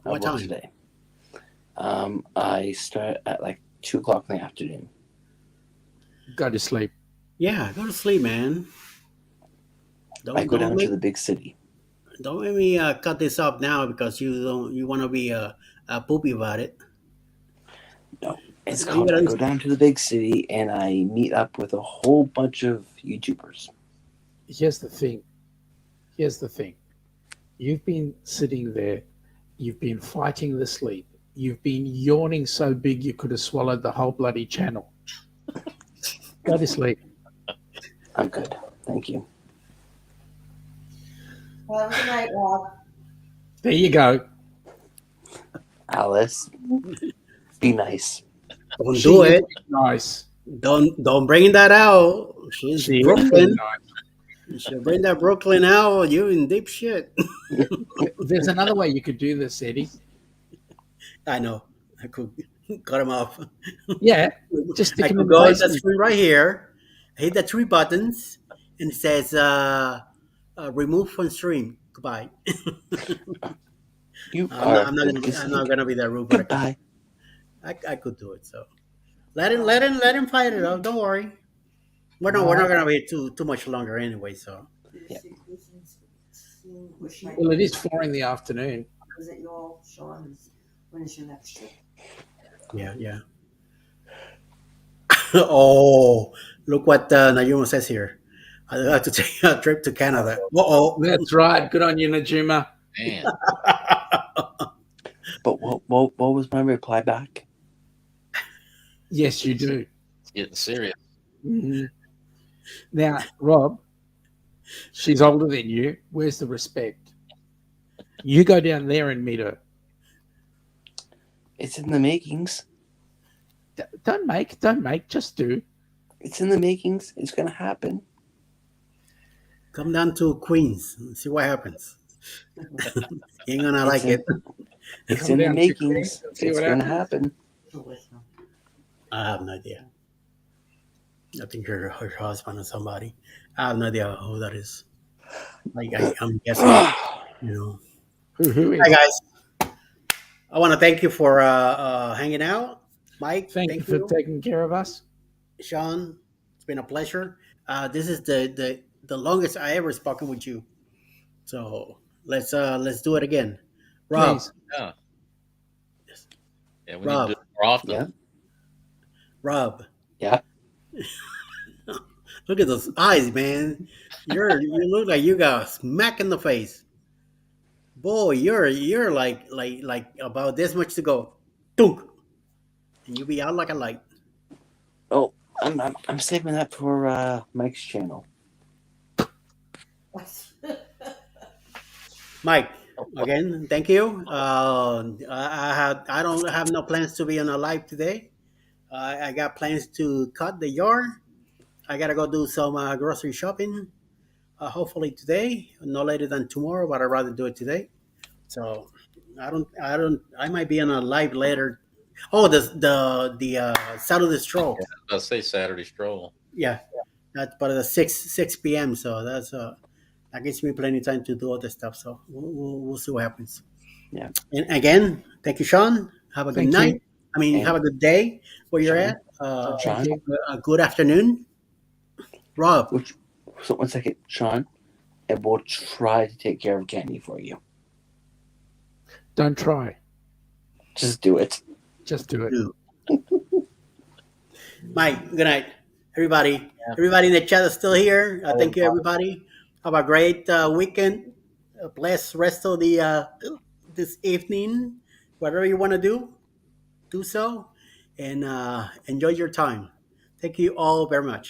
I What work time? today. I start at like 2 o'clock in the afternoon. Go to sleep. Yeah, go to sleep, man. I go Don't down to make the big city. don't make me cut this up now because you want to be poopy about it. No, it's All you called I gotta go down to the big city and I meet up with a whole bunch of YouTubers. Here's the thing. Here's the thing. You've been sitting there. You've been fighting the sleep. You've been yawning so big you could have swallowed the whole bloody channel. Go to sleep. I'm good. Thank you. Have a good night, Rob. There you go. Alice, be nice. don't She do is it. nice. Don't bring that out. She's She is Brooklyn. nice. She'll bring that Brooklyn out. You in deep shit. There's another way you could do this, Eddie. I know. I could cut them off. Yeah, just stick I them in could the go on that basement. screen right here, hit the three buttons, and it says remove from stream. Goodbye. You are a good I'm not snake. gonna be that rude, but Goodbye. I could do it. So let him fight it out. Don't worry. We're No. not gonna be too much longer anyway. So Yeah. Well, it is 4 in the afternoon. Is it your Sean? When is your next trip? yeah. Oh, look what Nayuma says here. I have to take a trip to Canada. Uh That's right. Good on you, Najuma. Man, oh. But what was my reply back? Yes, you do. it's getting serious. hmm Now, Rob, she's older than you. Where's the respect? You go down there and meet her. It's in the makings. Don't make, just do. It's in the makings. It's gonna happen. Come down to Queens and see what happens. You ain't gonna like in, it. It's Come in the down to makings. Queens and see It's what gonna happens. happen. I have no idea. I think her husband or somebody. I have no idea who that is. I'm guessing. You know. Who Hi is? guys. I want to thank you for hanging out, Mike. Thank you Thank for you, taking care of us. Sean. It's been a pleasure. This is the longest I ever spoken with you. So let's do it again. Rob, Please. Yeah, yeah. We need to do Rob, it more often. Yeah. Rob. Yeah. Look at those eyes, man. You look like you got a smack in the face. Boy, you're like about this much to go. Dunk. And you'll be out like a light. Oh, I'm saving that for Mike's channel. Mike, again, thank you. I don't have no plans to be on a live today. I got plans to cut the yard. I gotta go do some grocery shopping. Hopefully today, no later than tomorrow, but I'd rather do it today. So I might be on a live later. Oh, the Saturday stroll. Yeah, I'll say Saturday stroll. Yeah, that's but the six p.m. So that gives me plenty of time to do all this stuff. So we'll see what happens. Yeah. And again, thank you, Sean. Have a good Thank night. you. I mean, And have a good day where you're Sean, at. Sean, Thank you. A good afternoon, Rob. so 1 second, Sean, and we'll try to take care of Candy for you. Don't try. Just do it. Just do it. Mike, good night, everybody. Yeah. Everybody in the chat is still here. Thank you, everybody. Have a great weekend. A blessed rest of the this evening. Whatever you want to do so, and enjoy your time. Thank you all very much.